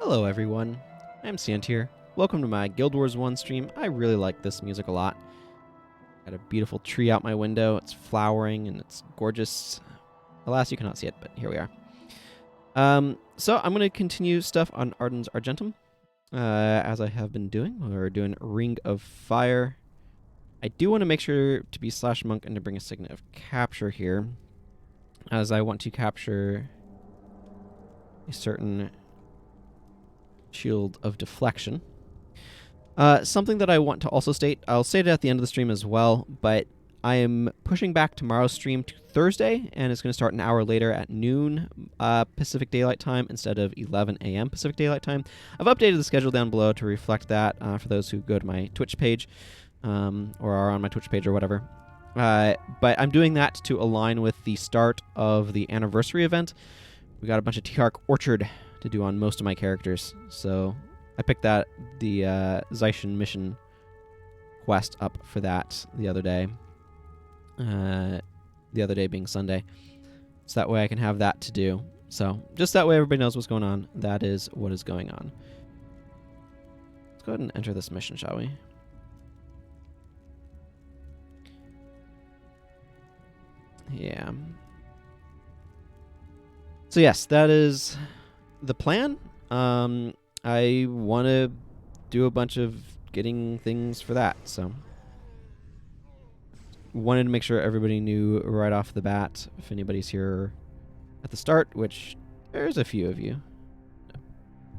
Hello everyone, I'm Sant here. Welcome to my Guild Wars 1 stream. I really like this music a lot. Got a beautiful tree out my window. It's flowering and it's gorgeous. Alas, you cannot see it, but here we are. So I'm going to continue stuff on Ardens Argentum, as I have been doing. We're doing Ring of Fire. I do want to make sure to be /monk and to bring a signet of capture here, as I want to capture a certain shield of deflection. Something that I want to also state, I'll state it at the end of the stream as well, but I am pushing back tomorrow's stream to Thursday, and it's going to start an hour later at noon Pacific Daylight Time instead of 11 a.m. Pacific Daylight Time. I've updated the schedule down below to reflect that for those who go to my Twitch page or are on my Twitch page or whatever. But I'm doing that to align with the start of the anniversary event. We got a bunch of T-Arc Orchard to do on most of my characters, so I picked the Zaishin mission quest up for that the other day. The other day being Sunday, so that way I can have that to do. So just that way everybody knows what's going on. That is what is going on. Let's go ahead and enter this mission, shall we? Yeah. So yes, that is the plan. I want to do a bunch of getting things for that, so wanted to make sure everybody knew right off the bat if anybody's here at the start, which there's a few of you.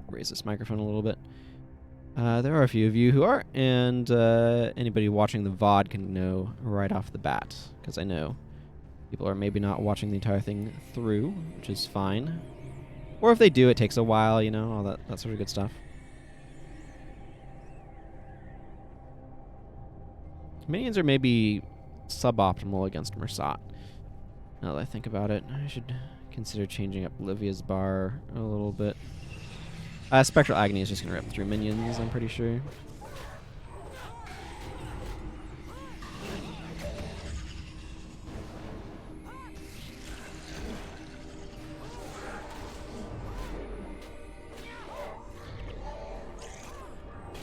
Raise this microphone a little bit. There are a few of you who are, and anybody watching the VOD can know right off the bat, because I know people are maybe not watching the entire thing through, which is fine. Or if they do, it takes a while, you know, all that sort of good stuff. Minions are maybe suboptimal against Mersat. Now that I think about it, I should consider changing up Livia's bar a little bit. Spectral Agony is just going to rip through minions, I'm pretty sure.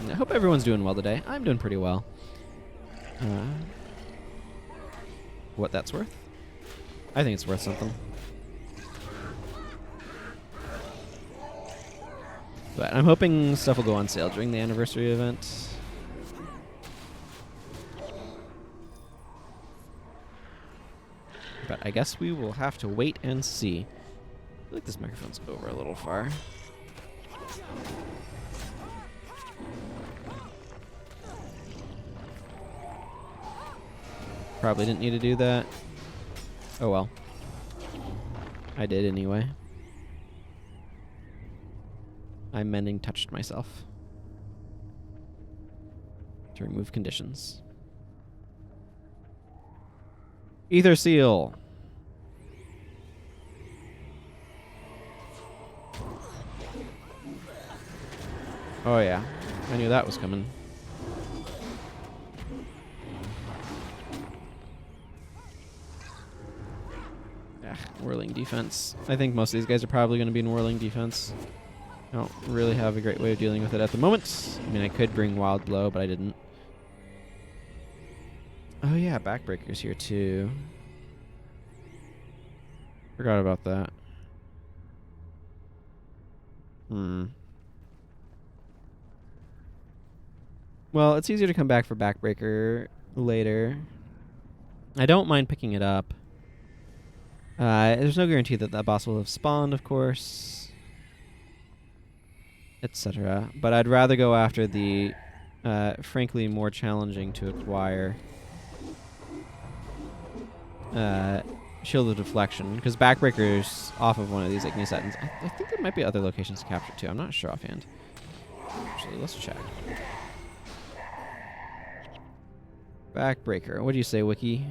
I hope everyone's doing well today. I'm doing pretty well. What that's worth? I think it's worth something. But I'm hoping stuff will go on sale during the anniversary event. But I guess we will have to wait and see. I feel like this microphone's over a little far. Probably didn't need to do that. Oh well. I did anyway. I mending touched myself to remove conditions. Ether Seal. Oh yeah, I knew that was coming. Whirling defense. I think most of these guys are probably going to be in whirling defense. I don't really have a great way of dealing with it at the moment. I mean, I could bring Wild Blow, but I didn't. Oh yeah, Backbreaker's here too. Forgot about that. Well, it's easier to come back for Backbreaker later. I don't mind picking it up. There's no guarantee that that boss will have spawned, of course, etc. But I'd rather go after the, frankly, more challenging to acquire Shield of Deflection, because Backbreaker's off of one of these Igneous Ardens. I think there might be other locations to capture too. I'm not sure offhand. Actually, let's check. Backbreaker. What do you say, Wiki?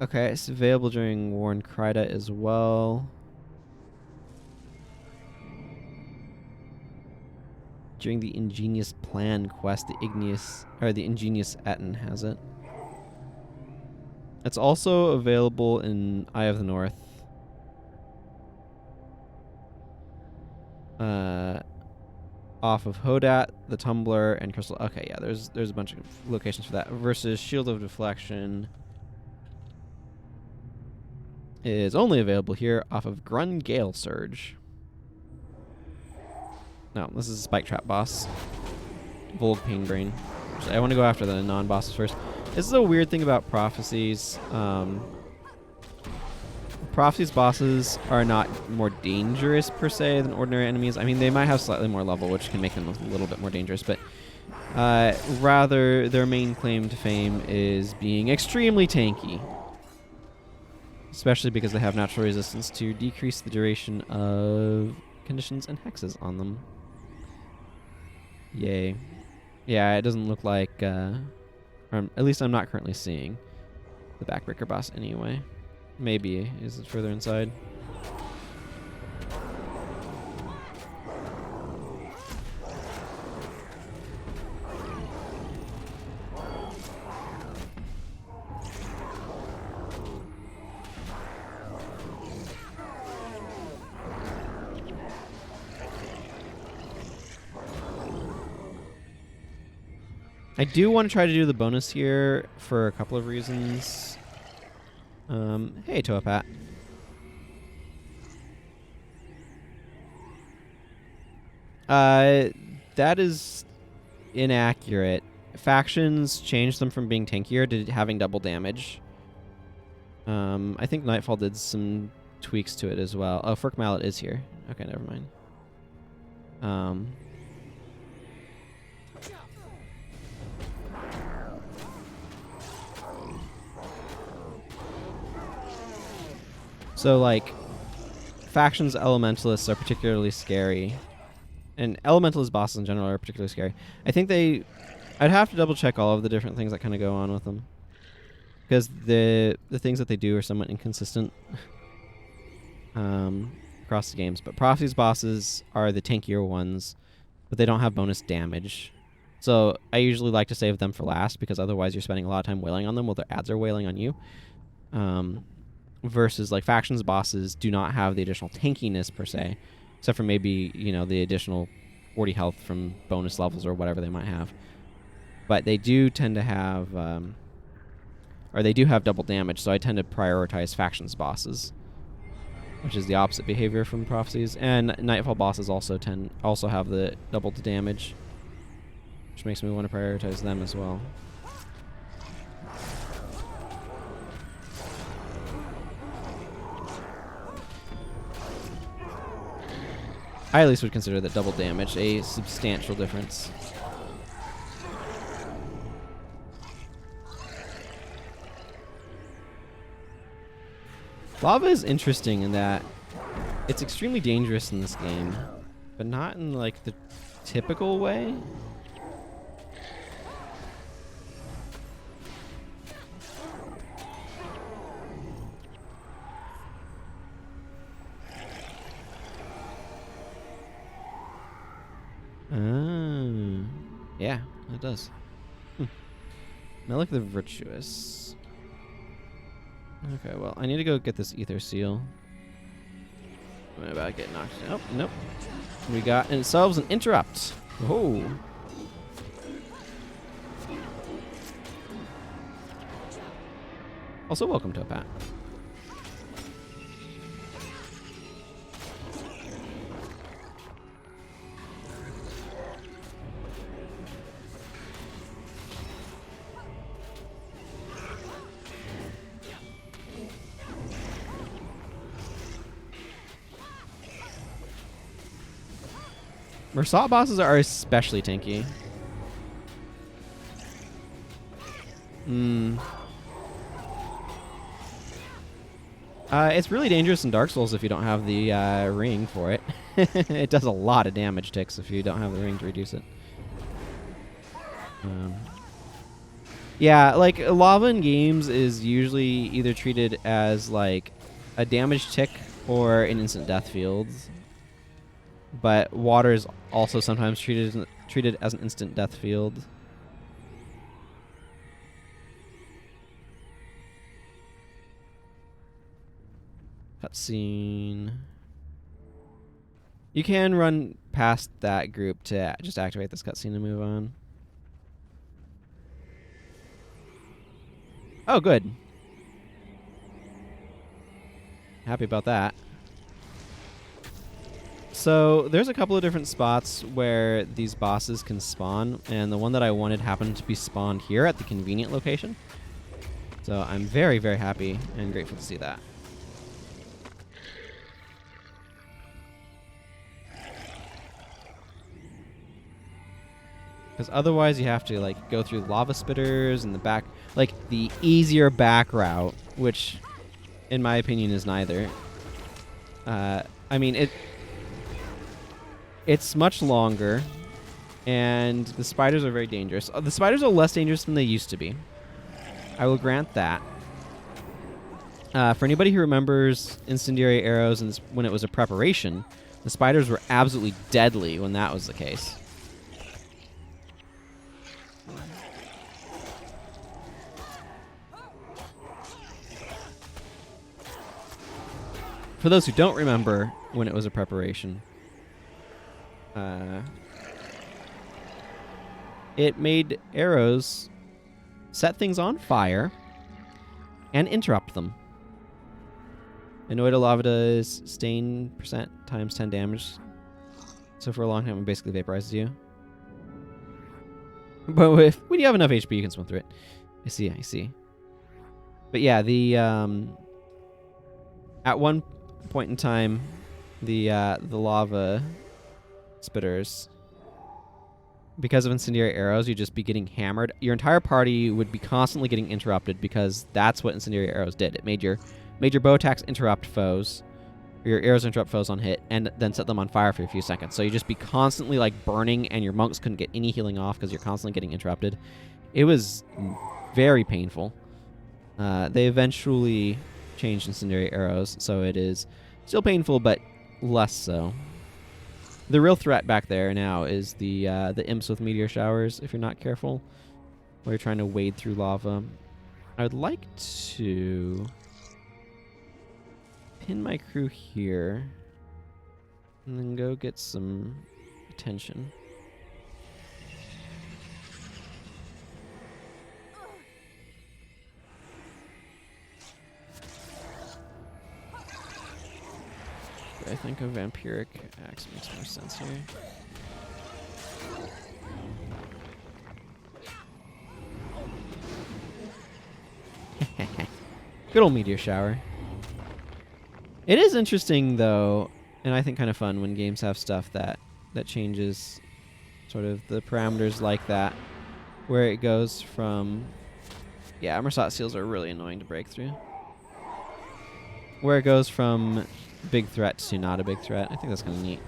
Okay, it's available during War in Kryta as well. During the Ingenious Plan quest, the Ingenious Etten has it. It's also available in Eye of the North. off of Hodat, the Tumbler, and Crystal. Okay, yeah, there's a bunch of locations for that. Versus Shield of Deflection is only available here off of Grun Gale Surge. No, this is a Spike Trap boss. Volg Pain Brain. Actually, I want to go after the non-bosses first. This is a weird thing about Prophecies. Prophecies bosses are not more dangerous per se than ordinary enemies. I mean, they might have slightly more level, which can make them a little bit more dangerous, but rather their main claim to fame is being extremely tanky. Especially because they have natural resistance to decrease the duration of conditions and hexes on them. Yay. Yeah, it doesn't look like, or at least I'm not currently seeing the Backbreaker boss anyway. Maybe. Is it further inside? I do want to try to do the bonus here for a couple of reasons. Hey, Toapat. That is inaccurate. Factions changed them from being tankier to having double damage. I think Nightfall did some tweaks to it as well. Oh, Fork Mallet is here. Okay, never mind. So, like, factions elementalists are particularly scary. And elementalist bosses in general are particularly scary. I think I'd have to double check all of the different things that kind of go on with them. Because the things that they do are somewhat inconsistent across the games. But Prophecies bosses are the tankier ones, but they don't have bonus damage. So I usually like to save them for last, because otherwise you're spending a lot of time wailing on them while their ads are wailing on you. Versus, like, factions bosses do not have the additional tankiness per se, except for maybe, you know, the additional 40 health from bonus levels or whatever they might have. But they do tend to have, or they do have double damage, so I tend to prioritize factions bosses, which is the opposite behavior from Prophecies. And Nightfall bosses also have the double damage, which makes me want to prioritize them as well. I at least would consider that double damage a substantial difference. Lava is interesting in that it's extremely dangerous in this game, but not in, like, the typical way. Yeah, it does. Melik the Virtuous. Okay, well, I need to go get this Ether Seal. I'm about to get knocked out. Oh, nope. We got ourselves an interrupt. Oh. Also, welcome to a Pat. Mersat bosses are especially tanky. It's really dangerous in Dark Souls if you don't have the ring for it. It does a lot of damage ticks if you don't have the ring to reduce it. Yeah, like, lava in games is usually either treated as, like, a damage tick or an instant death field. But water is also sometimes treated as an instant death field. Cutscene. You can run past that group to just activate this cutscene and move on. Oh, good. Happy about that. So there's a couple of different spots where these bosses can spawn, and the one that I wanted happened to be spawned here at the convenient location. So I'm very, very happy and grateful to see that. Because otherwise you have to like go through lava spitters and the back, like the easier back route, which in my opinion is neither. I mean, it's much longer, and the spiders are very dangerous. The spiders are less dangerous than they used to be. I will grant that. For anybody who remembers incendiary arrows and when it was a preparation, the spiders were absolutely deadly when that was the case. For those who don't remember when it was a preparation, it made arrows set things on fire and interrupt them. Anoida lava does stain percent times 10 damage. So for a long time it basically vaporizes you. But when you have enough HP you can swim through it. I see. But yeah, the at one point in time the lava spitters, because of incendiary arrows, you'd just be getting hammered. Your entire party would be constantly getting interrupted because that's what incendiary arrows did. It made your bow attacks interrupt foes, or your arrows interrupt foes on hit, and then set them on fire for a few seconds. So you'd just be constantly like burning, and your monks couldn't get any healing off because you're constantly getting interrupted. It was very painful. They eventually changed incendiary arrows, so it is still painful, but less so. The real threat back there now is the imps with meteor showers, if you're not careful, where you're trying to wade through lava. I would like to pin my crew here and then go get some attention. I think a vampiric axe makes more sense here. Good old meteor shower. It is interesting though, and I think kind of fun when games have stuff that changes sort of the parameters like that, where it goes from, yeah, Emersat seals are really annoying to break through. Where it goes from big threat to not a big threat. I think that's kind of neat.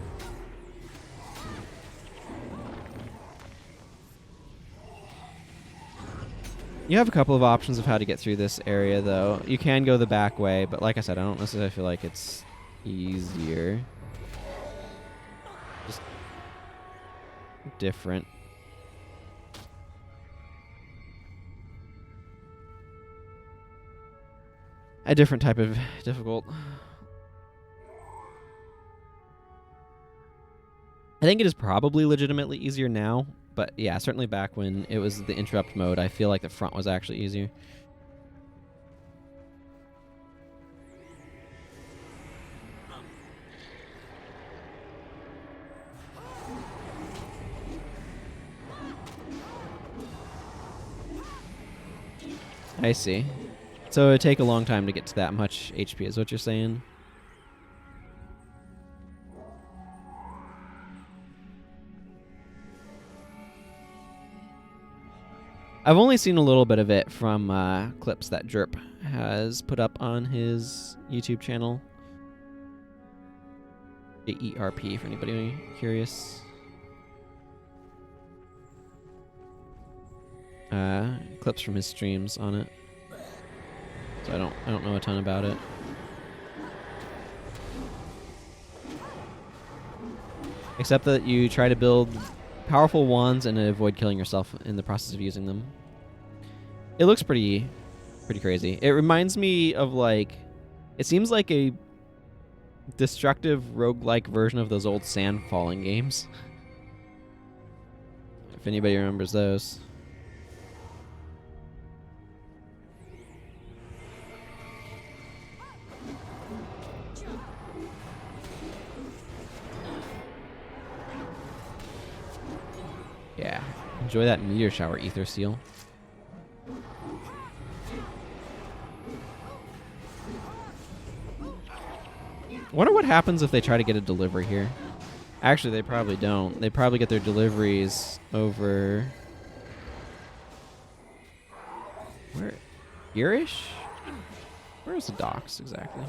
You have a couple of options of how to get through this area, though. You can go the back way, but like I said, I don't necessarily feel like it's easier. Just different. A different type of difficult. I think it is probably legitimately easier now, but yeah, certainly back when it was the interrupt mode, I feel like the front was actually easier. I see. So it would take a long time to get to that much HP, is what you're saying? I've only seen a little bit of it from clips that Jerp has put up on his YouTube channel. ERP for anybody curious. Clips from his streams on it. So I don't know a ton about it. Except that you try to build powerful wands and avoid killing yourself in the process of using them. It looks pretty crazy. It reminds me of like, it seems like a destructive roguelike version of those old sand falling games. If anybody remembers those. Yeah. Enjoy that meteor shower, Ether Seal. Wonder what happens if they try to get a delivery here. Actually, they probably don't. They probably get their deliveries over... Where? Here-ish? Where's the docks exactly?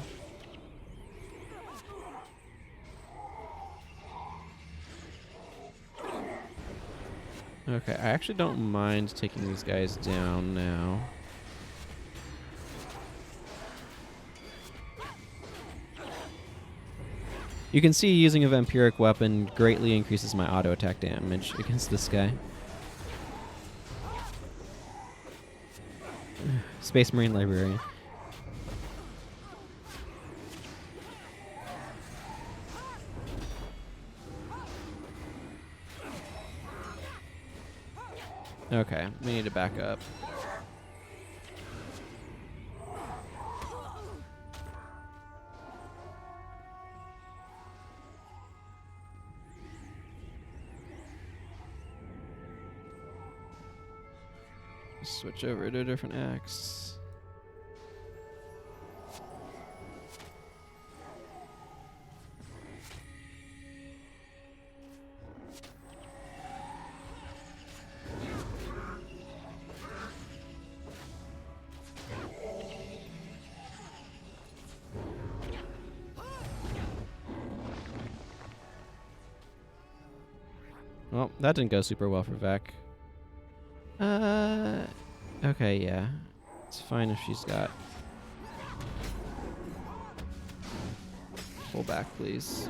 Okay, I actually don't mind taking these guys down now. You can see using a vampiric weapon greatly increases my auto attack damage against this guy. Space Marine Librarian. Okay, we need to back up. Switch over to a different axe. Well, that didn't go super well for Vec. Okay, yeah. It's fine if she's got... Pull back, please.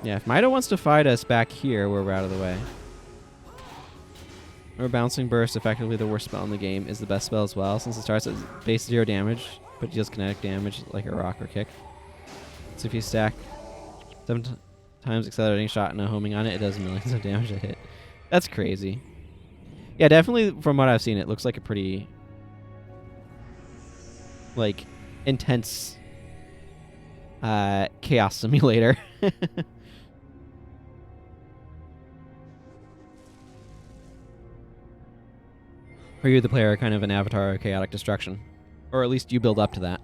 Yeah, if Mida wants to fight us back here, we're out of the way. Or Bouncing Burst, effectively the worst spell in the game, is the best spell as well, since it starts at base 0 damage, but deals kinetic damage like a rock or kick. So if you stack 7 times accelerating shot and a homing on it, it does millions of damage a hit. That's crazy. Yeah, definitely from what I've seen, it looks like a pretty, like, intense chaos simulator. Or you, the player, are kind of an avatar of chaotic destruction. Or at least you build up to that.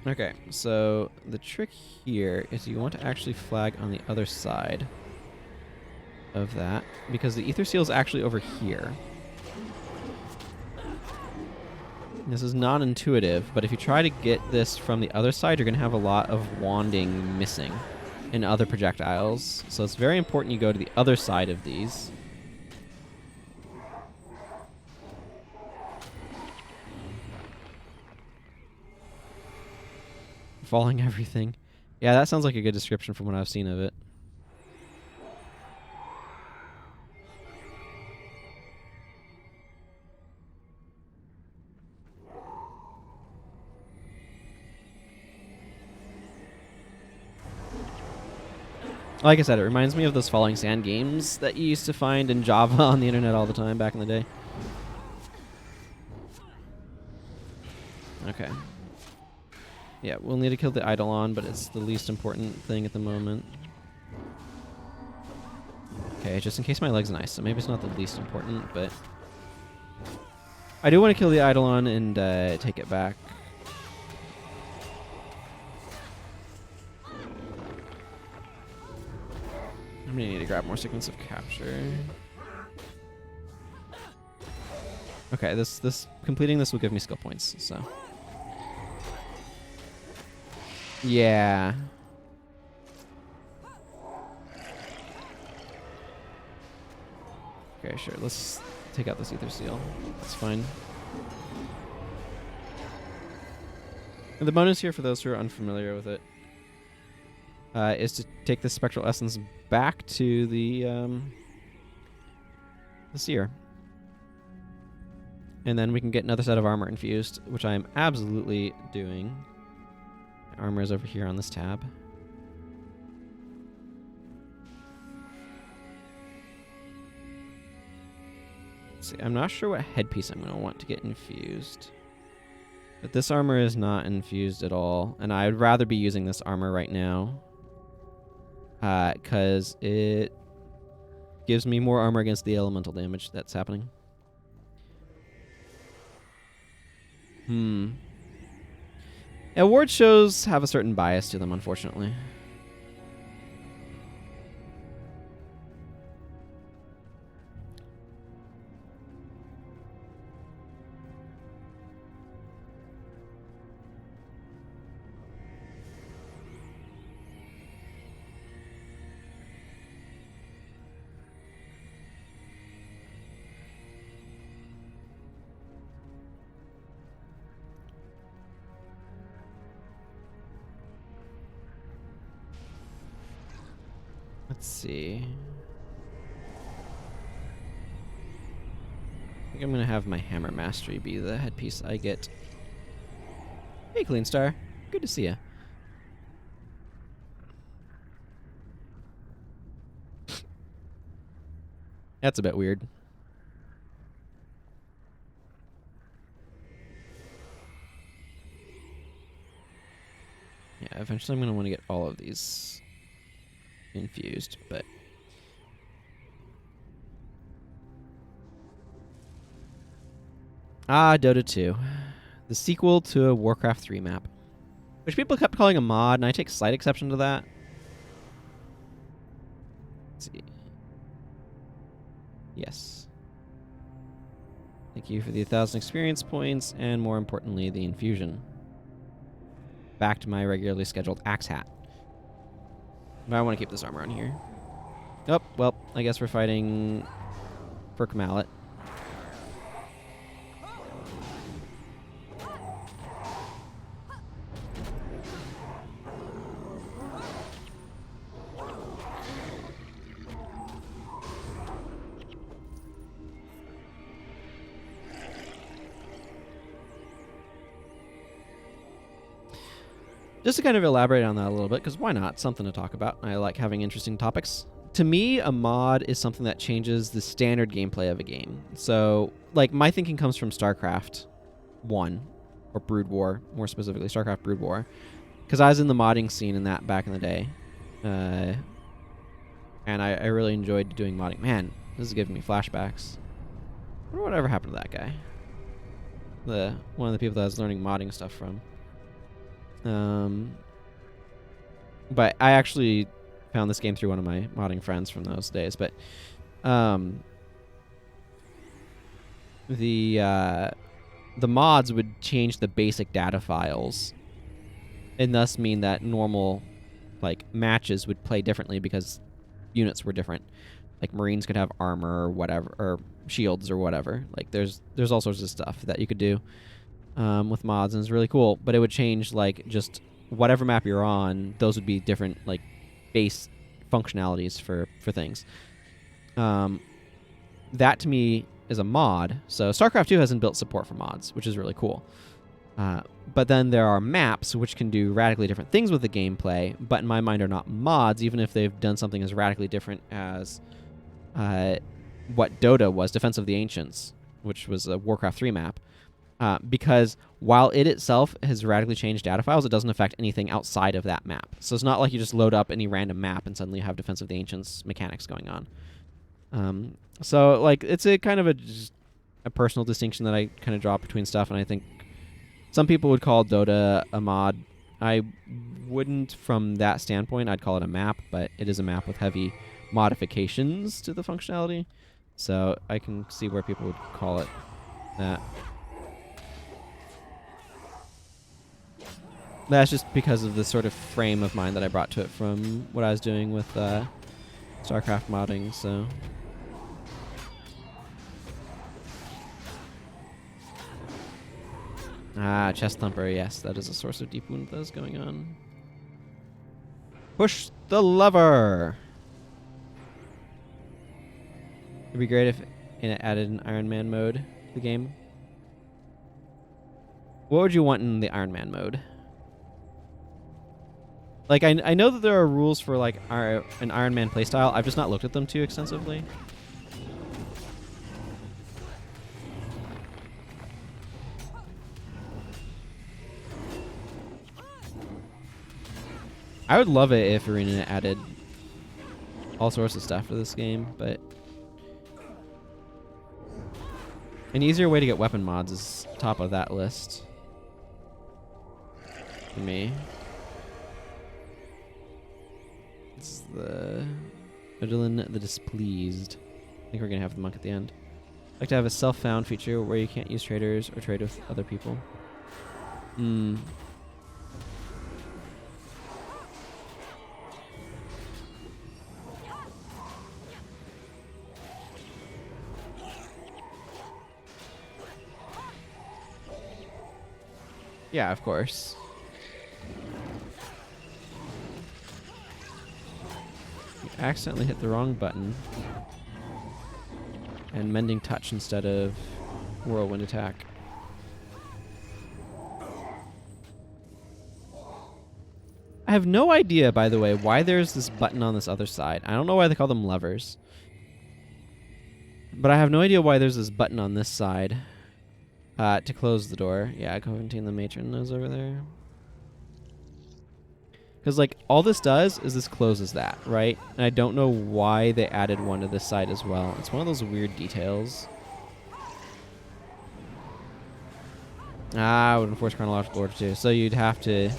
Okay, so the trick here is you want to actually flag on the other side of that, because the Ether Seal is actually over here. This is non-intuitive, but if you try to get this from the other side, you're going to have a lot of wanding missing in other projectiles. So it's very important you go to the other side of these. Falling everything. Yeah, that sounds like a good description from what I've seen of it. Like I said, it reminds me of those falling sand games that you used to find in Java on the internet all the time back in the day. Okay. Yeah, we'll need to kill the Eidolon, but it's the least important thing at the moment. Okay, just in case my leg's nice, so maybe it's not the least important, but... I do want to kill the Eidolon and take it back. I'm gonna need to grab more sequence of capture. Okay, this completing this will give me skill points, so. Yeah. Okay, sure. Let's take out this Ether Seal. That's fine. And the bonus here, for those who are unfamiliar with it, is to take the spectral essence back to the seer. And then we can get another set of armor infused, which I am absolutely doing. My armor is over here on this tab. Let's see, I'm not sure what headpiece I'm going to want to get infused. But this armor is not infused at all, and I would rather be using this armor right now. Because it gives me more armor against the elemental damage that's happening. Award shows have a certain bias to them, unfortunately. Let's see. I think I'm going to have my Hammer Mastery be the headpiece I get. Hey, Clean Star. Good to see ya. That's a bit weird. Yeah, eventually I'm going to want to get all of these infused, but Dota 2, the sequel to a Warcraft 3 map, which people kept calling a mod, and I take slight exception to that. Let's see. Yes. Thank you for the 1,000 experience points, and more importantly, the infusion. Back to my regularly scheduled axe hat. But I want to keep this armor on here. Oh, well, I guess we're fighting Perk Mallet. Just to kind of elaborate on that a little bit, because why not? Something to talk about. I like having interesting topics. To me, a mod is something that changes the standard gameplay of a game. So, like, my thinking comes from StarCraft 1, or Brood War, more specifically, StarCraft Brood War, because I was in the modding scene in that back in the day. And I really enjoyed doing modding. Man, this is giving me flashbacks. I wonder whatever happened to that guy. One of the people that I was learning modding stuff from. But I actually found this game through one of my modding friends from those days. But the mods would change the basic data files, and thus mean that normal matches would play differently because units were different. Like Marines could have armor or whatever, or shields or whatever. Like there's all sorts of stuff that you could do with mods, and it's really cool. But it would change just whatever map you're on. Those would be different base functionalities for things. That to me is a mod. So StarCraft 2 has inbuilt support for mods, which is really cool. But then there are maps which can do radically different things with the gameplay, but in my mind are not mods, even if they've done something as radically different as what Dota was, Defense of the Ancients, which was a Warcraft 3 map. Because while it itself has radically changed data files, it doesn't affect anything outside of that map. So it's not like you just load up any random map and suddenly you have Defense of the Ancients mechanics going on. So it's a kind of just a personal distinction that I kind of draw between stuff, and I think some people would call Dota a mod. I wouldn't from that standpoint. I'd call it a map, but it is a map with heavy modifications to the functionality. So I can see where people would call it that. That's just because of the sort of frame of mind that I brought to it from what I was doing with StarCraft modding, so... Ah, chest thumper, yes. That is a source of deep wound that is going on. Push the lever! It'd be great if it added an Iron Man mode to the game. What would you want in the Iron Man mode? Like, I know that there are rules for, like, an Iron Man playstyle. I've just not looked at them too extensively. I would love it if Arena added all sorts of stuff to this game, but an easier way to get weapon mods is top of that list for me. It's the Odilin the Displeased. I think we're gonna have the monk at the end. I'd like to have a self-found feature where you can't use traders or trade with other people. Yeah, of course. You accidentally hit the wrong button. And mending touch instead of whirlwind attack. I have no idea, by the way, why there's this button on this other side. I don't know why they call them levers. But I have no idea why there's this button on this side to close the door. Yeah, Covenantine the Matron is over there. Because, like, all this does is this closes that, right? And I don't know why they added one to this side as well. It's one of those weird details. Ah, would enforce chronological order too. So you'd have to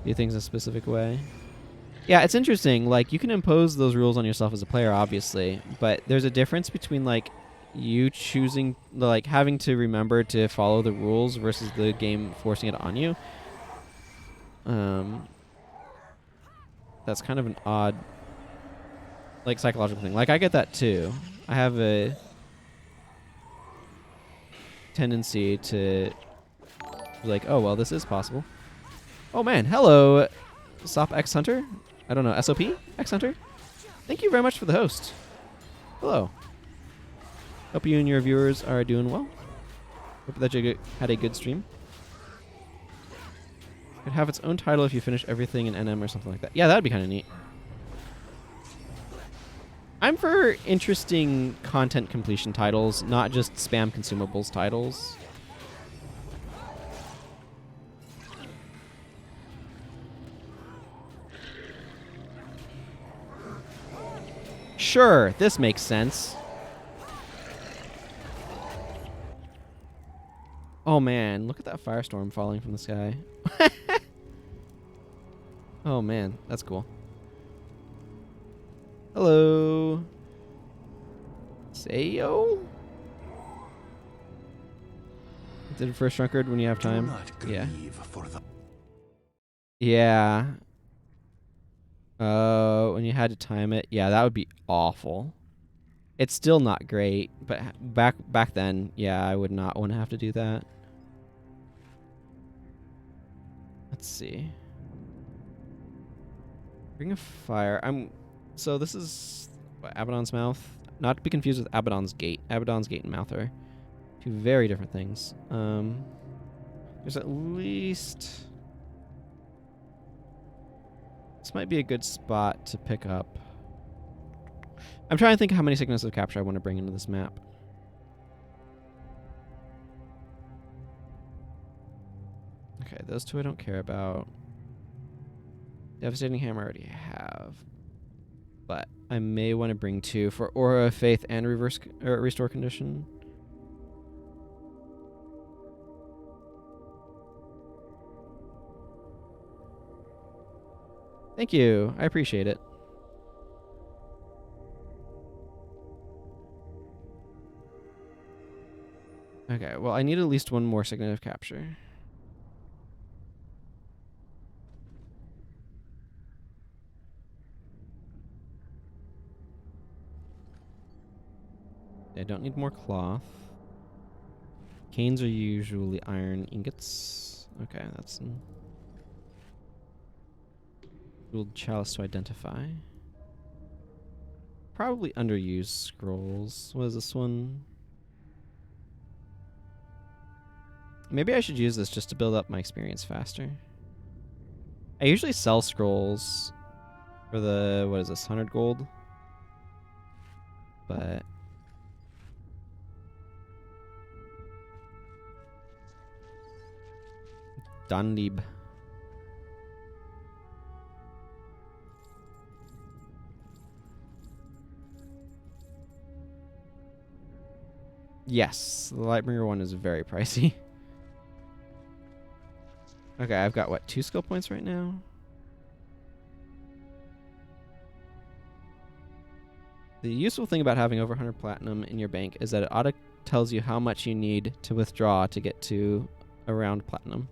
do things a specific way. Yeah, it's interesting. Like, you can impose those rules on yourself as a player, obviously. But there's a difference between, like, you choosing, like, having to remember to follow the rules versus the game forcing it on you. That's kind of an odd, like, psychological thing. Like, I get that too. I have a tendency to be like, oh, well, this is possible. Oh, man. Hello, Sop X Hunter. I don't know, SOP X Hunter. Thank you very much for the host. Hello. Hope you and your viewers are doing well. Hope that you had a good stream. Could have its own title if you finish everything in NM or something like that. Yeah, that'd be kind of neat. I'm for interesting content completion titles, not just spam consumables titles. Sure, this makes sense. Oh man, look at that firestorm falling from the sky. Oh man, that's cool. Hello. Sayo? Did it first drunkard when you have time? Yeah. Yeah. When you had to time it. Yeah, that would be awful. It's still not great, but back then, yeah, I would not want to have to do that. Let's see. Ring of Fire. So this is what, Abaddon's Mouth. Not to be confused with Abaddon's Gate. Abaddon's Gate and Mouth are two very different things. There's at least... This might be a good spot to pick up. I'm trying to think how many signals of capture I want to bring into this map. Okay, those two I don't care about. Devastating Hammer I already have. But I may want to bring two for Aura of Faith and Restore Condition. Thank you. I appreciate it. Okay, well, I need at least one more Signet of Capture. I don't need more cloth. Canes are usually iron ingots. Okay, that's an jeweled chalice to identify. Probably underused scrolls. What is this one? Maybe I should use this just to build up my experience faster. I usually sell scrolls for the, what is this, 100 gold? But Danlib. Yes, the Lightbringer one is very pricey. Okay, I've got, what, 2 skill points right now? The useful thing about having over 100 platinum in your bank is that it auto tells you how much you need to withdraw to get to around platinum.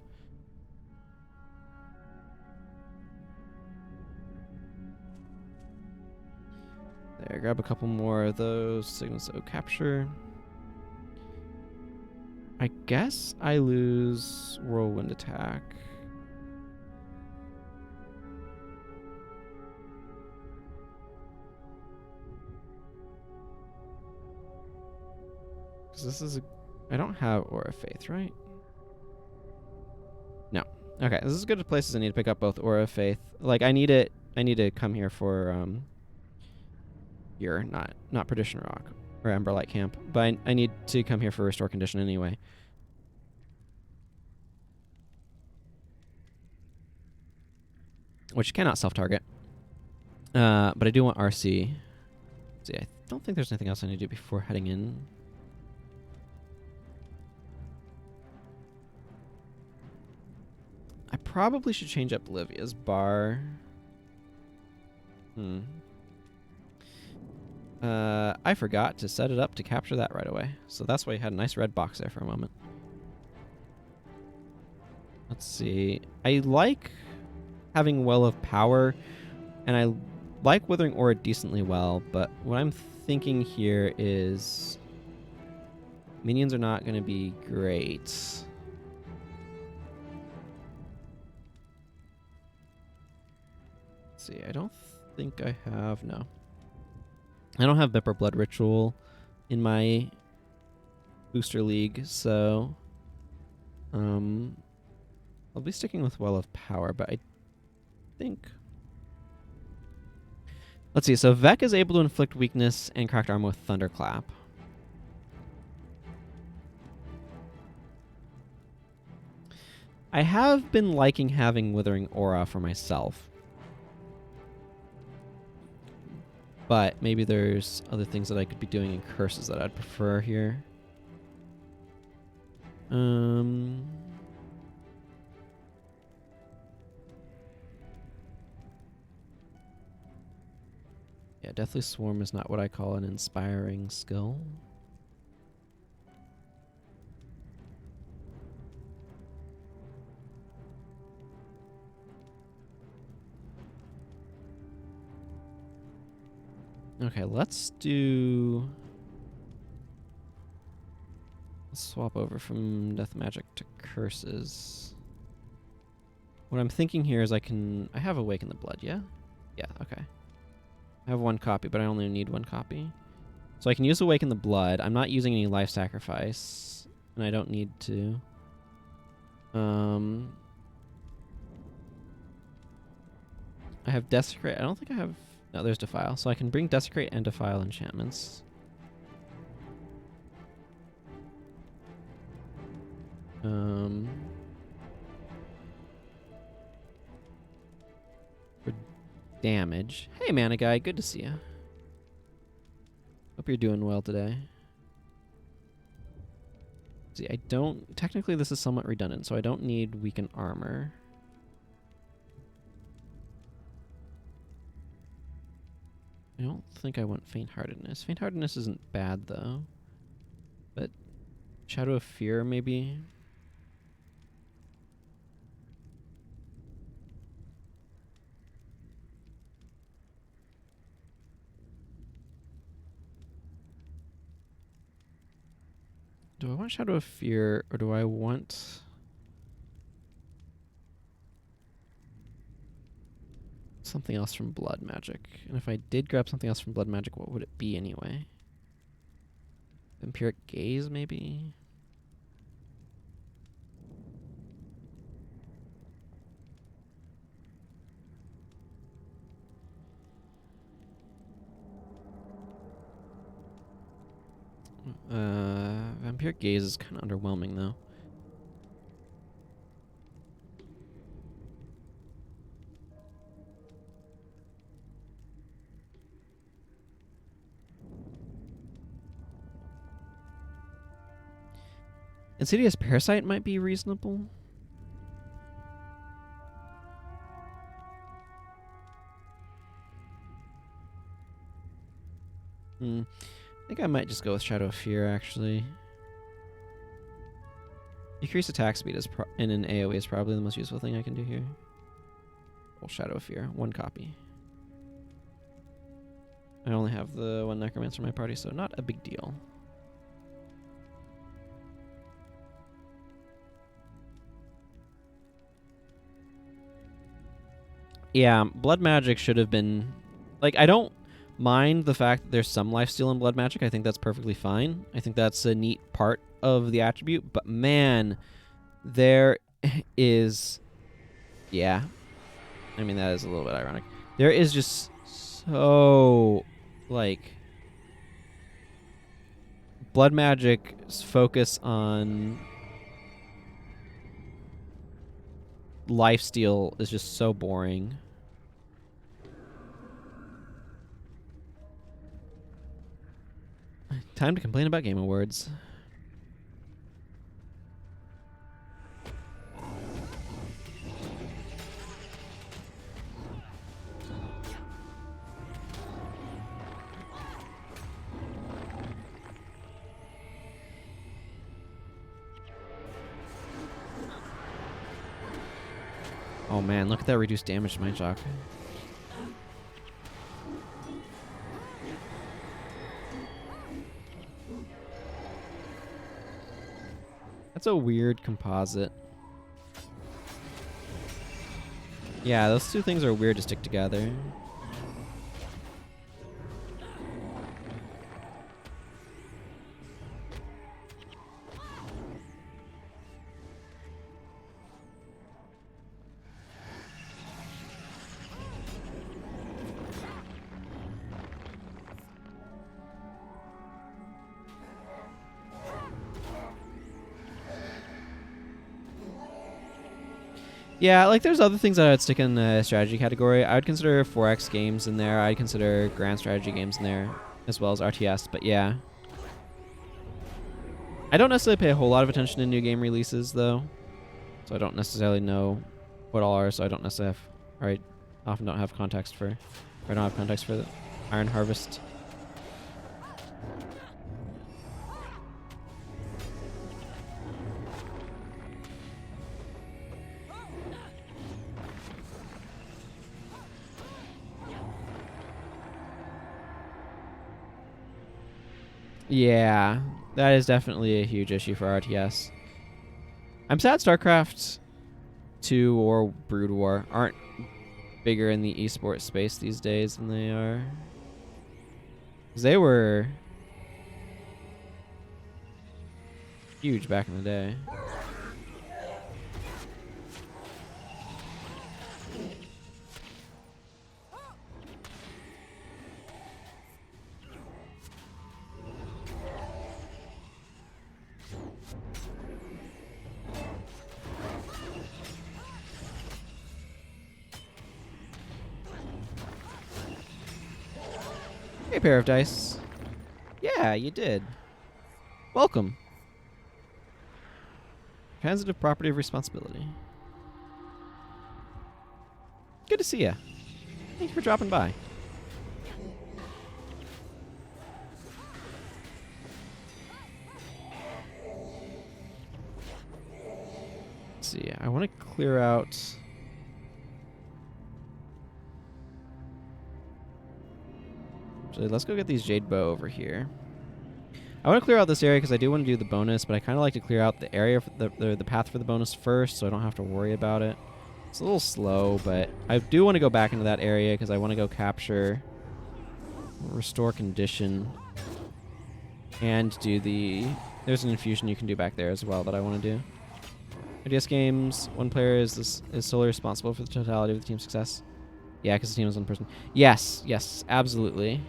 There, grab a couple more of those. Signals of capture. I guess I lose whirlwind attack. Because this is a... I don't have Aura of Faith, right? No. Okay, this is as good a place as I need to pick up both Aura of Faith. Like, I need it... I need to come here for, here, not Perdition Rock. Or Emberlight Camp. But I need to come here for Restore Condition anyway. Which cannot self-target. But I do want RC. See, I don't think there's anything else I need to do before heading in. I probably should change up Livia's bar. I forgot to set it up to capture that right away. So that's why you had a nice red box there for a moment. Let's see. I like having Well of Power, and I like Withering Aura decently well, but what I'm thinking here is minions are not going to be great. Let's see, I don't think I have... No. I don't have Viper Blood Ritual in my booster league, so I'll be sticking with Well of Power, but I think... Let's see, so Vec is able to inflict weakness and cracked armor with Thunderclap. I have been liking having Withering Aura for myself. But maybe there's other things that I could be doing in curses that I'd prefer here. Yeah, Deathly Swarm is not what I call an inspiring skill. Okay, let's swap over from Death Magic to Curses. What I'm thinking here is I have Awaken the Blood, yeah? Yeah, okay. I have 1 copy, but I only need 1 copy. So I can use Awaken the Blood. I'm not using any Life Sacrifice, and I don't need to. I have Desecrate. I don't think I have... No, there's Defile. So I can bring Desecrate and Defile enchantments. For damage. Hey, Mana Guy. Good to see you. Hope you're doing well today. See, I don't... Technically, this is somewhat redundant, so I don't need Weaken Armor. I don't think I want Faint-Heartedness. Faint-Heartedness isn't bad, though. But Shadow of Fear, maybe? Do I want Shadow of Fear, or do I want something else from Blood Magic? And if I did grab something else from Blood Magic, what would it be anyway? Vampiric Gaze, maybe? Vampiric Gaze is kind of underwhelming, though. Insidious Parasite might be reasonable. I think I might just go with Shadow of Fear, actually. Increased attack speed is in an AoE is probably the most useful thing I can do here. Well, Shadow of Fear, 1 copy. I only have the 1 Necromancer in my party, so not a big deal. Yeah, Blood Magic should have been... Like, I don't mind the fact that there's some lifesteal in Blood Magic. I think that's perfectly fine. I think that's a neat part of the attribute. But, man, there is... Yeah. I mean, that is a little bit ironic. There is just so... Like... Blood Magic's focus on... lifesteal is just so boring. Time to complain about Game Awards. Oh man, look at that reduced damage to my Jock. That's a weird composite. Yeah, those two things are weird to stick together. Yeah, like there's other things that I'd stick in the strategy category. I would consider 4X games in there. I'd consider grand strategy games in there, as well as RTS. But yeah, I don't necessarily pay a whole lot of attention to new game releases, though. So I don't necessarily know what all are. So I don't necessarily have, or I often don't have context for, or I don't have context for the Iron Harvest. Yeah, that is definitely a huge issue for RTS. I'm sad StarCraft 2 or Brood War aren't bigger in the esports space these days than they are. 'Cause they were huge back in the day. Hey, pair of dice. Yeah, you did. Welcome. Transitive property of responsibility. Good to see ya. Thank you for dropping by. Let's see. I want to clear out. Actually, let's go get these Jade Bow over here. I want to clear out this area because I do want to do the bonus, but I kind of like to clear out the area, for the path for the bonus first, so I don't have to worry about it. It's a little slow, but I do want to go back into that area because I want to go capture, restore condition, and do the... There's an infusion you can do back there as well that I want to do. IDS games, one player is solely responsible for the totality of the team's success. Yeah, because the team is one person. Yes, yes, absolutely.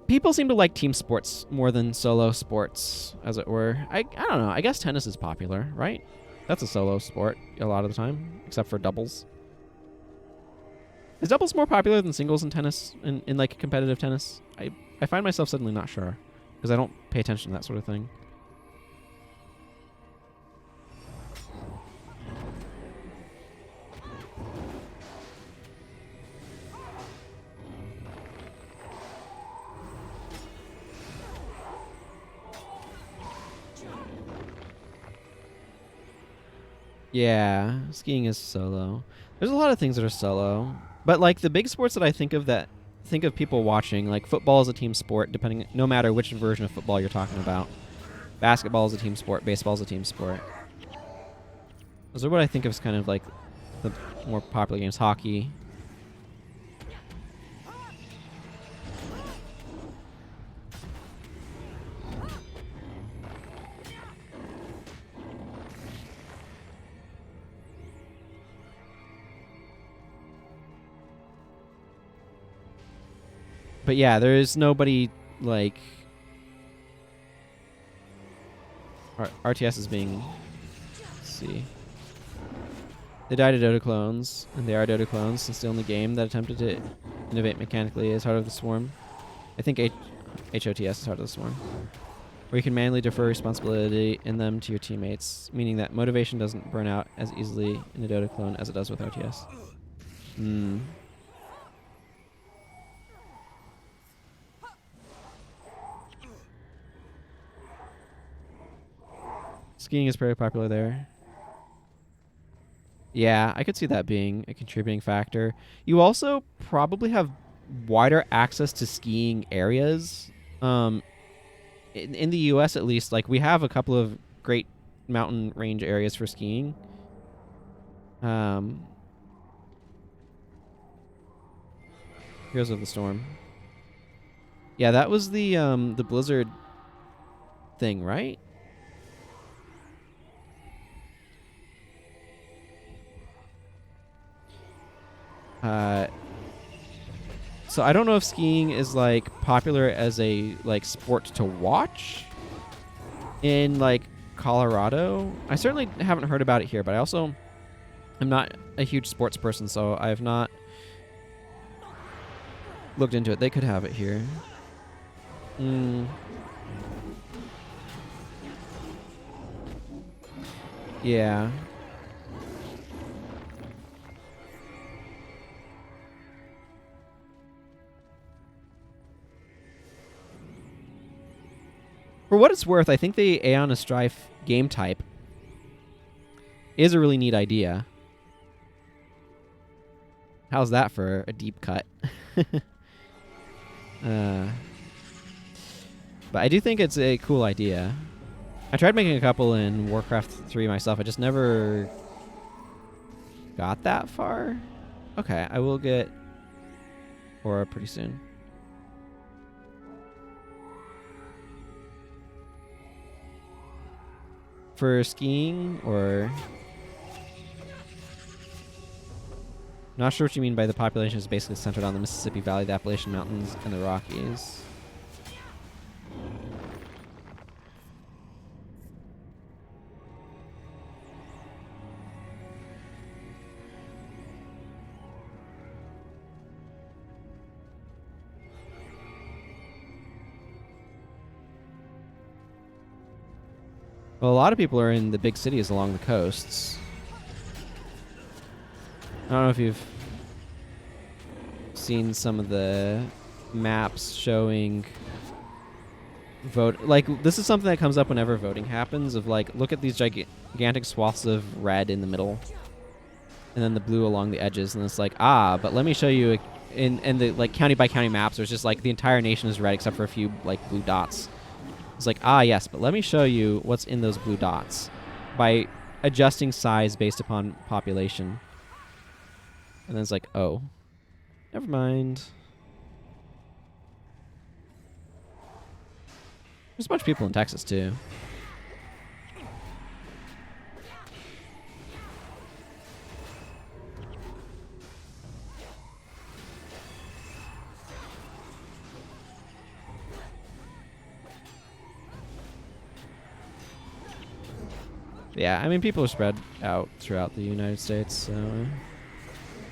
People seem to like team sports more than solo sports, as it were. I don't know. I guess tennis is popular, right? That's a solo sport a lot of the time, except for doubles. Is doubles more popular than singles in tennis, in like competitive tennis? I find myself suddenly not sure, because I don't pay attention to that sort of thing. Yeah, skiing is solo. There's a lot of things that are solo, but like the big sports that I think of people watching, like football is a team sport, no matter which version of football you're talking about. Basketball is a team sport. Baseball is a team sport. Those are what I think of as kind of like the more popular games. Hockey. But yeah, there is nobody like... RTS is being... Let's see. They died to Dota clones, and they are Dota clones, since the only game that attempted to innovate mechanically is Heart of the Swarm. I think HOTS is Heart of the Swarm. Where you can manually defer responsibility in them to your teammates, meaning that motivation doesn't burn out as easily in a Dota clone as it does with RTS. Skiing is very popular there. Yeah, I could see that being a contributing factor. You also probably have wider access to skiing areas. In the US at least, like we have a couple of great mountain range areas for skiing. Heroes of the Storm. Yeah, that was the Blizzard thing, right? So I don't know if skiing is like popular as a like sport to watch in like Colorado. I certainly haven't heard about it here, but I also am not a huge sports person, so I have not looked into it. They could have it here. Yeah. For what it's worth, I think the Aeon Strife game type is a really neat idea. How's that for a deep cut? But I do think it's a cool idea. I tried making a couple in Warcraft 3 myself. I just never got that far. Okay, I will get Aura pretty soon. For skiing, or... Not sure what you mean by the population is basically centered on the Mississippi Valley, the Appalachian Mountains, and the Rockies. Well, a lot of people are in the big cities along the coasts. I don't know if you've seen some of the maps showing vote. Like, this is something that comes up whenever voting happens, of like, look at these gigantic swaths of red in the middle, and then the blue along the edges, and it's like, but let me show you in the like county by county maps, there's just like the entire nation is red except for a few like blue dots. It's like, ah, yes, but let me show you what's in those blue dots by adjusting size based upon population. And then it's like, oh, never mind. There's a bunch of people in Texas, too. Yeah, I mean, people are spread out throughout the United States, so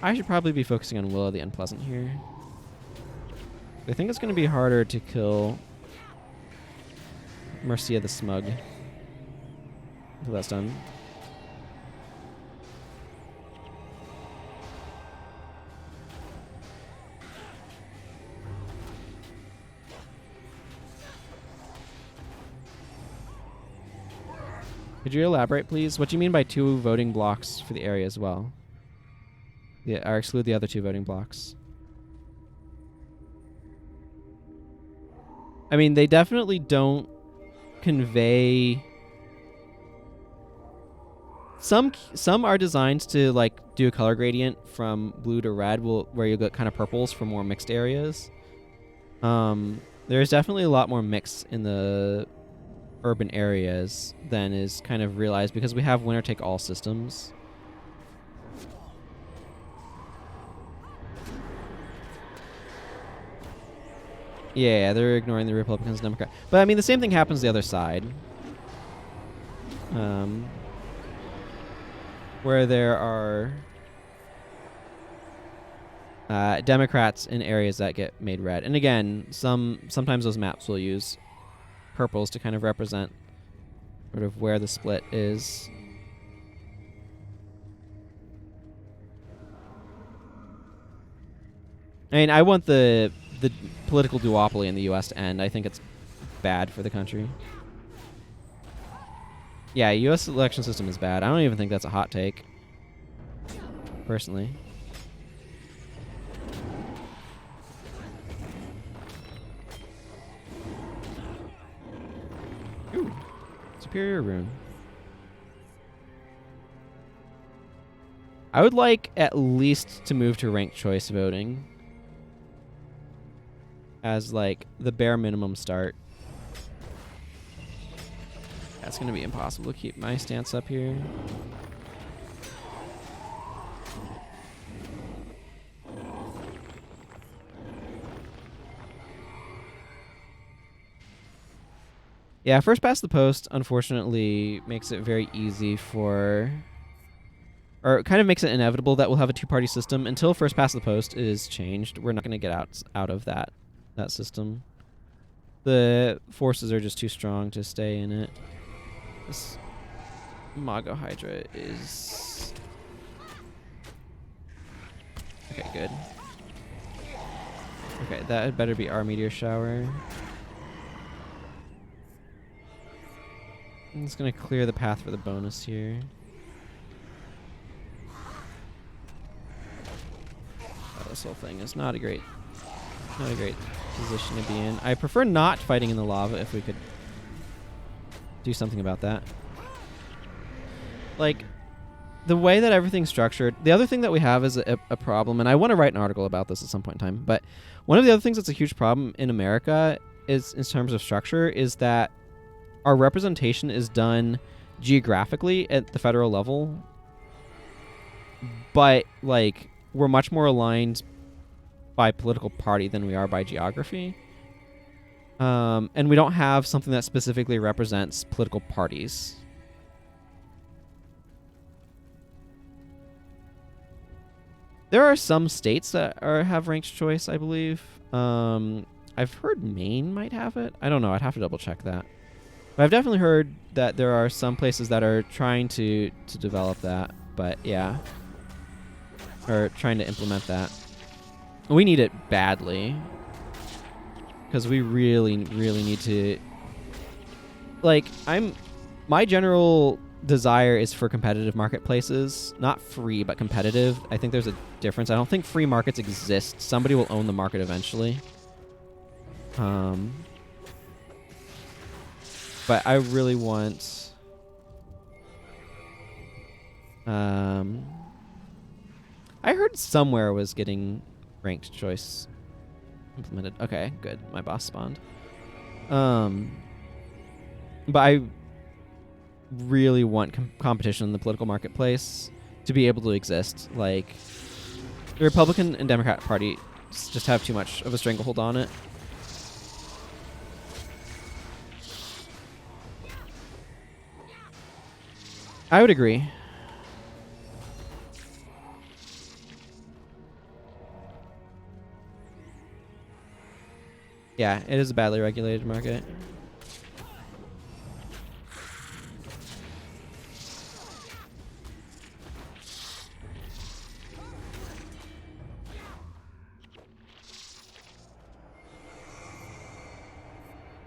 I should probably be focusing on Will of the Unpleasant here. I think it's going to be harder to kill Mercia the Smug until that's done. Could you elaborate, please? What do you mean by 2 voting blocks for the area as well? Yeah, or exclude the other 2 voting blocks. I mean, they definitely don't convey. Some are designed to like do a color gradient from blue to red, where you get kind of purples for more mixed areas. There's definitely a lot more mix in the urban areas than is kind of realized because we have winner take all systems. Yeah, they're ignoring the Republicans and Democrats. But I mean, the same thing happens the other side. Where there are Democrats in areas that get made red. And again, sometimes those maps will use purples to kind of represent sort of where the split is. I mean, I want the political duopoly in the U.S. to end. I think it's bad for the country. Yeah, U.S. election system is bad. I don't even think that's a hot take, personally. Ooh, Superior Rune. I would like at least to move to ranked choice voting as like the bare minimum start. That's going to be impossible to keep my stance up here. Yeah, first past the post, unfortunately, makes it very easy for... Or kind of makes it inevitable that we'll have a 2-party system. Until first past the post is changed, we're not going to get out of that system. The forces are just too strong to stay in it. This Mago Hydra is... Okay, good. Okay, that had better be our Meteor Shower. I'm just going to clear the path for the bonus here. Oh, this whole thing is not a great position to be in. I prefer not fighting in the lava if we could do something about that. Like, the way that everything's structured, the other thing that we have is a problem, and I want to write an article about this at some point in time, but one of the other things that's a huge problem in America is, in terms of structure, is that our representation is done geographically at the federal level, but, like, we're much more aligned by political party than we are by geography. And we don't have something that specifically represents political parties. There are some states that have ranked choice, I believe. I've heard Maine might have it. I don't know. I'd have to double check that. But I've definitely heard that there are some places that are trying to develop that. But yeah. Or trying to implement that. We need it badly. Because we really, really need to... Like, my general desire is for competitive marketplaces. Not free, but competitive. I think there's a difference. I don't think free markets exist. Somebody will own the market eventually. But I really want... I heard somewhere was getting ranked choice implemented. Okay, good. My boss spawned. But I really want competition in the political marketplace to be able to exist. Like, the Republican and Democrat parties just have too much of a stranglehold on it. I would agree. Yeah, it is a badly regulated market.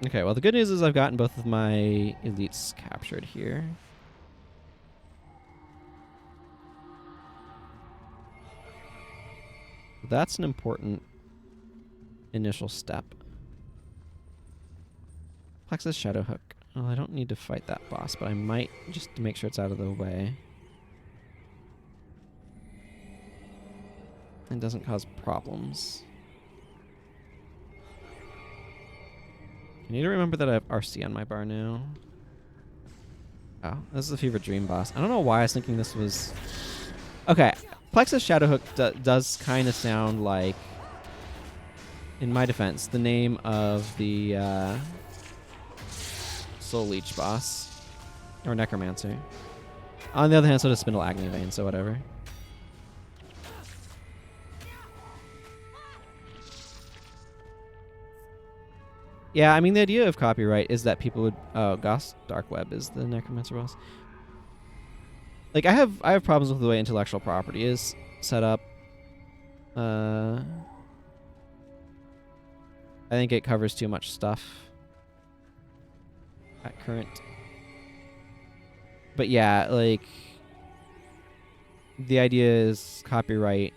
Okay, well, the good news is I've gotten both of my elites captured here. That's an important initial step. Plexus Shadowhook. Well, I don't need to fight that boss, but I might just to make sure it's out of the way. And doesn't cause problems. I need to remember that I have RC on my bar now. Oh, this is the Fever Dream boss. I don't know why I was thinking this was... Okay, Plexus Shadowhook does kind of sound like, in my defense, the name of the Soul Leech boss. Or Necromancer. On the other hand, so does Spindle Agony Vein, so whatever. Yeah, I mean, the idea of copyright is that people would... Oh, Gauss Dark Web is the Necromancer boss. Like, I have problems with the way intellectual property is set up. I think it covers too much stuff at current. But yeah, like, the idea is copyright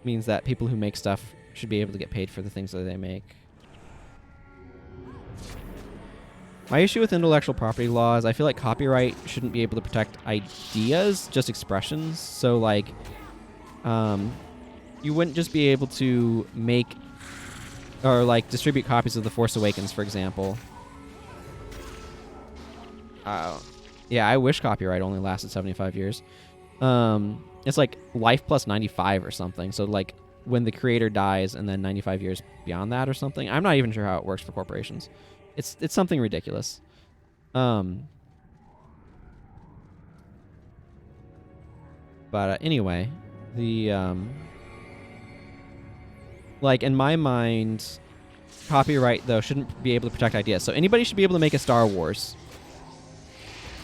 means that people who make stuff should be able to get paid for the things that they make. My issue with intellectual property laws, I feel like copyright shouldn't be able to protect ideas, just expressions. So, like, you wouldn't just be able to make or, like, distribute copies of The Force Awakens, for example. Yeah, I wish copyright only lasted 75 years. It's like life plus 95 or something. So, like, when the creator dies and then 95 years beyond that or something. I'm not even sure how it works for corporations. It's something ridiculous. But anyway, the like, in my mind, copyright though shouldn't be able to protect ideas. So anybody should be able to make a Star Wars.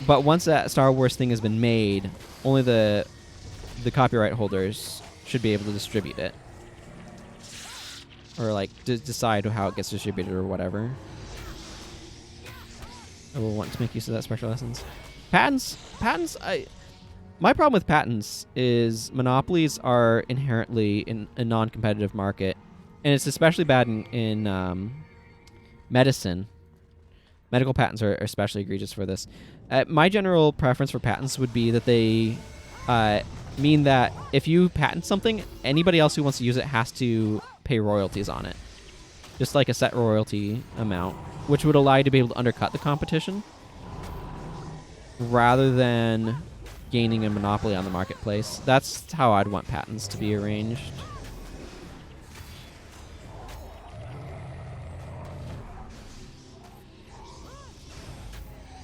But once that Star Wars thing has been made, only the copyright holders should be able to distribute it. Or, like, decide how it gets distributed or whatever. I will want to make use of that special license. Patents, my problem with patents is monopolies are inherently in a non-competitive market, and it's especially bad in medicine. Medical patents are especially egregious for this. My general preference for patents would be that they mean that if you patent something, anybody else who wants to use it has to pay royalties on it. Just like a set royalty amount, which would allow you to be able to undercut the competition rather than gaining a monopoly on the marketplace. That's how I'd want patents to be arranged.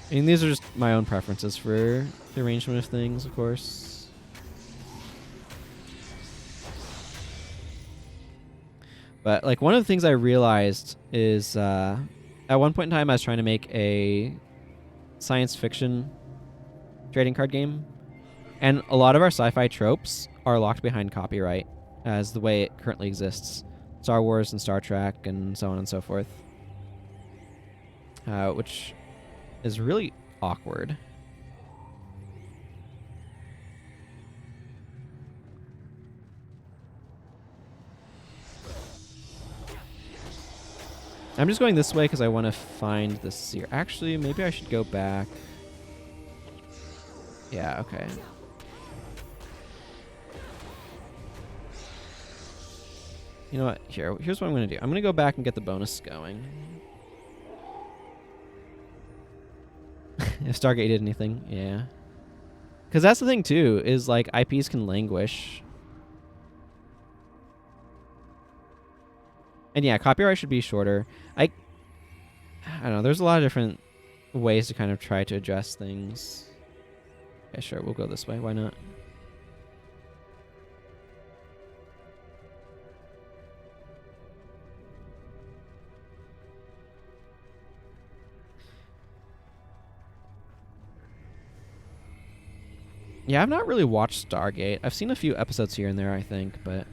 I mean, these are just my own preferences for the arrangement of things, of course. But, like, one of the things I realized is at one point in time I was trying to make a science fiction trading card game, and a lot of our sci-fi tropes are locked behind copyright as the way it currently exists. Star Wars and Star Trek and so on and so forth. Which is really awkward. I'm just going this way because I want to find the seer. Actually, maybe I should go back. Yeah, okay. You know what? Here's what I'm going to do. I'm going to go back and get the bonus going. If Stargate did anything, yeah. Because that's the thing, too, is, like, IPs can languish. And, yeah, copyright should be shorter. I don't know. There's a lot of different ways to kind of try to address things. Yeah, sure. We'll go this way. Why not? Yeah, I've not really watched Stargate. I've seen a few episodes here and there, I think, but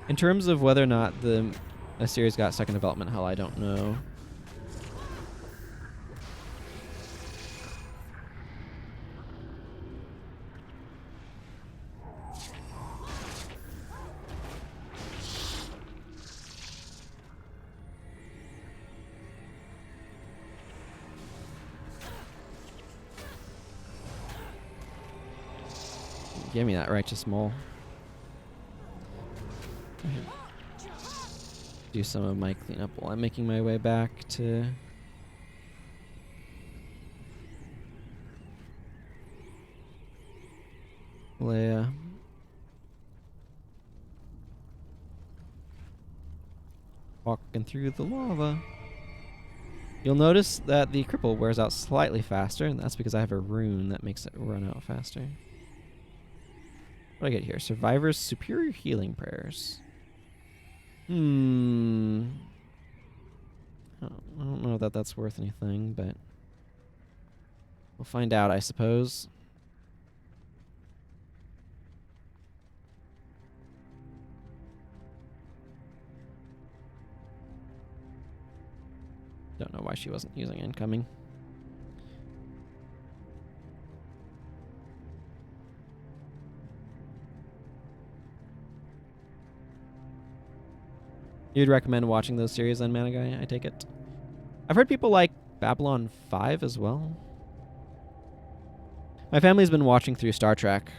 in terms of whether or not a series got stuck in development hell, I don't know. Give me that righteous mole. Do some of my cleanup while I'm making my way back to Leia. Walking through the lava. You'll notice that the cripple wears out slightly faster, and that's because I have a rune that makes it run out faster. What do I get here? Survivor's Superior Healing Prayers. I don't know that that's worth anything, but we'll find out, I suppose. Don't know why she wasn't using incoming. You'd recommend watching those series then, Mana Guy, I take it? I've heard people like Babylon 5 as well. My family's been watching through Star Trek.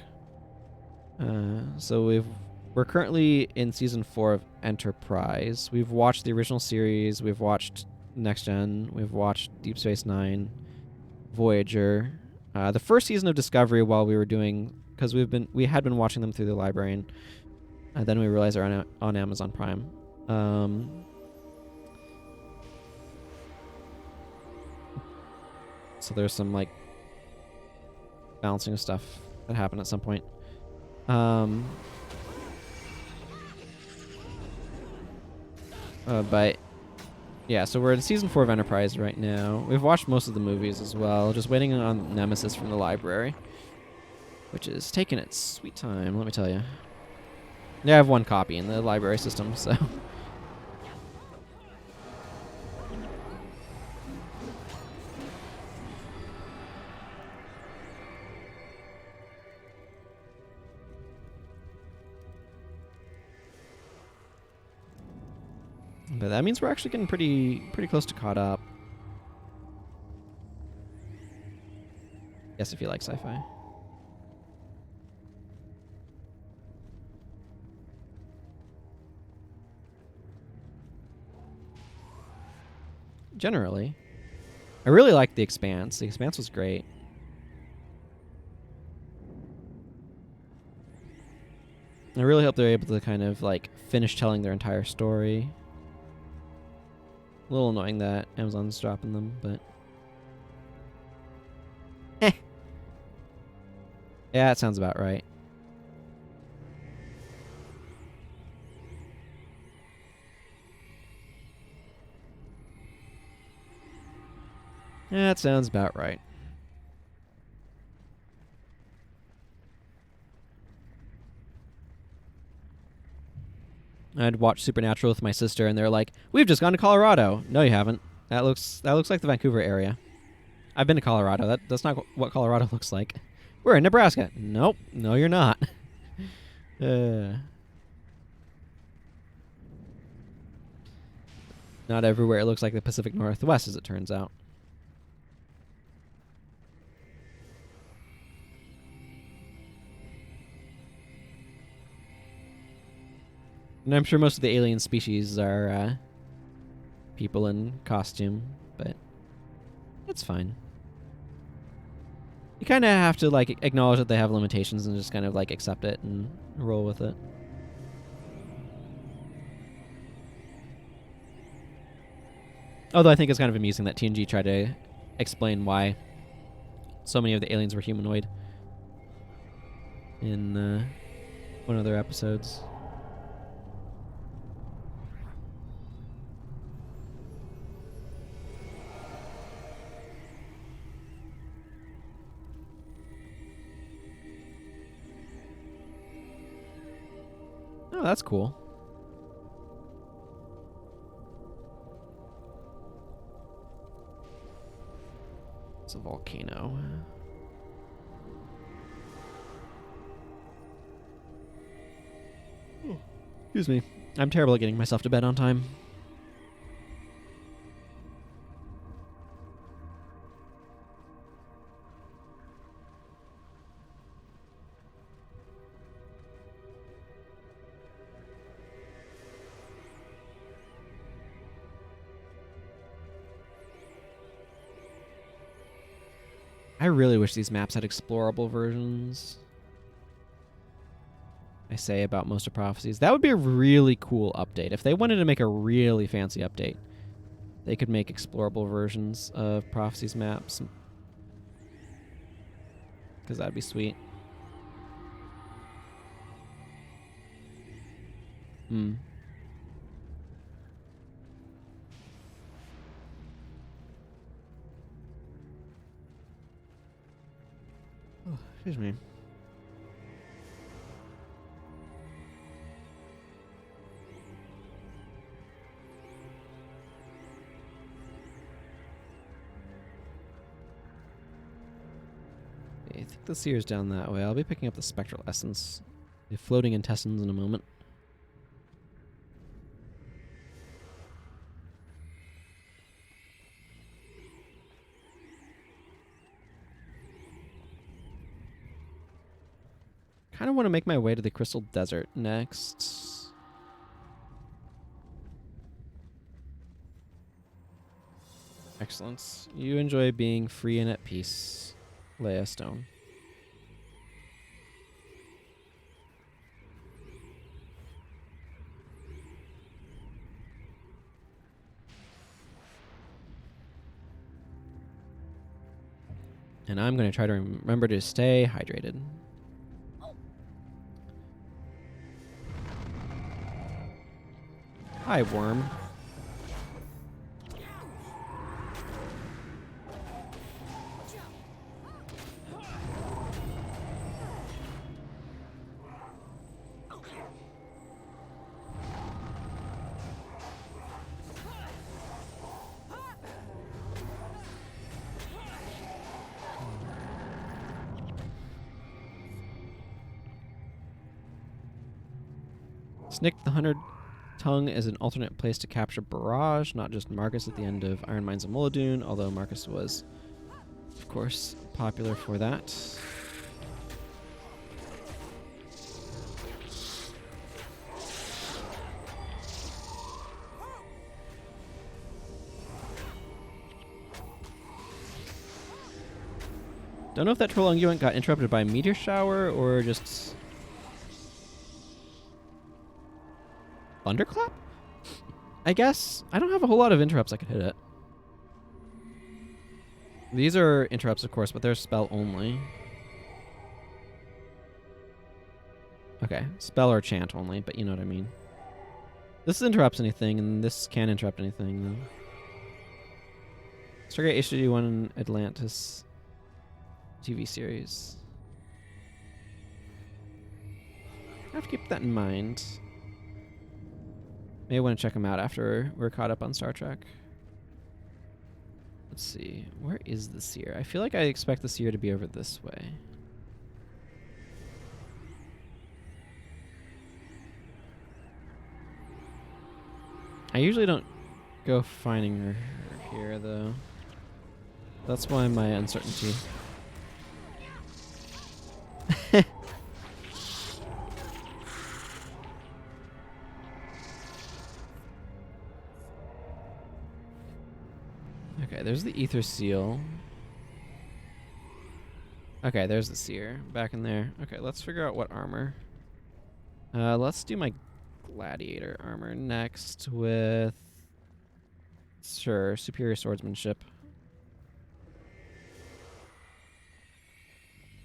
So we're currently in season 4 of Enterprise. We've watched the original series, we've watched Next Gen, we've watched Deep Space Nine, Voyager. The first season of Discovery while we were doing, because we had been watching them through the library, and then we realized they're on Amazon Prime. So there's some like balancing of stuff that happened at some point. But yeah, so we're in season 4 of Enterprise right now. We've watched most of the movies as well, just waiting on Nemesis from the library, which is taking its sweet time, let me tell you. Yeah, I have one copy in the library system, so. But that means we're actually getting pretty close to caught up. Yes, if you like sci-fi. Generally. I really liked The Expanse. The Expanse was great. I really hope they're able to kind of like finish telling their entire story. A little annoying that Amazon's dropping them, but yeah, that sounds about right. Yeah, that sounds about right. I'd watch Supernatural with my sister, and they're like, "We've just gone to Colorado." No, you haven't. That looks like the Vancouver area. I've been to Colorado. That's not what Colorado looks like. We're in Nebraska. Nope. No, you're not. Not everywhere it looks like the Pacific Northwest, as it turns out. And I'm sure most of the alien species are people in costume, but it's fine. You kind of have to like acknowledge that they have limitations and just kind of like accept it and roll with it. Although I think it's kind of amusing that TNG tried to explain why so many of the aliens were humanoid in one of their episodes. Oh, that's cool. It's a volcano. Excuse me. I'm terrible at getting myself to bed on time. I really wish these maps had explorable versions. I say about most of Prophecies. That would be a really cool update. If they wanted to make a really fancy update, they could make explorable versions of Prophecies maps. Because that'd be sweet. Hmm. Oh, excuse me. I think the seer's down that way. I'll be picking up the spectral essence. The floating intestines in a moment. Kind of want to make my way to the Crystal Desert next. Excellent. You enjoy being free and at peace, Leia Stone. And I'm going to try to remember to stay hydrated. Hi, worm. Snick the 100 Tongue is an alternate place to capture Barrage, not just Marcus at the end of Iron Mines of Muladun, although Marcus was, of course, popular for that. Don't know if that troll unguent got interrupted by a meteor shower or just thunderclap? I guess. I don't have a whole lot of interrupts I could hit it. These are interrupts, of course, but they're spell only. Okay, spell or chant only, but you know what I mean. This interrupts anything, and this can't interrupt anything, though. Stargate HD1 Atlantis TV series. I have to keep that in mind. May want to check them out after we're caught up on Star Trek. Let's see. Where is the seer? I feel like I expect the seer to be over this way. I usually don't go finding her here, though. That's why my uncertainty. Okay, there's the ether seal. Okay, there's the seer back in there. Okay, let's figure out what armor. Let's do my gladiator armor next with, sure, superior swordsmanship.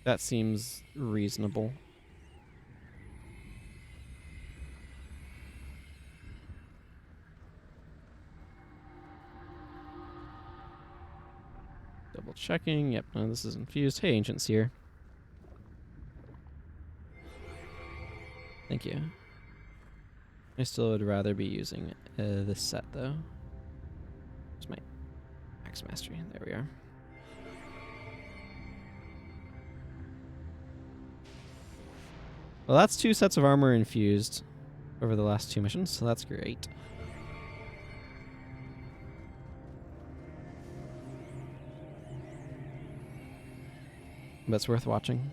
That seems reasonable. Double checking. Yep, no, this is infused. Hey, Ancient Seer. Thank you. I still would rather be using this set, though. Where's my Axe Mastery? There we are. Well, that's 2 sets of armor infused over the last 2 missions, so that's great. But it's worth watching.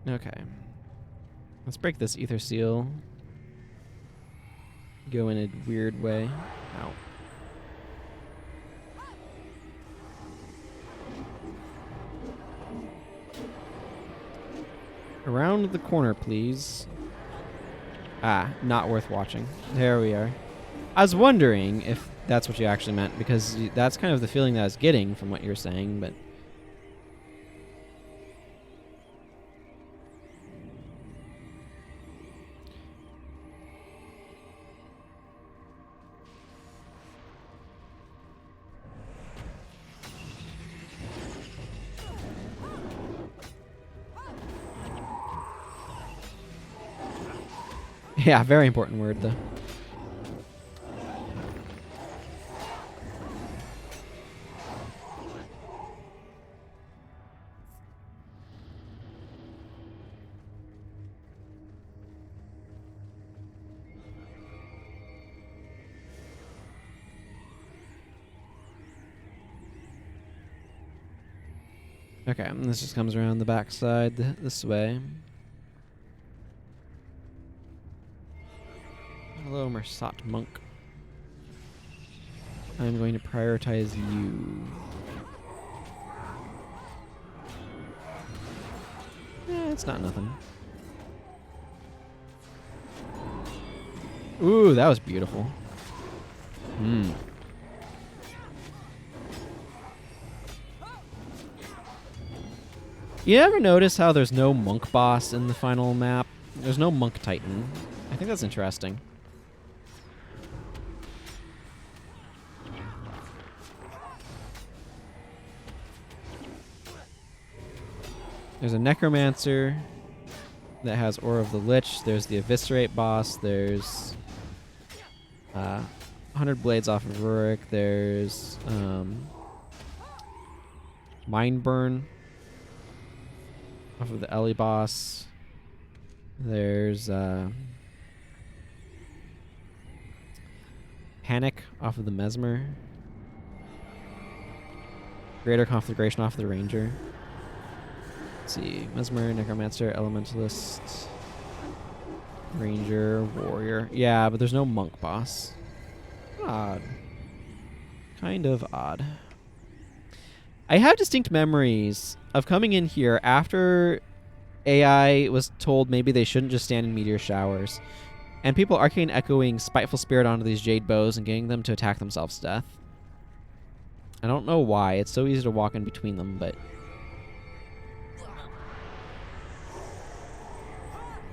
Okay. Let's break this ether seal. Go in a weird way. Ow. Around the corner, please. Ah, not worth watching. There we are. I was wondering if that's what you actually meant, because that's kind of the feeling that I was getting from what you were saying, but... Yeah, very important word, though. Okay, and this just comes around the backside this way. Hello, Mersat Monk. I'm going to prioritize you. It's not nothing. Ooh, that was beautiful. Hmm. You ever notice how there's no monk boss in the final map? There's no monk titan. I think that's interesting. There's a necromancer that has Aura of the Lich. There's the Eviscerate boss. There's 100 Blades off of Rurik. There's Mind Burn off of the Ellie boss. There's Panic off of the Mesmer. Greater Conflagration off of the Ranger. Let's see. Mesmer, Necromancer, Elementalist, Ranger, Warrior. Yeah, but there's no monk boss. Odd. Kind of odd. I have distinct memories of coming in here after AI was told maybe they shouldn't just stand in meteor showers, and people arcane echoing Spiteful Spirit onto these jade bows and getting them to attack themselves to death. I don't know why. It's so easy to walk in between them, but...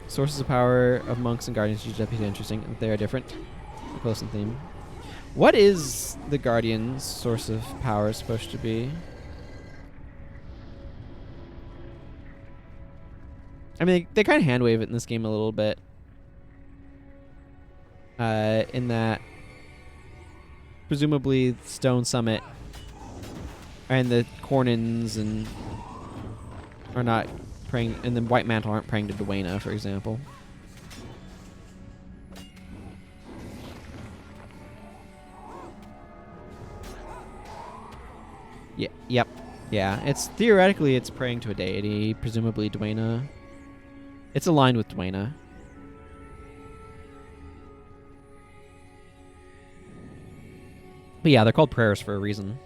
Sources of power of monks and guardians is definitely interesting. They are different. They're close in theme. What is the guardian's source of power supposed to be? I mean, they kind of hand wave it in this game a little bit. In that, presumably, Stone Summit and the Cornins and are not praying, and the White Mantle aren't praying to Dwayna, for example. Yeah. Yep. Yeah. It's theoretically it's praying to a deity, presumably Dwayna. It's aligned with Dwayna. But yeah, they're called prayers for a reason.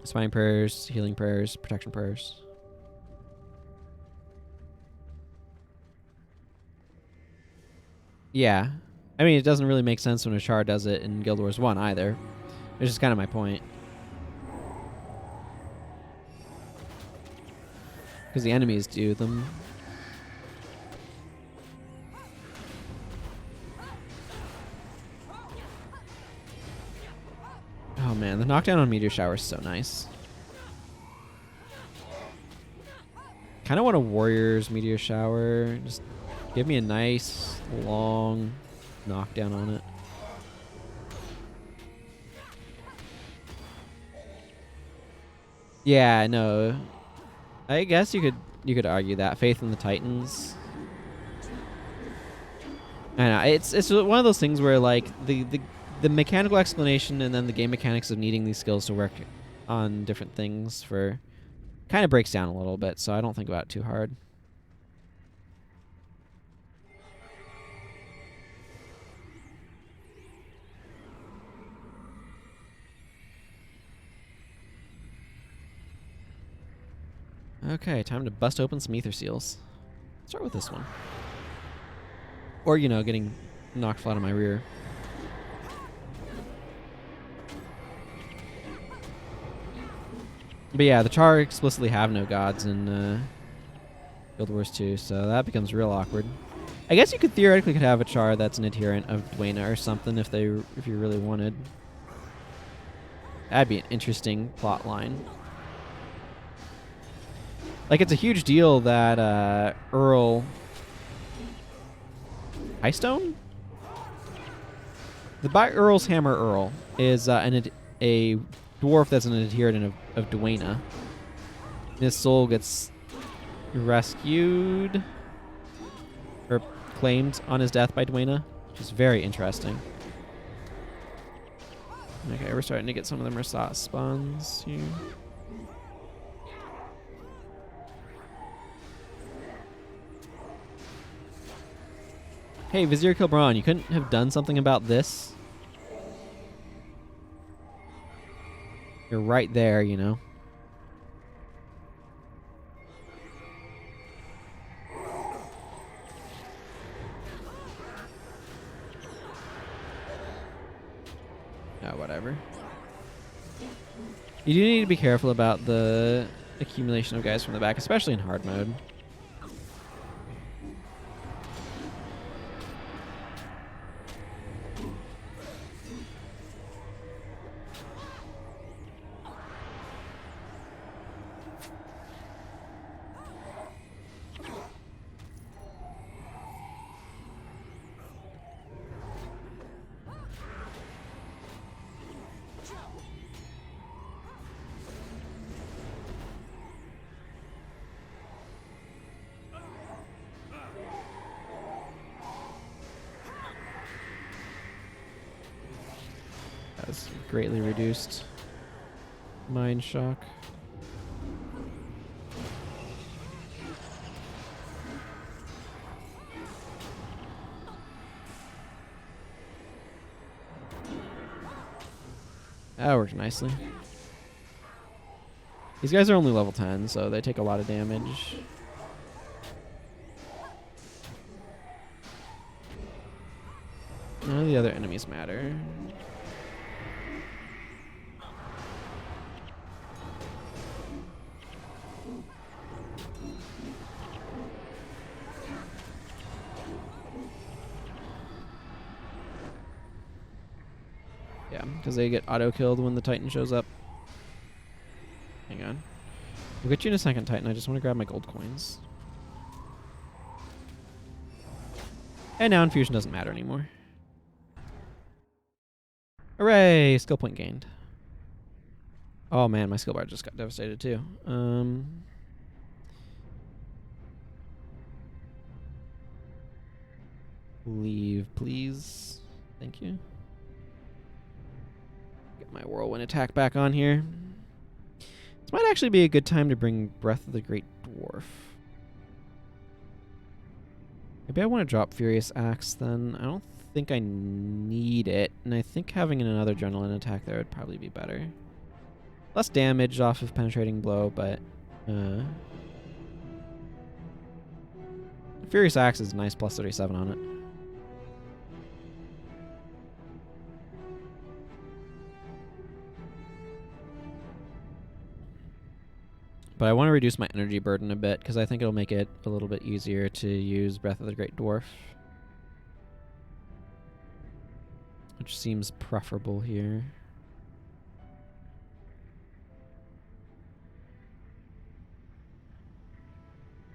Spine prayers, healing prayers, protection prayers. Yeah. I mean, it doesn't really make sense when a Char does it in Guild Wars 1 either. Which is kind of my point. Because the enemies do them. Oh man, the knockdown on Meteor Shower is so nice. Kind of want a Warrior's Meteor Shower. Just give me a nice, long knockdown on it. Yeah, no. I guess you could argue that Faith in the Titans. I know it's one of those things where like the mechanical explanation and then the game mechanics of needing these skills to work on different things for kind of breaks down a little bit, so I don't think about it too hard. Okay, time to bust open some ether seals. Start with this one. Or, you know, getting knocked flat on my rear. But yeah, the Char explicitly have no gods in Guild Wars 2, so that becomes real awkward. I guess you could theoretically have a Char that's an adherent of Dwayna or something if you really wanted. That'd be an interesting plot line. Like, it's a huge deal that Earl Highstone? By Earl's Hammer Earl is a dwarf that's an adherent of Dwayna. His soul gets rescued or claimed on his death by Dwayna, which is very interesting. Okay, we're starting to get some of the Mersat spawns here. Hey, Vizier Kilbron, you couldn't have done something about this? You're right there, you know. Oh, whatever. You do need to be careful about the accumulation of guys from the back, especially in hard mode. That's greatly reduced mind shock. That worked nicely. These guys are only level 10, so they take a lot of damage. None of the other enemies matter. Yeah, because they get auto-killed when the Titan shows up. Hang on. We'll get you in a second, Titan. I just want to grab my gold coins. And now infusion doesn't matter anymore. Hooray! Skill point gained. Oh man, my skill bar just got devastated too. Leave, please. Thank you. Get my whirlwind attack back on here. This might actually be a good time to bring Breath of the Great Dwarf. Maybe I want to drop Furious Axe then. I don't think I need it, and I think having another Adrenaline attack there would probably be better. Less damage off of Penetrating Blow, but Furious Axe is nice, plus 37 on it. But I want to reduce my energy burden a bit, because I think it'll make it a little bit easier to use Breath of the Great Dwarf. Which seems preferable here.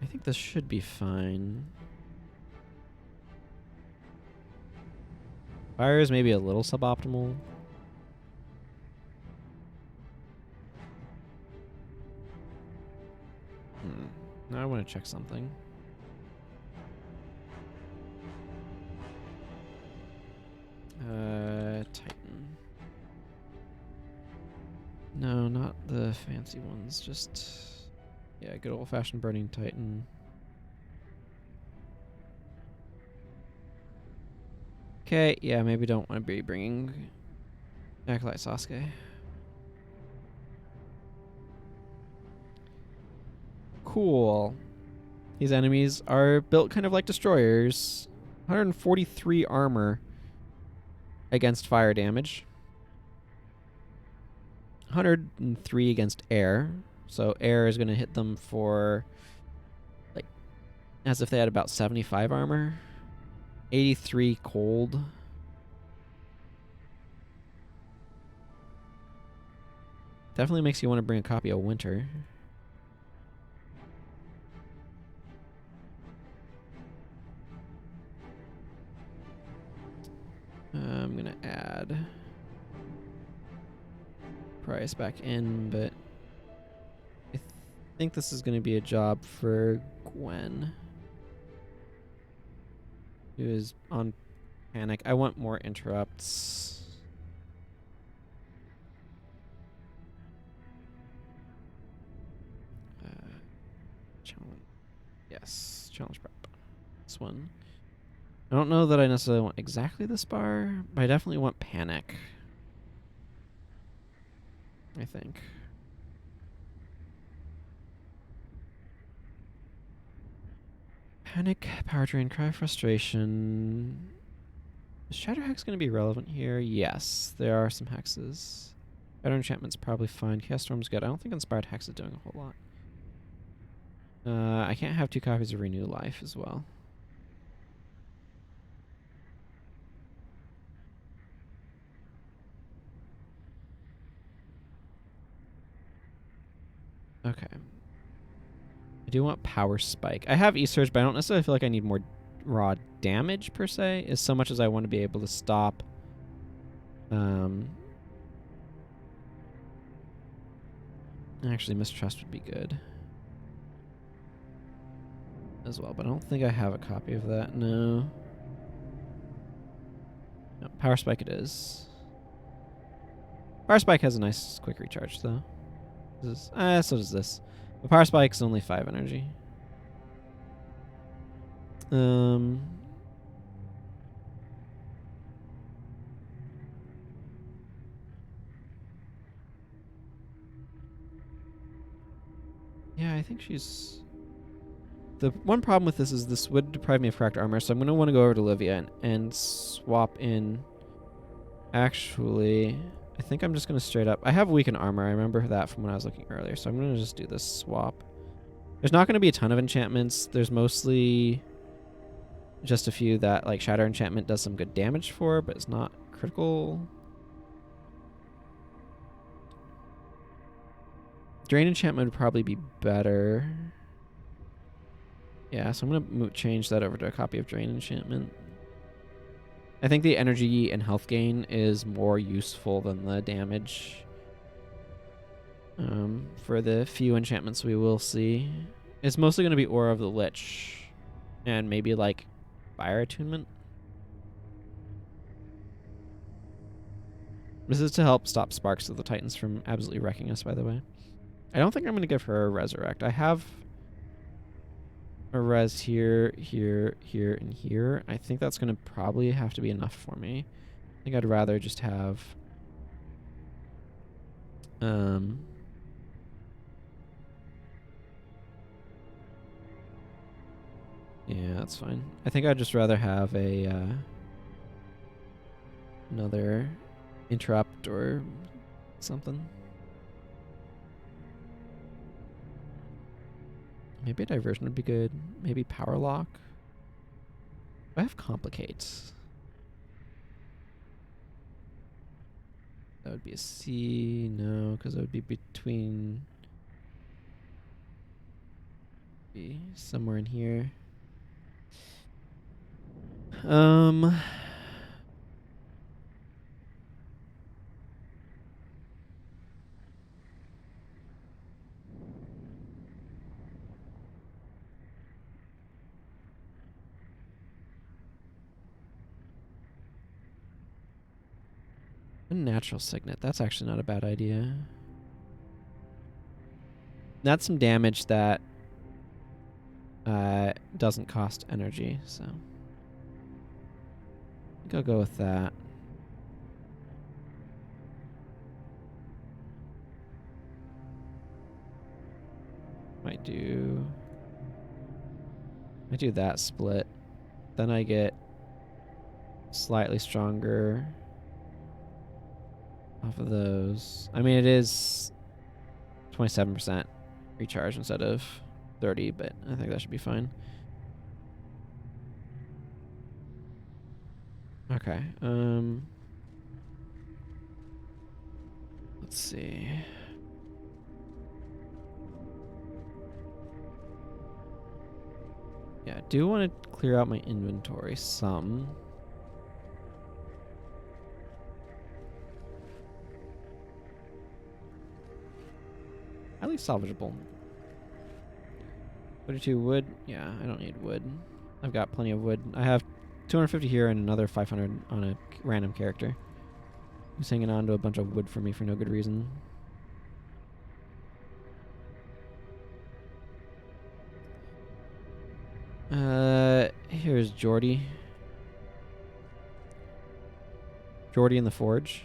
I think this should be fine. Fire is maybe a little suboptimal. Now I want to check something. Titan. No, not the fancy ones. Just, yeah, good old-fashioned Burning Titan. Okay, yeah, maybe don't want to be bringing Acolyte Sasuke. Cool. These enemies are built kind of like destroyers. 143 armor against fire damage. 103 against air. So air is going to hit them for, like, as if they had about 75 armor. 83 cold. Definitely makes you want to bring a copy of Winter. I'm going to add price back in, but I think this is going to be a job for Gwen, who is on panic. I want more interrupts. Challenge. Yes, challenge prep. This one. I don't know that I necessarily want exactly this bar, but I definitely want panic. I think. Panic, power drain, cry of frustration. Is Shadow Hex going to be relevant here? Yes, there are some hexes. Shadow Enchantment's probably fine. Chaos Storm's good. I don't think Inspired Hex is doing a whole lot. I can't have 2 copies of Renew Life as well. Okay. I do want Power Spike. I have E-Surge, but I don't necessarily feel like I need more raw damage, per se, as so much as I want to be able to stop. Actually, Mistrust would be good as well, but I don't think I have a copy of that. No. No, Power Spike it is. Power Spike has a nice quick recharge, though. So does this. The Power Spike's only 5 energy. Yeah, I think she's... The one problem with this is this would deprive me of cracked armor, so I'm going to want to go over to Livia and swap in... Actually, I think I'm just going to straight up... I have weakened armor. I remember that from when I was looking earlier, so I'm going to just do this swap. There's not going to be a ton of enchantments. There's mostly just a few that, like, Shatter Enchantment does some good damage for, but it's not critical. Drain enchantment would probably be better. Yeah, so I'm going to change that over to a copy of Drain enchantment. I think the energy and health gain is more useful than the damage. For the few enchantments we will see. It's mostly going to be Aura of the Lich. And maybe like Fire Attunement. This is to help stop Sparks of the Titans from absolutely wrecking us, by the way. I don't think I'm going to give her a Resurrect. I have a res here, here, here, and here. I think that's going to probably have to be enough for me. I think I'd rather just have... yeah, that's fine. I think I'd just rather have a another interrupt or something. Maybe a diversion would be good. Maybe power lock. I have complicate. That would be a C. No, because that would be between... be somewhere in here. Unnatural Signet. That's actually not a bad idea. That's some damage that doesn't cost energy, so I think I'll go with that. Might do that split. Then I get slightly stronger off of those. I mean, it is 27% recharge instead of 30, but I think that should be fine. Okay. Let's see. Yeah, I do want to clear out my inventory some. At least salvageable. 42 wood. Yeah, I don't need wood. I've got plenty of wood. I have 250 here and another 500 on a random character. Who's hanging on to a bunch of wood for me for no good reason. Here's Jordy. Jordy in the Forge.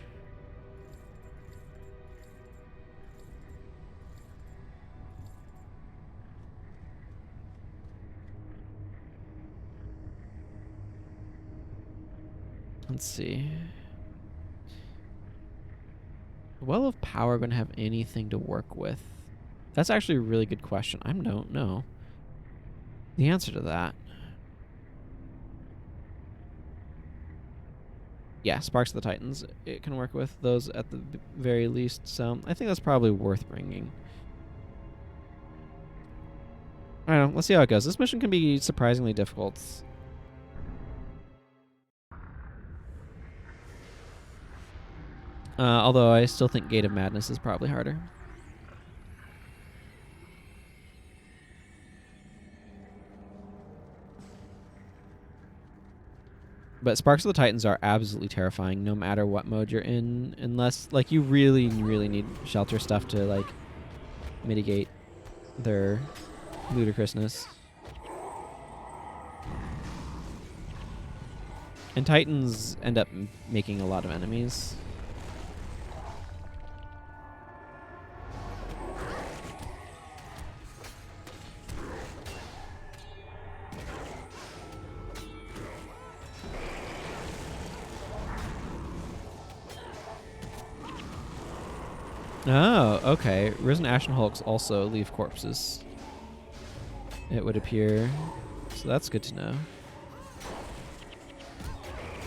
Let's see. Well of Power going to have anything to work with? That's actually a really good question. I don't know the answer to that. Yeah, Sparks of the Titans. It can work with those at the very least. So I think that's probably worth bringing. I don't know. Let's see how it goes. This mission can be surprisingly difficult. Although I still think Gate of Madness is probably harder. But Sparks of the Titans are absolutely terrifying no matter what mode you're in. Unless, like, you really, really need shelter stuff to, like, mitigate their ludicrousness. And Titans end up making a lot of enemies. Oh, okay. Risen Ashen Hulks also leave corpses, it would appear. So that's good to know.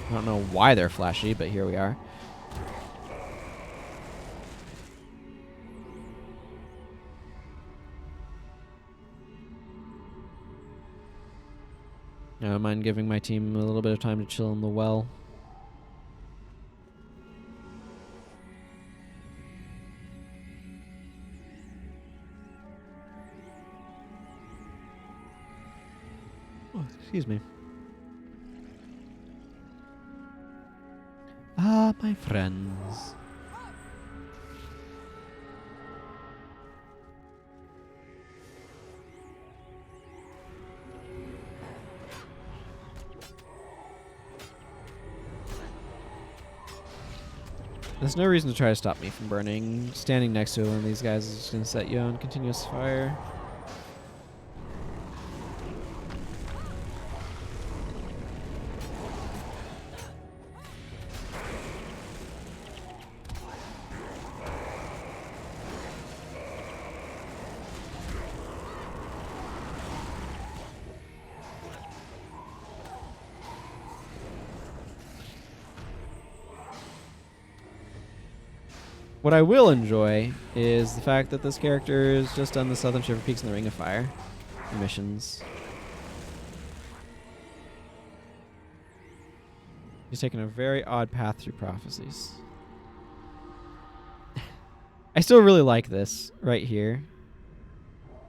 I don't know why they're flashy, but here we are. I don't mind giving my team a little bit of time to chill in the well. Oh, excuse me. Ah, my friends. There's no reason to try to stop me from burning. Standing next to one of these guys is just going to set you on continuous fire. What I will enjoy is the fact that this character has just done the Southern Shiver Peaks and the Ring of Fire missions. He's taken a very odd path through Prophecies. I still really like this right here.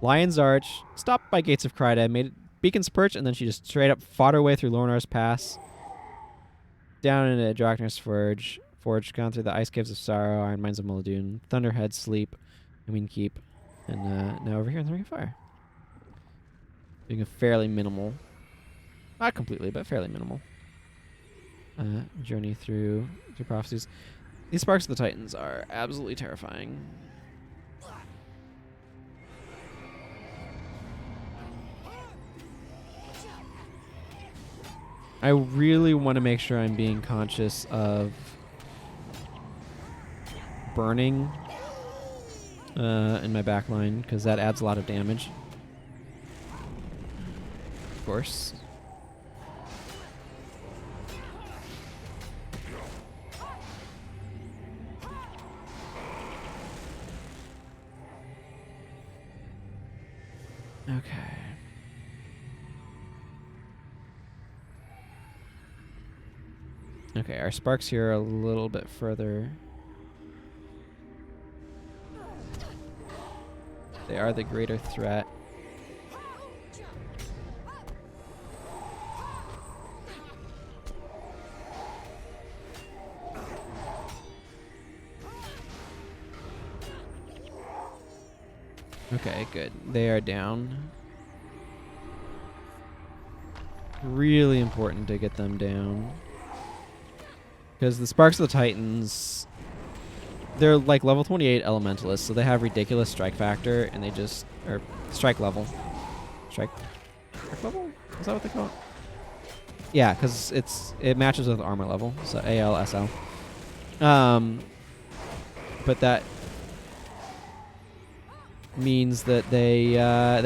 Lion's Arch, stopped by Gates of Crida, made it Beacon's Perch, and then she just straight up fought her way through Lornar's Pass, down into Draknar's Forge, gone through the Ice Caves of Sorrow, Iron Mines of Muldoon, Thunderhead, Sleep, Keep, and now over here in the Ring of Fire. Doing a fairly minimal, not completely, but fairly minimal journey through Prophecies. These Sparks of the Titans are absolutely terrifying. I really want to make sure I'm being conscious of burning in my backline, because that adds a lot of damage. Of course. Okay. Okay, our sparks here are a little bit further. They are the greater threat. Okay, good. They are down. Really important to get them down. Because the Sparks of the Titans, they're like level 28 elementalists, so they have ridiculous strike factor, and they just, or strike level. Strike level? Is that what they call it? Yeah, because it matches with armor level, so AL, SL. But that means that they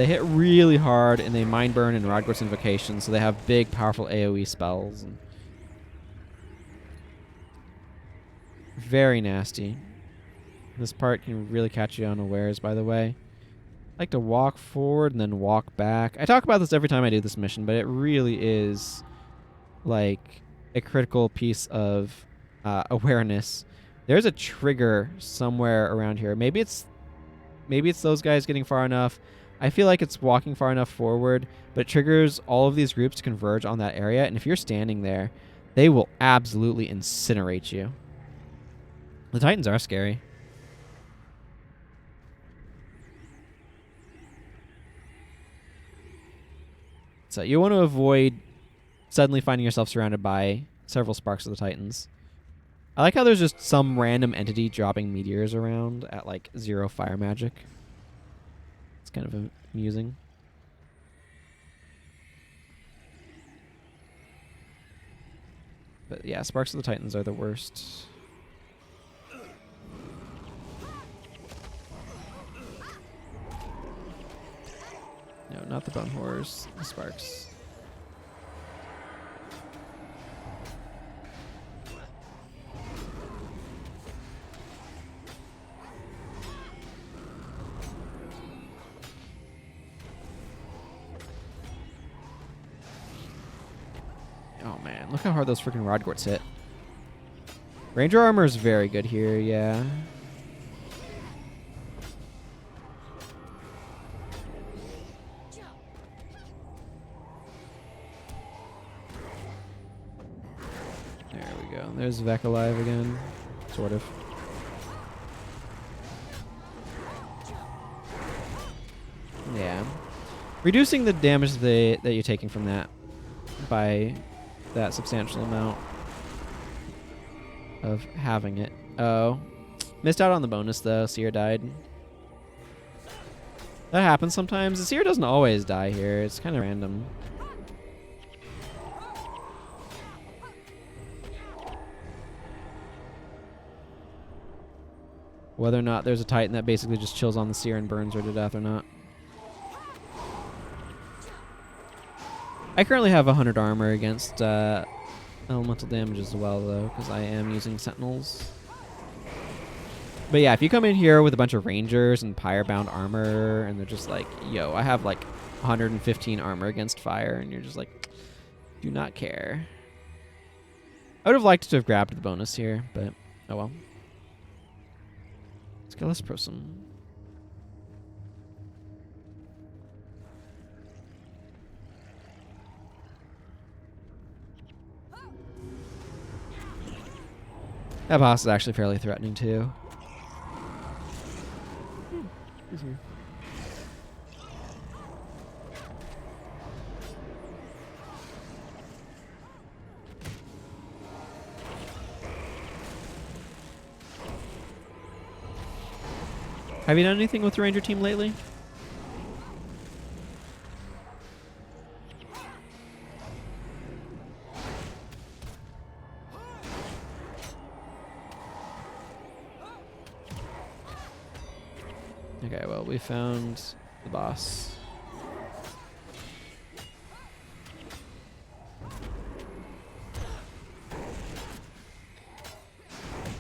hit really hard, and they Mind Burn and Rodgor's Invocation, so they have big, powerful AoE spells. And very nasty. This part can really catch you unawares, by the way. I like to walk forward and then walk back. I talk about this every time I do this mission, but it really is like a critical piece of awareness. There's a trigger somewhere around here. Maybe it's those guys getting far enough. I feel like it's walking far enough forward, but it triggers all of these groups to converge on that area, and if you're standing there, they will absolutely incinerate you. The Titans are scary. So you want to avoid suddenly finding yourself surrounded by several Sparks of the Titans. I like how there's just some random entity dropping meteors around at like 0 fire magic. It's kind of amusing. But yeah, Sparks of the Titans are the worst. No, not the Bone Horrors. The Sparks. Man, look how hard those freaking rod gorts hit. Ranger armor is very good here, yeah. There we go. There's Vec alive again. Sort of. Yeah. Reducing the damage that you're taking from that by that substantial amount of having it. Oh. Missed out on the bonus, though. Seer died. That happens sometimes. The Seer doesn't always die here. It's kind of random. Whether or not there's a Titan that basically just chills on the Seer and burns her to death or not. I currently have 100 armor against elemental damage as well, though, because I am using Sentinels. But yeah, if you come in here with a bunch of Rangers and Pyre-bound armor, and they're just like, yo, I have like 115 armor against fire, and you're just like, do not care. I would have liked to have grabbed the bonus here, but oh well. Let's prosum. That boss is actually fairly threatening too. Have you done anything with the Ranger team lately? Okay, well, we found the boss.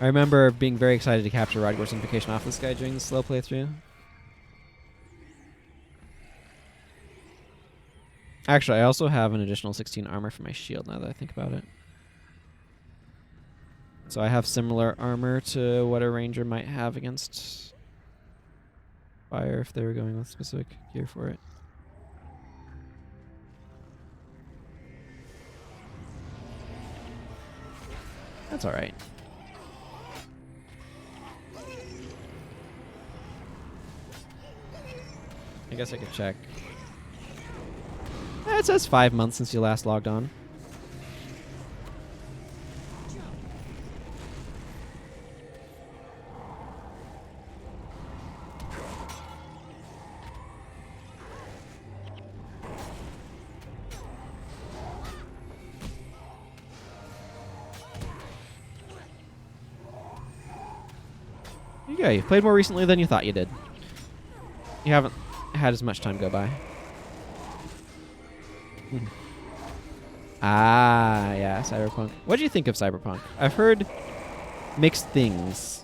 I remember being very excited to capture Rodgor's Invocation off this guy during the slow playthrough. Actually, I also have an additional 16 armor for my shield now that I think about it. So I have similar armor to what a ranger might have against fire if they were going with specific gear for it. That's alright. I guess I could check. It says 5 months since you last logged on. Yeah, you've played more recently than you thought you did. You haven't had as much time go by. Ah, yeah, Cyberpunk. What do you think of Cyberpunk? I've heard mixed things.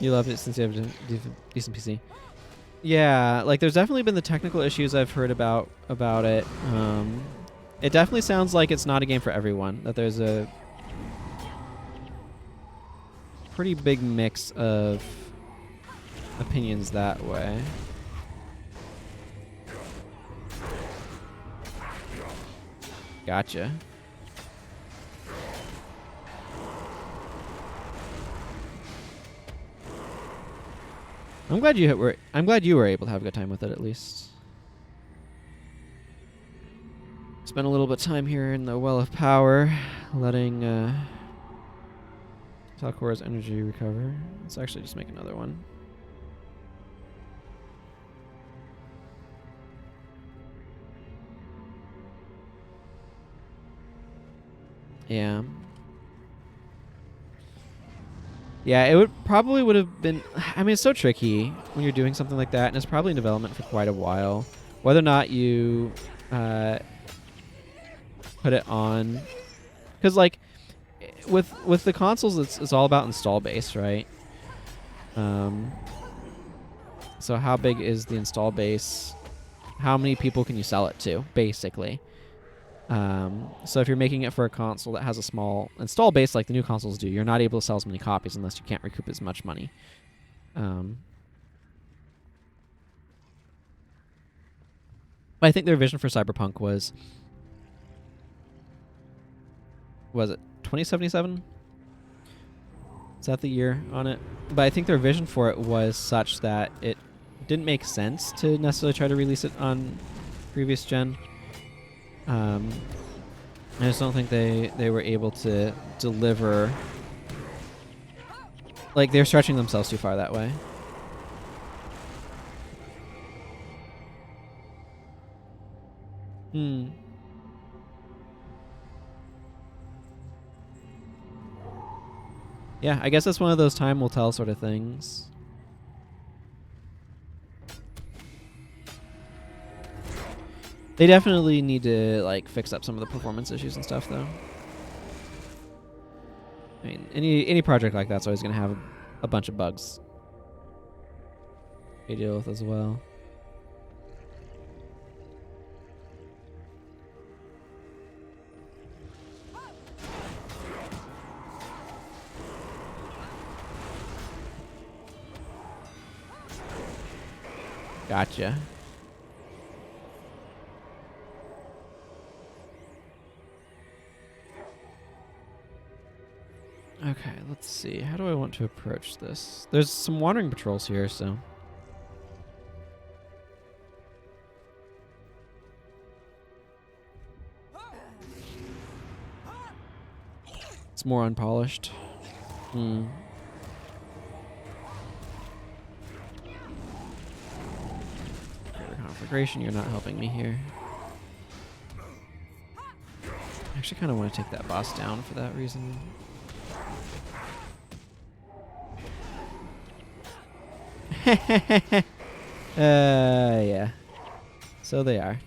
You love it since you have a decent PC. Yeah, like there's definitely been the technical issues I've heard about it. It definitely sounds like it's not a game for everyone. That there's a pretty big mix of opinions that way. Gotcha. I'm glad you were able to have a good time with it at least. Spent a little bit of time here in the Well of Power, letting Talcora's energy recover. Let's actually just make another one. Yeah. Yeah, it would have been. I mean, it's so tricky when you're doing something like that, and it's probably in development for quite a while. Whether or not you put it on, because like with the consoles, it's all about install base, right? So how big is the install base? How many people can you sell it to, basically? So if you're making it for a console that has a small install base like the new consoles do, you're not able to sell as many copies unless you can't recoup as much money. But I think their vision for Cyberpunk was it 2077? Is that the year on it? But I think their vision for it was such that it didn't make sense to necessarily try to release it on previous gen. I just don't think they were able to deliver. Like, they're stretching themselves too far that way. Yeah, I guess that's one of those time will tell sort of things. They definitely need to like fix up some of the performance issues and stuff, though. I mean, any project like that's always going to have a bunch of bugs to deal with as well. Gotcha. Okay, let's see. How do I want to approach this? There's some wandering patrols here, so. It's more unpolished. Conflagration, you're not helping me here. I actually kind of want to take that boss down for that reason. Yeah. So they are.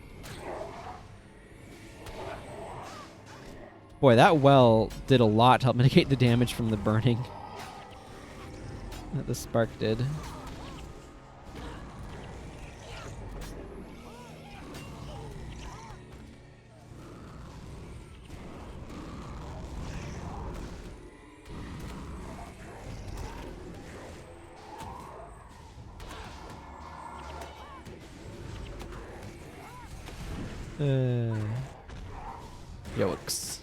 Boy, that well did a lot to help mitigate the damage from the burning that the spark did. Yokes.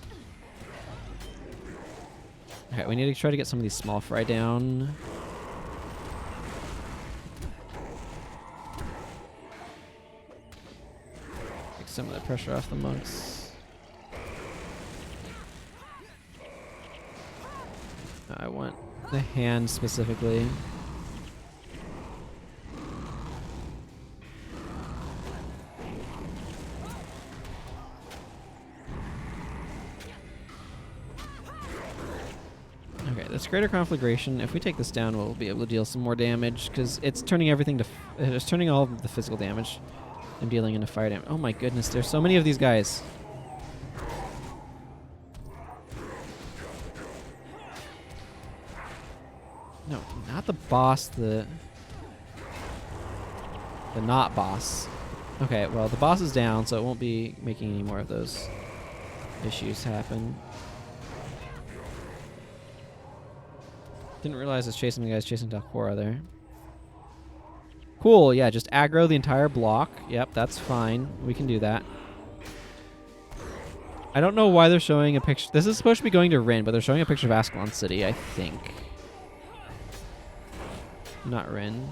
Okay, we need to try to get some of these small fry down. Take some of the pressure off the monks. I want the hand specifically. This greater conflagration, if we take this down, we'll be able to deal some more damage because it's turning everything to it's turning all of the physical damage and dealing into fire damage. Oh my goodness, there's so many of these guys. No, not the boss, the not boss. Okay, well, the boss is down, so it won't be making any more of those issues happen. Didn't realize it's chasing the guys chasing Dalcora there. Cool, yeah, just aggro the entire block. Yep, that's fine. We can do that. I don't know why they're showing a picture. This is supposed to be going to Rin, but they're showing a picture of Ascalon City, I think. Not Rin.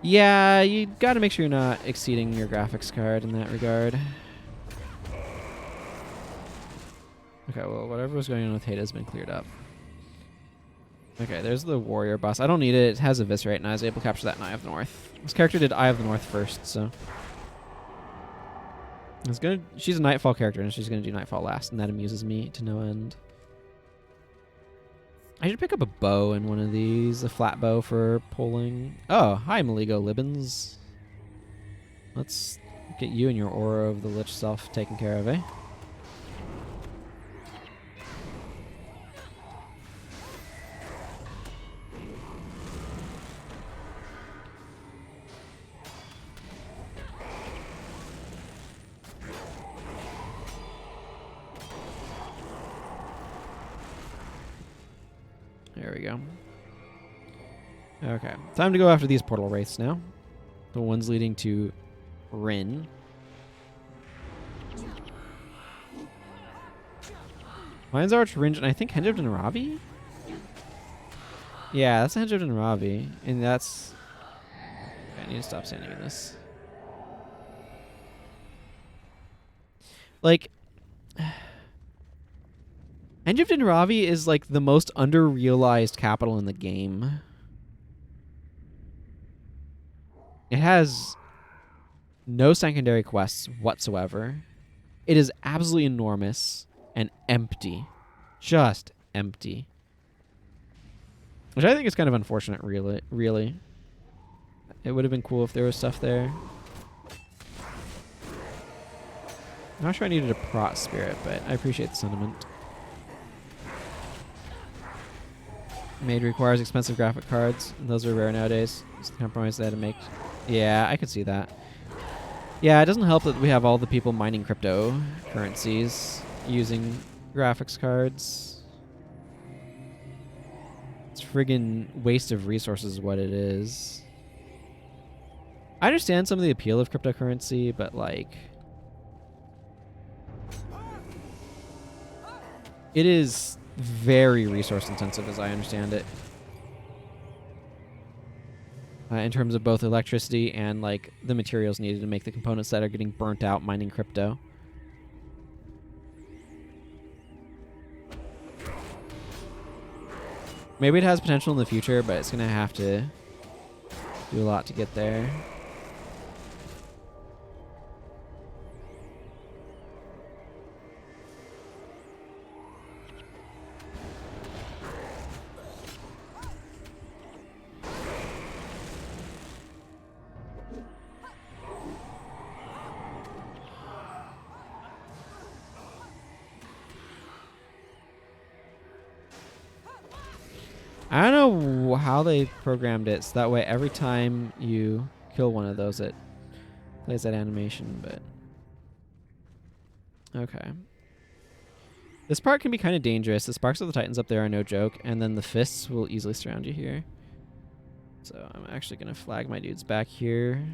Yeah, you gotta make sure you're not exceeding your graphics card in that regard. Okay, well, whatever was going on with Hada has been cleared up. Okay, there's the warrior boss. I don't need it. It has Eviscerate, and I was able to capture that in Eye of the North. This character did Eye of the North first, so. She's a Nightfall character, and she's gonna do Nightfall last, and that amuses me to no end. I should pick up a bow in one of these, a flat bow for pulling. Oh, hi, Maligo Libbens. Let's get you and your aura of the Lich Self taken care of, eh? There we go. Okay, time to go after these portal wraiths now. The ones leading to Rin. Lion's Arch, Rin, and I think Henge of Ravi? Yeah, that's Henge of Ravi. And that's... Okay, I need to stop standing in this. Like... Henge of Ravi is like the most under-realized capital in the game. It has no secondary quests whatsoever. It is absolutely enormous and empty. Just empty. Which I think is kind of unfortunate, really. It would have been cool if there was stuff there. I'm not sure I needed a prot spirit, but I appreciate the sentiment. Made requires expensive graphic cards. And those are rare nowadays. It's the compromise they had to make. Yeah, I could see that. Yeah, it doesn't help that we have all the people mining cryptocurrencies using graphics cards. It's friggin' waste of resources is what it is. I understand some of the appeal of cryptocurrency, but like... It is very resource intensive as I understand it. In terms of both electricity and like the materials needed to make the components that are getting burnt out mining crypto. Maybe it has potential in the future, but it's gonna have to do a lot to get there. I don't know how they programmed it, so that way every time you kill one of those, it plays that animation, but... Okay. This part can be kind of dangerous. The Sparks of the Titans up there are no joke, and then the Fists will easily surround you here. So I'm actually going to flag my dudes back here.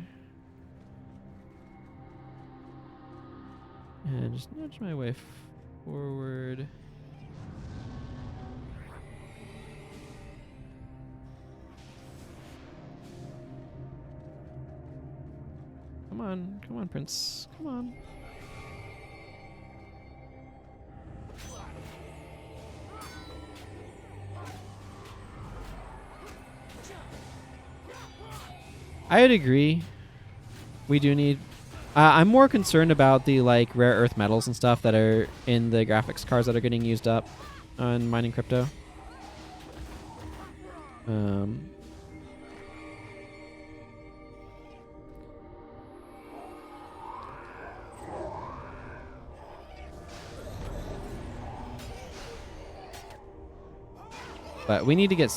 And just nudge my way forward. Come on, Prince. Come on. I would agree. We do need... I'm more concerned about the like rare earth metals and stuff that are in the graphics cards that are getting used up on mining crypto. But we need to get...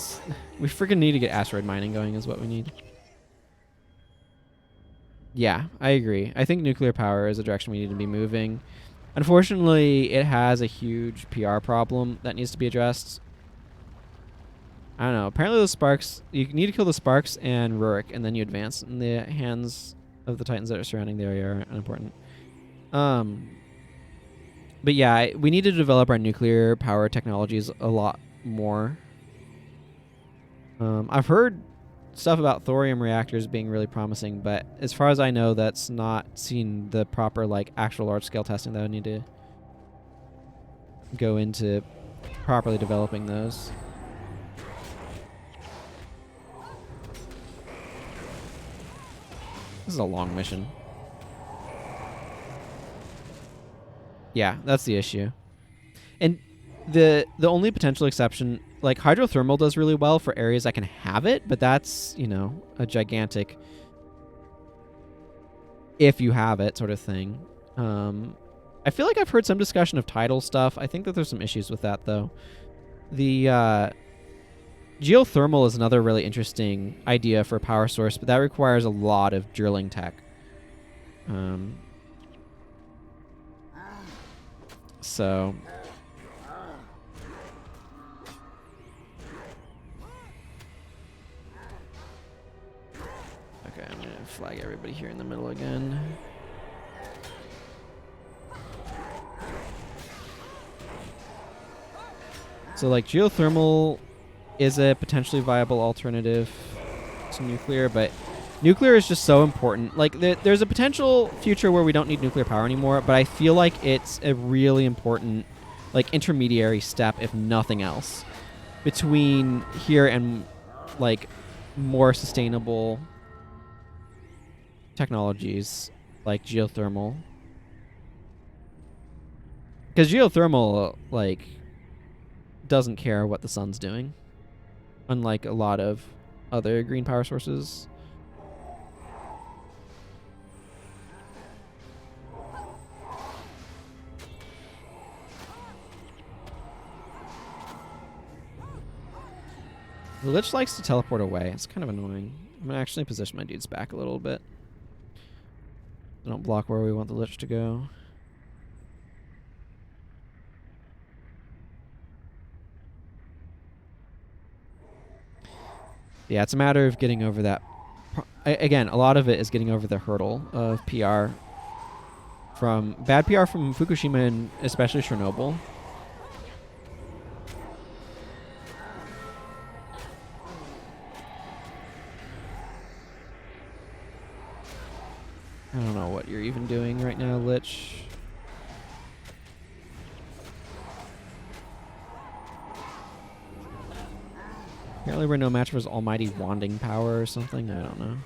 We freaking need to get asteroid mining going is what we need. Yeah, I agree. I think nuclear power is the direction we need to be moving. Unfortunately, it has a huge PR problem that needs to be addressed. I don't know. Apparently the Sparks... You need to kill the Sparks and Rurik, and then you advance. And the hands of the Titans that are surrounding the area are unimportant. But yeah, we need to develop our nuclear power technologies a lot more. I've heard stuff about thorium reactors being really promising, but as far as I know, that's not seen the proper like actual large-scale testing that I need to go into properly developing those. This is a long mission. Yeah, that's the issue. And the only potential exception, like hydrothermal does really well for areas that can have it, but that's, you know, a gigantic if you have it sort of thing. I feel like I've heard some discussion of tidal stuff. I think that there's some issues with that, though. The geothermal is another really interesting idea for a power source, but that requires a lot of drilling tech. So... Okay, I'm going to flag everybody here in the middle again. So, like, geothermal is a potentially viable alternative to nuclear, but nuclear is just so important. Like, there's a potential future where we don't need nuclear power anymore, but I feel like it's a really important, like, intermediary step, if nothing else, between here and, like, more sustainable technologies like geothermal. Because geothermal, like, doesn't care what the sun's doing, unlike a lot of other green power sources. The Lich likes to teleport away. It's kind of annoying. I'm going to actually position my dudes back a little bit. They don't block where we want the Lich to go. Yeah, it's a matter of getting over that. Again, a lot of it is getting over the hurdle of PR. From bad PR from Fukushima and especially Chernobyl. I don't know what you're even doing right now, Lich. Apparently we're no match for his almighty wanding power or something. I don't know.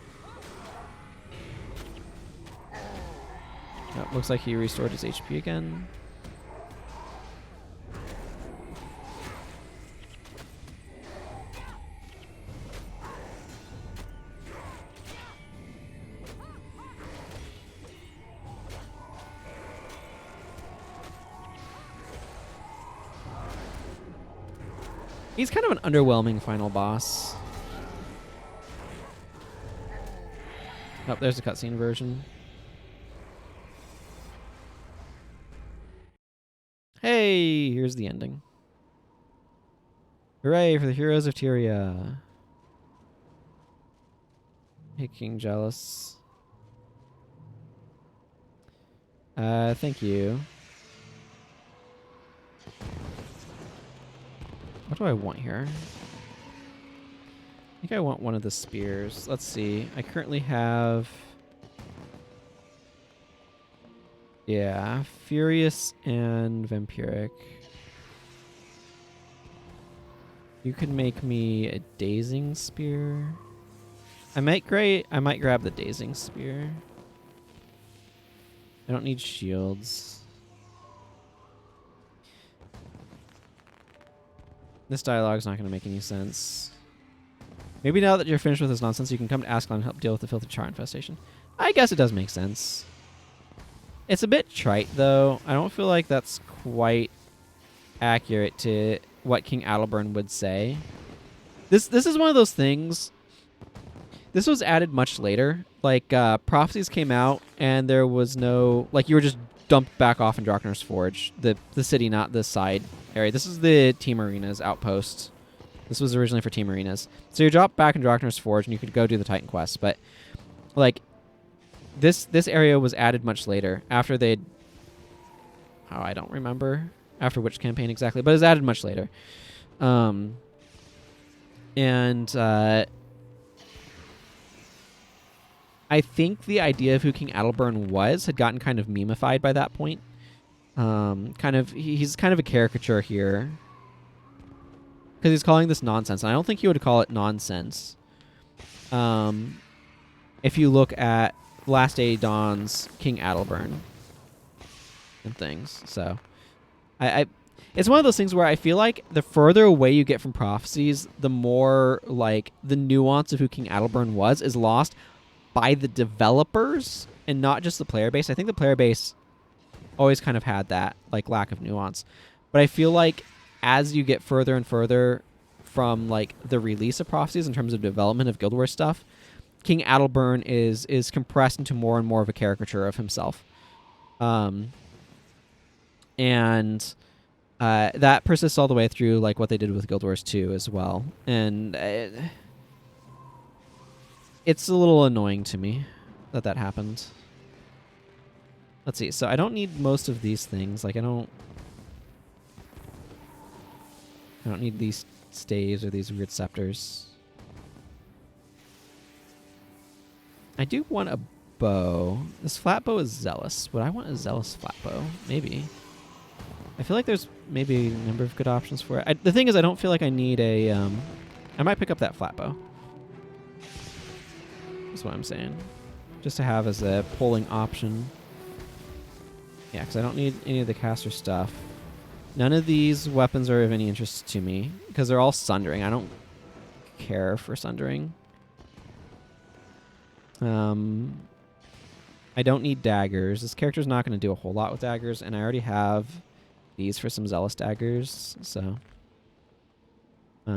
Oh, looks like he restored his HP again. He's kind of an underwhelming final boss. Oh, there's the cutscene version. Hey, here's the ending. Hooray for the heroes of Tyria. Hey, King Jealous. Thank you. What do I want here? I think I want one of the spears. Let's see. I currently have... Yeah, Furious and Vampiric. You could make me a Dazing Spear. I might grab the Dazing Spear. I don't need shields. This dialogue's not going to make any sense. Maybe now that you're finished with this nonsense, you can come to Ascalon and help deal with the filthy char infestation. I guess it does make sense. It's a bit trite, though. I don't feel like that's quite accurate to what King Adalbern would say. This is one of those things. This was added much later. Like, Prophecies came out, and there was no... Like, you were just dumped back off in Drachner's Forge. The city, not the side area. This is the Team Arenas outpost. This was originally for Team Arenas. So you drop back in Drachner's Forge, and you could go do the Titan quest. But, like, this area was added much later. After they'd... Oh, I don't remember after which campaign exactly. But it was added much later. I think the idea of who King Adalbern had gotten kind of memeified by that point. He's kind of a caricature here. Because he's calling this nonsense. And I don't think he would call it nonsense. If you look at Last Day Dawn's King Adalbern. and things. So I it's one of those things where I feel like the further away you get from Prophecies, the more like the nuance of who King Adelburn was is lost by the developers and not just the player base. I think the player base always kind of had that like lack of nuance. But I feel like as you get further and further from like the release of Prophecies in terms of development of Guild Wars stuff, King Adelburn is compressed into more and more of a caricature of himself. And that persists all the way through, like what they did with Guild Wars 2 as well. And it's a little annoying to me that happened. Let's see. So I don't need most of these things. Like I don't need these staves or these weird scepters. I do want a bow. This flat bow is zealous. Would I want a zealous flat bow? Maybe. I feel like there's maybe a number of good options for it. The thing is, I don't feel like I need a... I might pick up that flat bow. That's what I'm saying. Just to have as a polling option. Yeah, because I don't need any of the caster stuff. None of these weapons are of any interest to me, because they're all sundering. I don't care for sundering. I don't need daggers. This character's not going to do a whole lot with daggers, and I already have these for some zealous daggers, so... I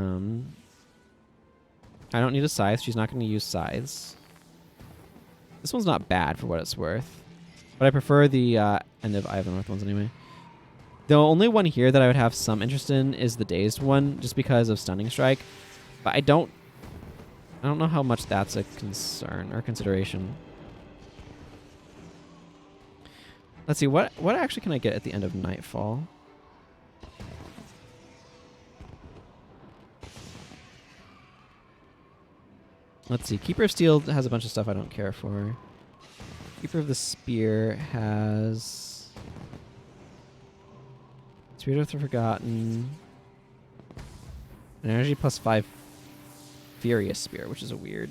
don't need a scythe. She's not going to use scythes. This one's not bad for what it's worth, but I prefer the End of Eye of the North ones anyway. The only one here that I would have some interest in is the Dazed one, just because of Stunning Strike, but I don't know how much that's a concern or consideration. Let's see, what actually can I get at the end of Nightfall? Let's see, Keeper of Steel has a bunch of stuff I don't care for. Keeper of the Spear has... Spirit of the Forgotten. An energy plus 5 Furious Spear, which is a weird...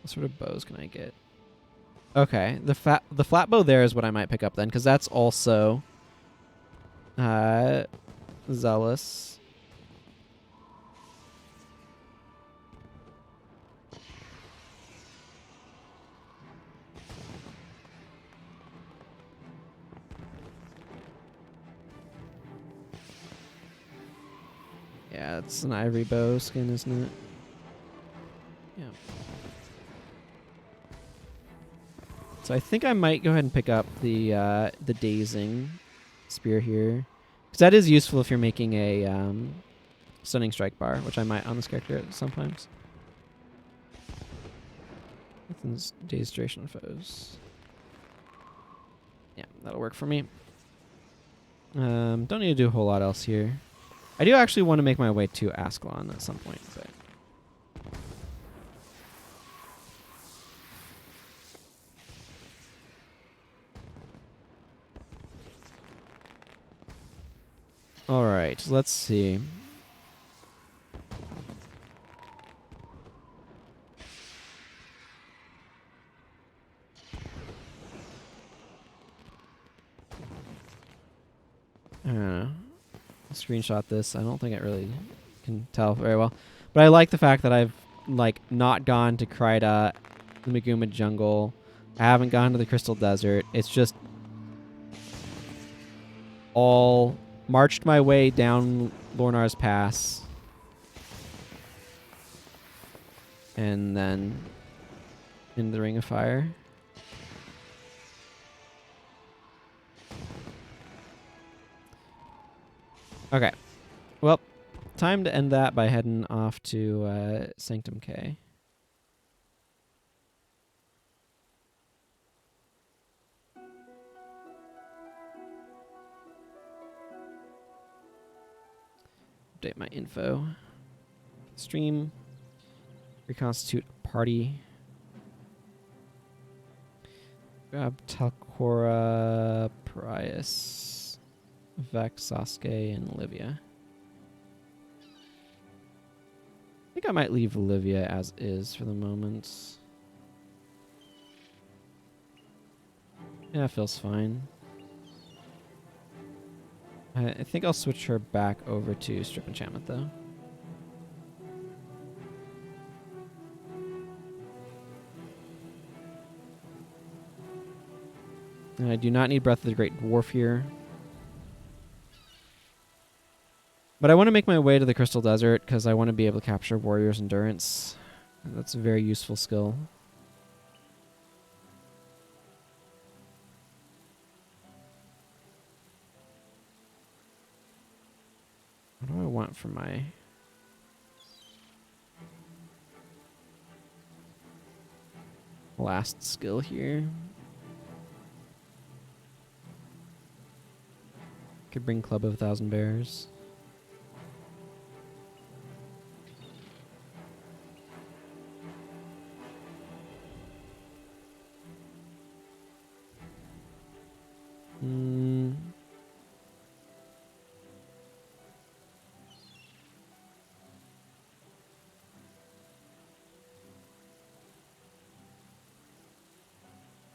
What sort of bows can I get? Okay, the flat bow there is what I might pick up then, because that's also zealous. Yeah, it's an ivory bow skin, isn't it? Yeah. So I think I might go ahead and pick up the Dazing Spear here, because that is useful if you're making a Stunning Strike bar, which I might on this character sometimes. Dazed Duration Foes. Yeah, that'll work for me. Don't need to do a whole lot else here. I do actually want to make my way to Ascalon at some point, but... Alright, let's see. I don't know. I'll screenshot this. I don't think it really can tell very well. But I like the fact that I've like not gone to Kryda, the Maguma Jungle. I haven't gone to the Crystal Desert. It's just all marched my way down Lornar's Pass. And then into the Ring of Fire. Okay. Well, time to end that by heading off to Sanctum Cay. Update my info. Stream. Reconstitute party. Grab Talcora, Prius, Vex, Sasuke, and Olivia. think I might leave Olivia as is for the moment. Yeah, feels fine. I think I'll switch her back over to Strip Enchantment, though. And I do not need Breath of the Great Dwarf here. But I want to make my way to the Crystal Desert because I want to be able to capture Warrior's Endurance. That's a very useful skill. What do I want for my... last skill here? Could bring Club of a Thousand Bears.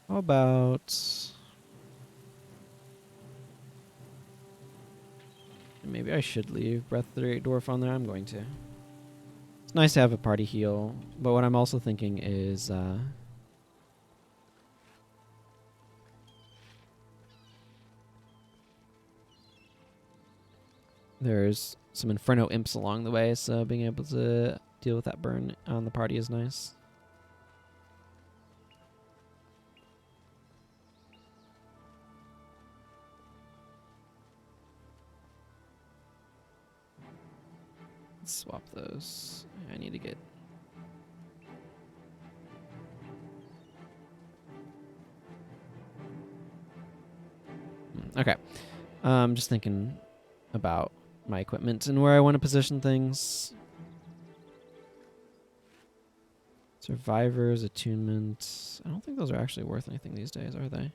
How about... maybe I should leave Breath of the Great Dwarf on there. I'm going to. It's nice to have a party heal, but what I'm also thinking is... there's some Inferno Imps along the way, so being able to deal with that burn on the party is nice. Let's swap those. I need to get... okay. Just thinking about my equipment and where I want to position things. Survivors, attunement. I don't think those are actually worth anything these days, are they?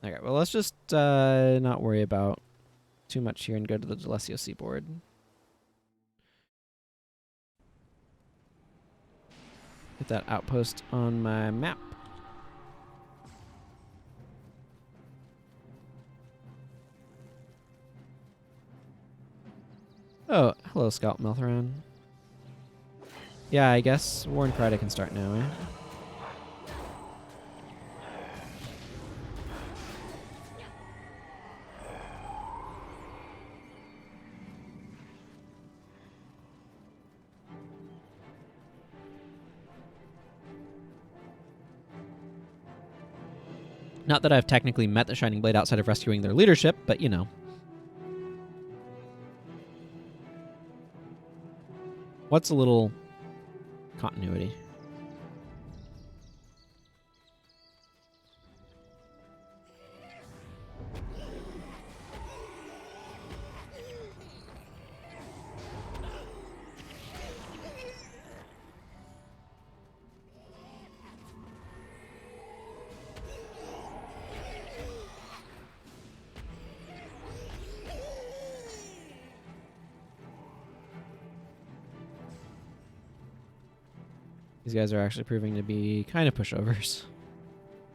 Okay, well, let's just not worry about too much here and go to the Delesio Seaboard. Get that outpost on my map. Oh, hello, Scout Melthoran. Yeah, I guess War and Pride I can start now, eh? Not that I've technically met the Shining Blade outside of rescuing their leadership, but you know. What's a little continuity? These guys are actually proving to be kind of pushovers.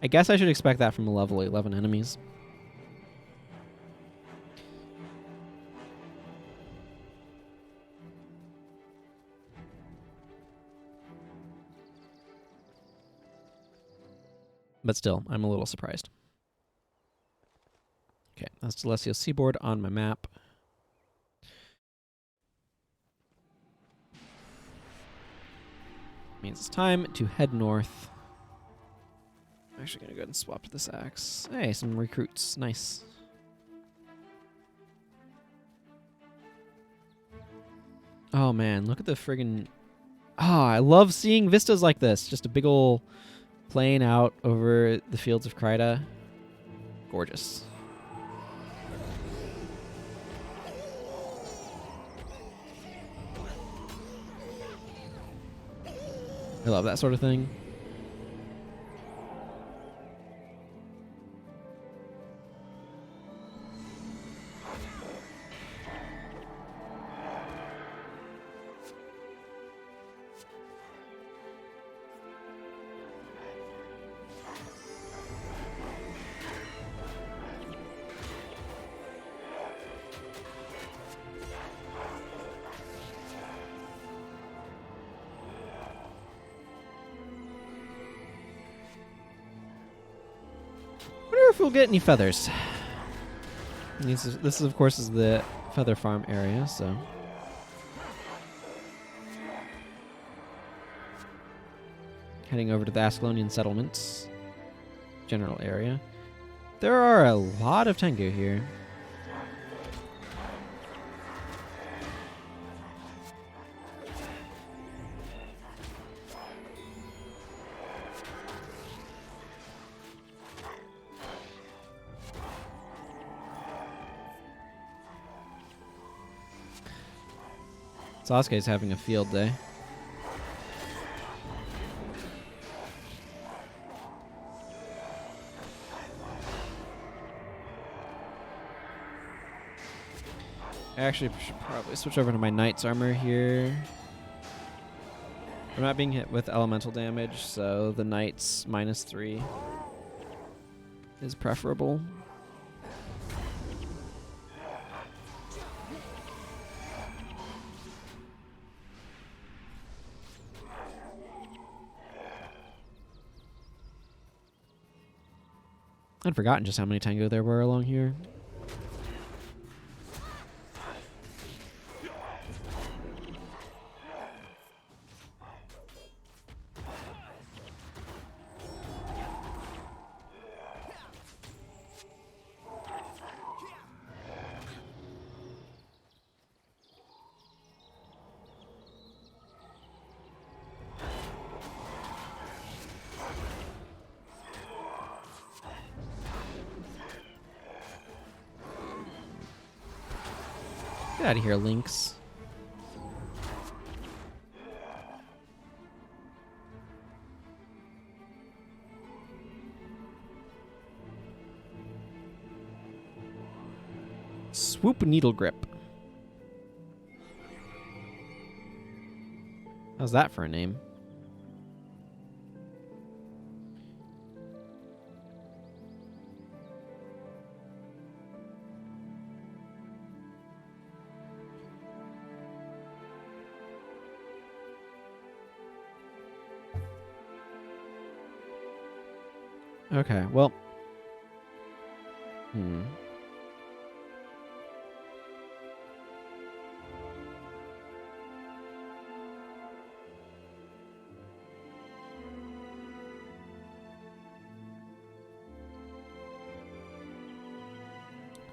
I guess I should expect that from level 11 enemies. But still, I'm a little surprised. Okay, that's Delesio Seaboard on my map. Means it's time to head north. I'm actually gonna go ahead and swap to this axe. Hey, some recruits. Nice. Oh man, look at the friggin'... oh, I love seeing vistas like this. Just a big ol' plain out over the fields of Kryta. Gorgeous. I love that sort of thing. Wonder if we'll get any feathers. This is of course, is the feather farm area, so. Heading over to the Ascalonian settlements. General area. There are a lot of Tengu here. Sasuke's having a field day. I actually should probably switch over to my knight's armor here. I'm not being hit with elemental damage, so the knight's -3 is preferable. I'd forgotten just how many Tengu there were along here. Get out of here, Lynx. Swoop Needle Grip. How's that for a name? Okay, well.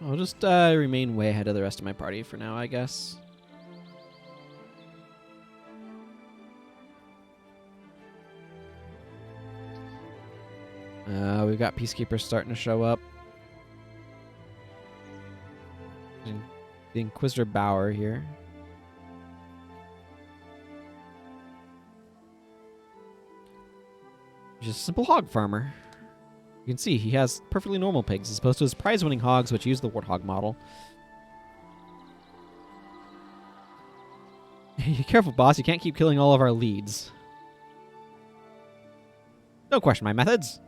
I'll just remain way ahead of the rest of my party for now, I guess. We've got Peacekeepers starting to show up. And the Inquisitor Bauer here. He's just a simple hog farmer. You can see he has perfectly normal pigs as opposed to his prize-winning hogs, which use the warthog model. Be careful, boss. You can't keep killing all of our leads. Don't question my methods.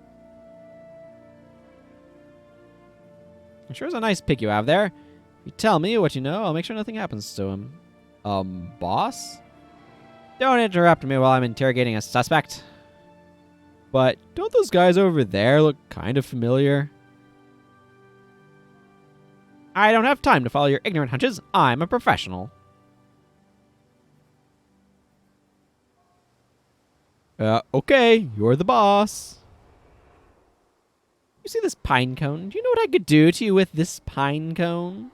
I'm sure it's a nice pig you have there. If you tell me what you know, I'll make sure nothing happens to him. Boss? Don't interrupt me while I'm interrogating a suspect. But don't those guys over there look kind of familiar? I don't have time to follow your ignorant hunches. I'm a professional. Okay, you're the boss. You see this pine cone? Do you know what I could do to you with this pine cone?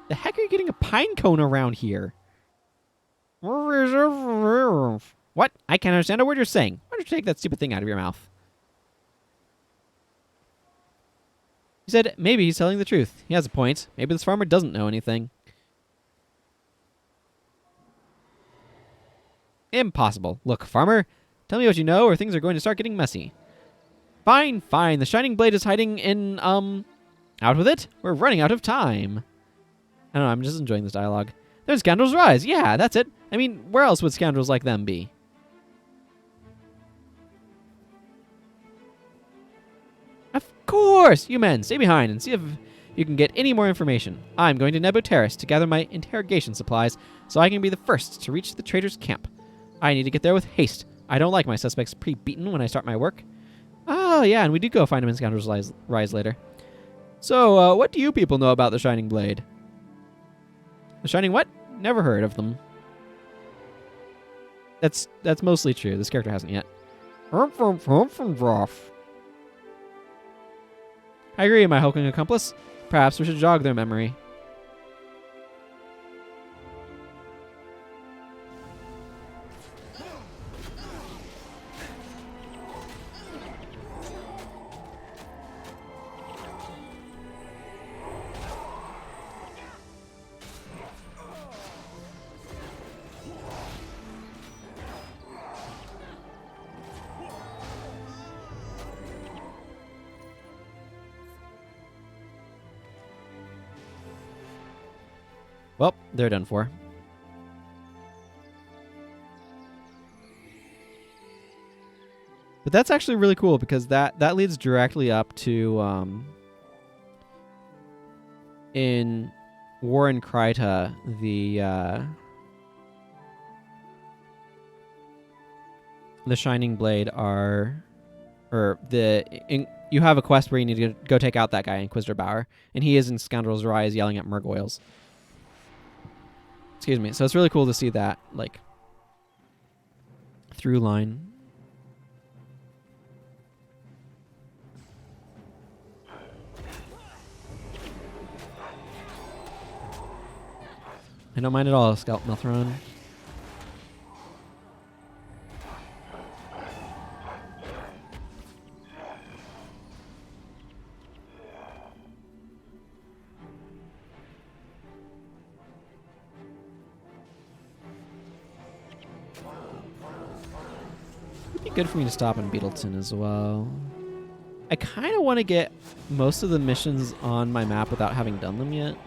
The heck are you getting a pine cone around here? What? I can't understand a word you're saying. Why don't you take that stupid thing out of your mouth? He said maybe he's telling the truth. He has a point. Maybe this farmer doesn't know anything. Impossible. Look, farmer, tell me what you know or things are going to start getting messy. Fine, fine. The Shining Blade is hiding in, out with it? We're running out of time. I don't know, I'm just enjoying this dialogue. There's Scoundrels Rise. Yeah, that's it. I mean, where else would scoundrels like them be? course! You men, stay behind and see if you can get any more information. I'm going to Nebu Terrace to gather my interrogation supplies so I can be the first to reach the trader's camp. I need to get there with haste. I don't like my suspects pre-beaten when I start my work. Oh, yeah, and we do go find him in Scoundrel's Rise later. So, what do you people know about the Shining Blade? The Shining what? Never heard of them. That's mostly true. This character hasn't yet. I agree, my hulking accomplice. Perhaps we should jog their memory. Well, they're done for. But that's actually really cool because that leads directly up to in War in Kryta, the Shining Blade you have a quest where you need to go take out that guy, Inquisitor Bauer, and he is in Scoundrel's Rise yelling at Murgoyles. Excuse me. So it's really cool to see that, like, through line. I don't mind at all, Scout Melthron. Good for me to stop in Beetleton as well. I kind of want to get most of the missions on my map without having done them yet.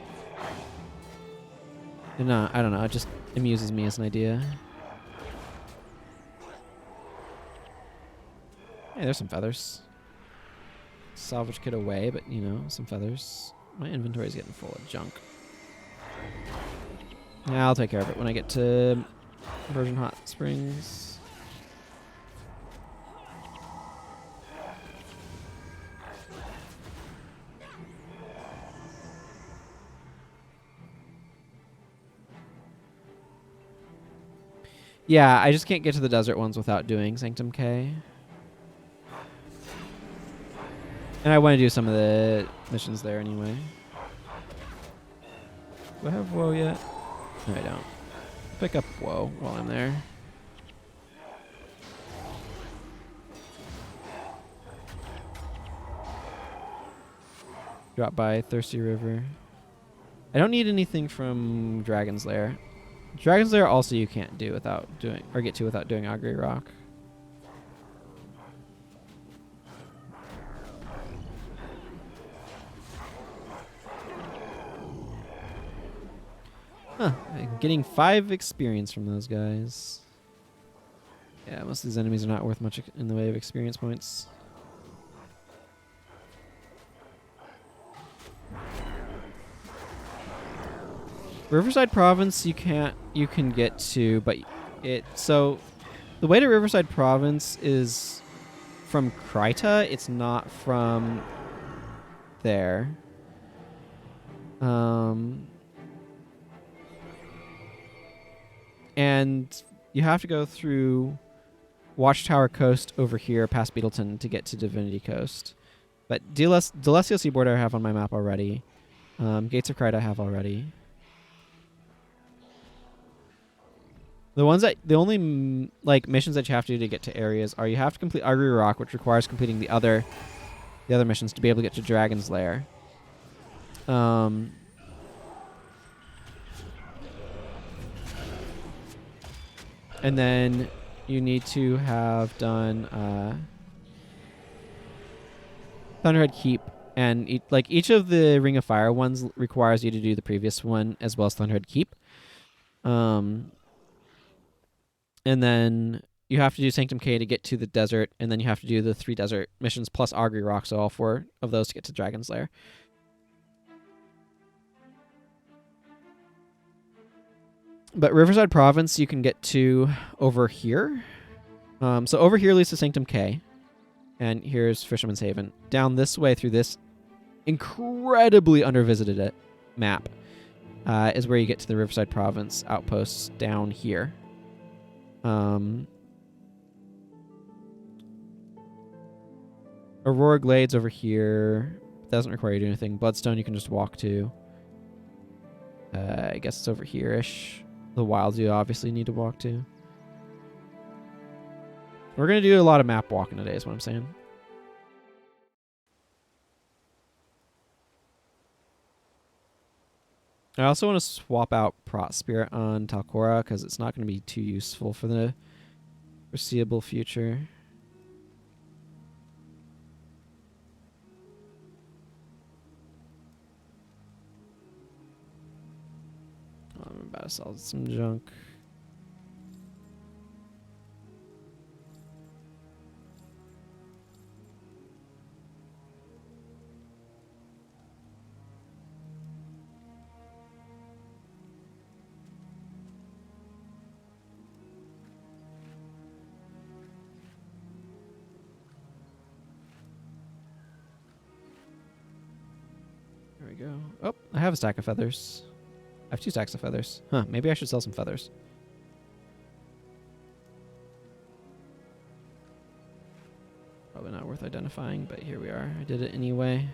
And I don't know, it just amuses me as an idea. Hey, there's some feathers. Salvage kit away, but you know, some feathers. My inventory's getting full of junk. Yeah, I'll take care of it when I get to Virgin Hot Springs. Yeah, I just can't get to the desert ones without doing Sanctum Cay. And I want to do some of the missions there anyway. Do I have Woe yet? No, I don't. Pick up Woe while I'm there. Drop by Thirsty River. I don't need anything from Dragon's Lair. Dragon's Lair also you can't do without doing, or get to without doing Augury Rock. Huh, I'm getting 5 experience from those guys. Yeah, most of these enemies are not worth much in the way of experience points. Riverside Province you can get to, but so the way to Riverside Province is from Kryta, it's not from there. And you have to go through Watchtower Coast over here past Beetleton to get to Divinity Coast. But Delesio Seaboard I have on my map already. Gates of Kryta I have already. The only missions that you have to do to get to areas are you have to complete Augury Rock, which requires completing the other missions to be able to get to Dragon's Lair. And then you need to have done Thunderhead Keep, and each of the Ring of Fire ones requires you to do the previous one as well as Thunderhead Keep. And then you have to do Sanctum Cay to get to the desert, and then you have to do the 3 desert missions plus Augury Rock, so all 4 of those to get to Dragon's Lair. But Riverside Province you can get to over here. So over here leads to Sanctum Cay, and here's Fisherman's Haven. Down this way through this incredibly undervisited map is where you get to the Riverside Province outposts down here. Aurora Glades over here. Doesn't require you to do anything. Bloodstone you can just walk to. I guess it's over here-ish. The wilds you obviously need to walk to. We're going to do a lot of map walking today is what I'm saying. I also want to swap out Prot Spirit on Talcora because it's not going to be too useful for the foreseeable future. I'm about to sell some junk. There we go. Oh, I have a stack of feathers. I have 2 stacks of feathers. Huh, maybe I should sell some feathers. Probably not worth identifying, but here we are. I did it anyway.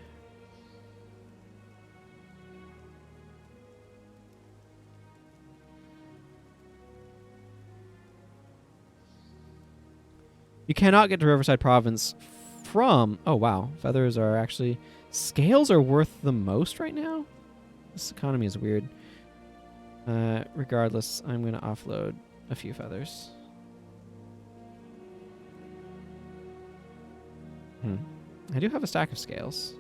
You cannot get to Riverside Province from... Oh, wow. Feathers are actually... Scales are worth the most right now? This economy is weird. Regardless, I'm going to offload a few feathers. I do have a stack of scales.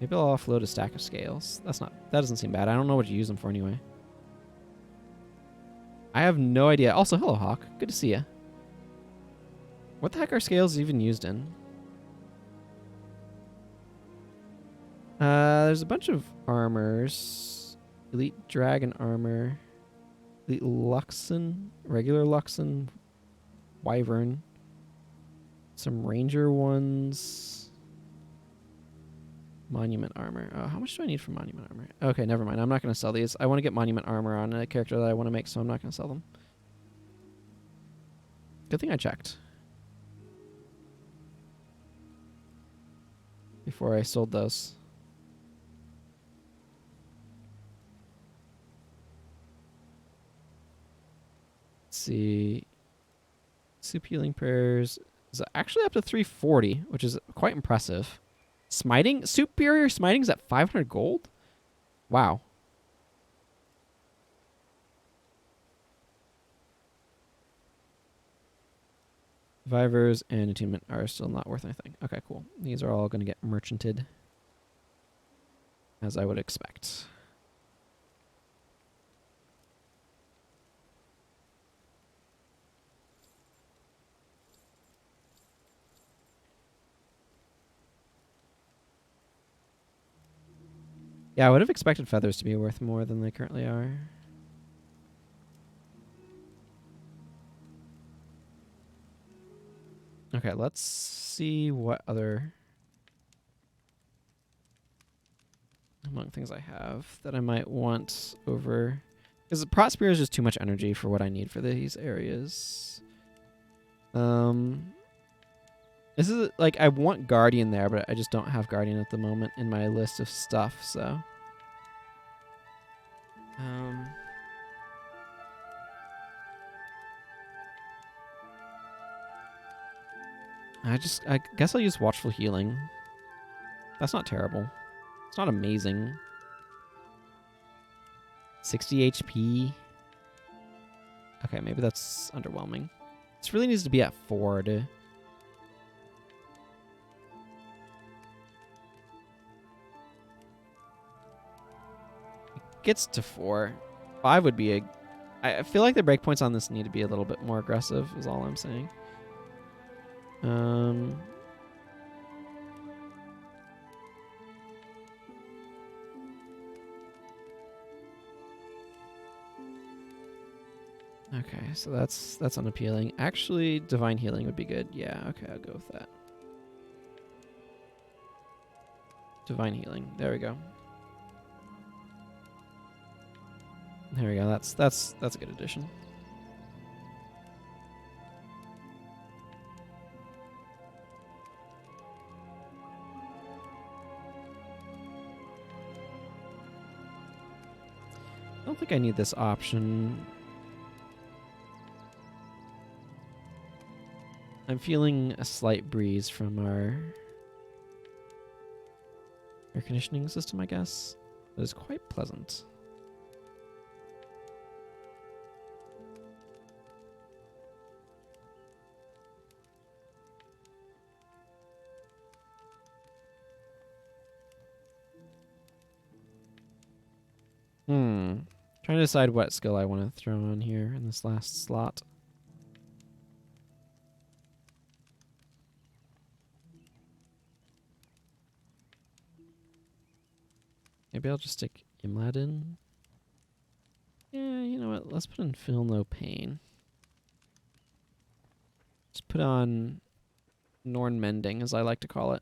Maybe I'll offload a stack of scales. That doesn't seem bad. I don't know what to use them for anyway. I have no idea. Also, hello, Hawk. Good to see you. What the heck are scales even used in? There's a bunch of armors. Elite Dragon Armor. Elite Luxon. Regular Luxon. Wyvern. Some Ranger ones. Monument Armor. Oh, how much do I need for Monument Armor? Okay, never mind. I'm not going to sell these. I want to get Monument Armor on a character that I want to make, so I'm not going to sell them. Good thing I checked before I sold those. Let's see. Soup Healing Prayers is actually up to 340, which is quite impressive. Smiting? Superior Smiting is at 500 gold? Wow. Survivors and Attunement are still not worth anything. Okay, cool. These are all going to get merchanted, as I would expect. Yeah, I would have expected feathers to be worth more than they currently are. Okay, let's see what other among things I have that I might want over. Because the Prot Spear is just too much energy for what I need for these areas. This is like, I want Guardian there, but I just don't have Guardian at the moment in my list of stuff, so. I guess I'll use Watchful Healing. That's not terrible. It's not amazing. 60 HP. Okay, maybe that's underwhelming. This really needs to be at 4 to... It gets to 4. 5 would be a I feel like the breakpoints on this need to be a little bit more aggressive, is all I'm saying. Okay, so that's unappealing. Actually, Divine Healing would be good. Yeah, okay, I'll go with that. Divine Healing. There we go. There we go. That's a good addition. I don't think I need this option. I'm feeling a slight breeze from our air conditioning system, I guess. That is quite pleasant. Trying to decide what skill I want to throw on here in this last slot. Maybe I'll just stick Imlad in. Yeah, you know what? Let's put in Feel No Pain. Just put on Norn Mending, as I like to call it.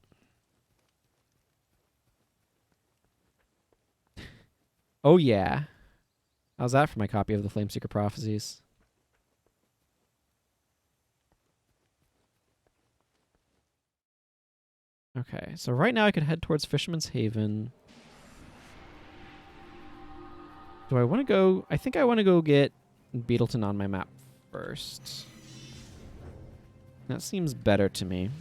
Oh yeah. How's that for my copy of the Flameseeker Prophecies? Okay, so right now I could head towards Fisherman's Haven. Do I want to go? I think I want to go get Beetleton on my map first. That seems better to me.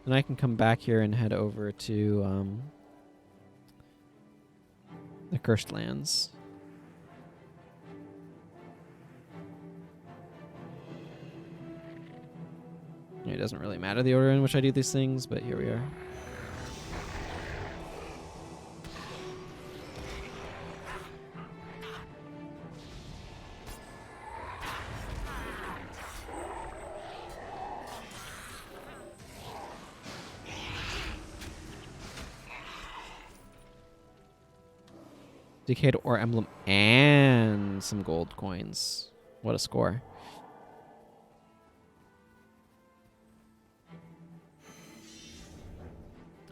Then I can come back here and head over to the Cursed Lands. It doesn't really matter the order in which I do these things, but here we are. Decayed Ore Emblem and some gold coins. What a score.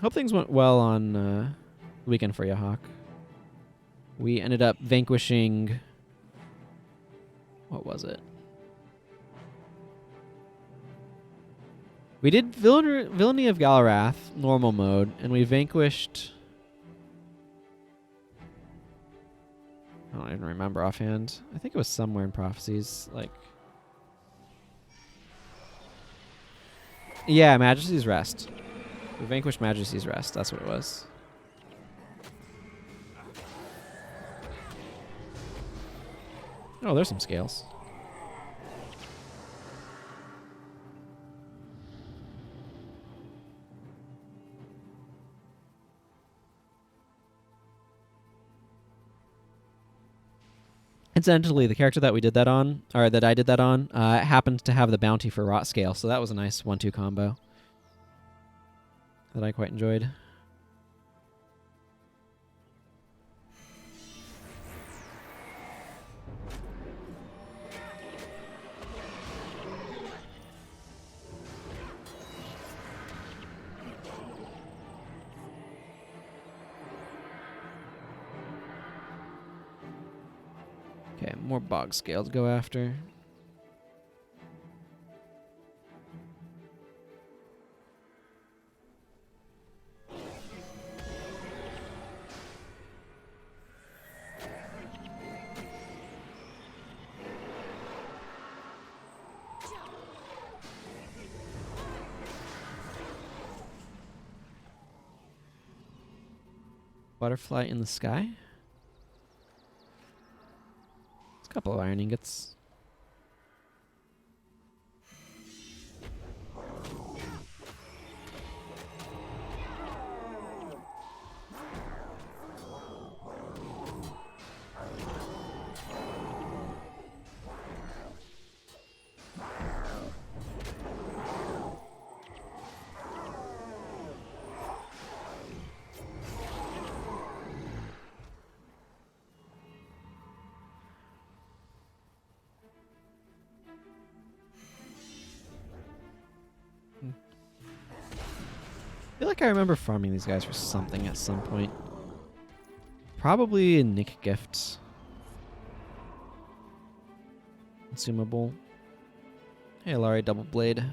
Hope things went well on the weekend for you, Hawk. We ended up vanquishing... What was it? We did Villainy of Galarath, normal mode, and we vanquished... I don't even remember offhand. I think it was somewhere in Prophecies, like... Yeah, Majesty's Rest. We vanquished Majesty's Rest, that's what it was. Oh, there's some scales. Incidentally, the character that we did that on, or that I did that on, happened to have the bounty for Rot Scale, so that was a nice 1-2 combo that I quite enjoyed. Okay, more Bog Scale to go after. Butterfly in the Sky. A couple of iron ingots. feel like I remember farming these guys for something at some point. Probably a Nick gift. Consumable. Hey, Alari, double blade.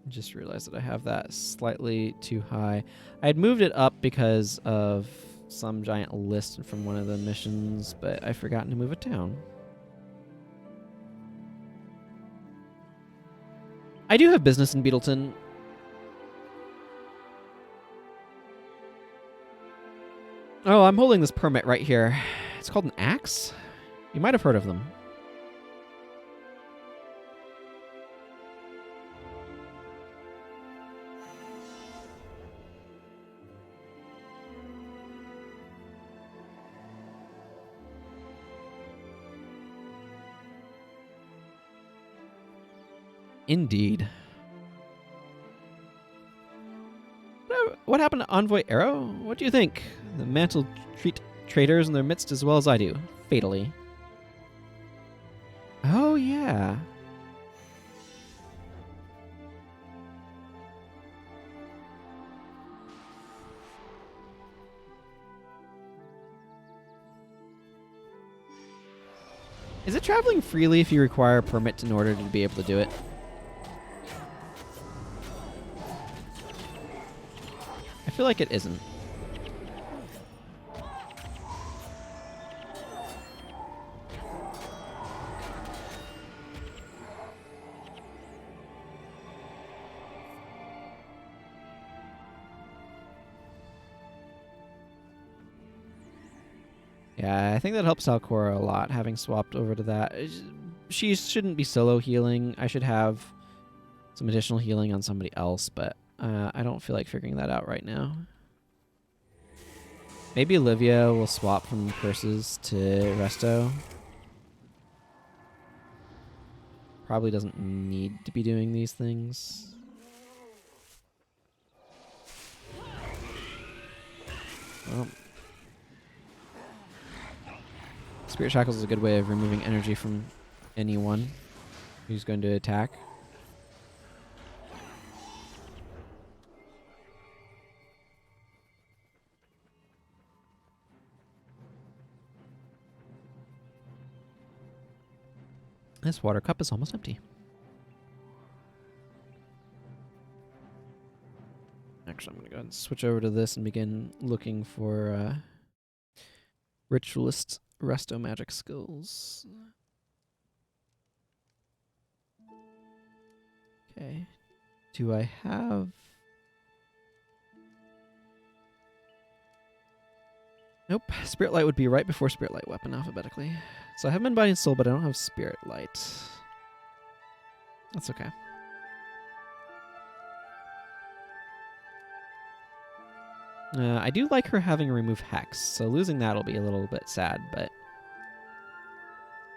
Just realized that I have that slightly too high. I had moved it up because of some giant list from one of the missions, but I've forgotten to move it down. I do have business in Beetleton. Oh, I'm holding this permit right here. It's called an axe? You might have heard of them. Indeed. What happened to Envoy Arrow? What do you think? The mantle treat traitors in their midst as well as I do. Fatally. Oh, yeah. Is it traveling freely if you require a permit in order to be able to do it? I feel like it isn't. Yeah, I think that helps Alcora a lot, having swapped over to that. She shouldn't be solo healing. I should have some additional healing on somebody else, but I don't feel like figuring that out right now. Maybe Olivia will swap from Curses to Resto. Probably doesn't need to be doing these things. Well, Spirit Shackles is a good way of removing energy from anyone who's going to attack. This water cup is almost empty. Actually, I'm going to go ahead and switch over to this and begin looking for Ritualist Resto magic skills. Okay. Do I have... Nope. Spirit Light would be right before Spirit Light weapon alphabetically. So I have Mind, Body, and Soul, but I don't have Spirit Light. That's okay. I do like her having remove Hex, so losing that will be a little bit sad, but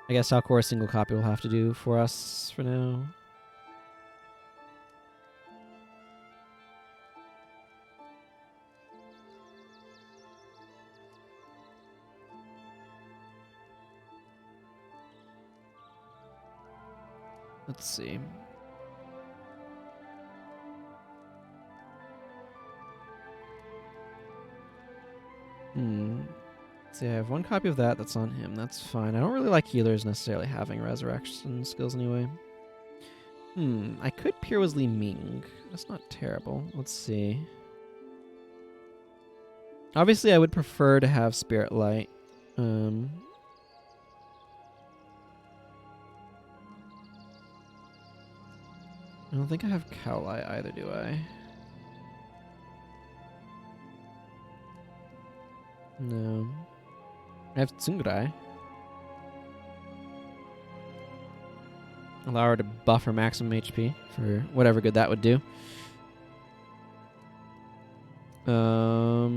I guess Alcora single copy will have to do for us for now. Let's see. See, I have one copy of that that's on him. That's fine. I don't really like healers necessarily having resurrection skills anyway. I could Pyrrhus Li Ming. That's not terrible. Let's see. Obviously, I would prefer to have Spirit Light. I don't think I have Cowlight either, do I? No. I have Tsungurai. Allow her to buff her maximum HP for whatever good that would do. I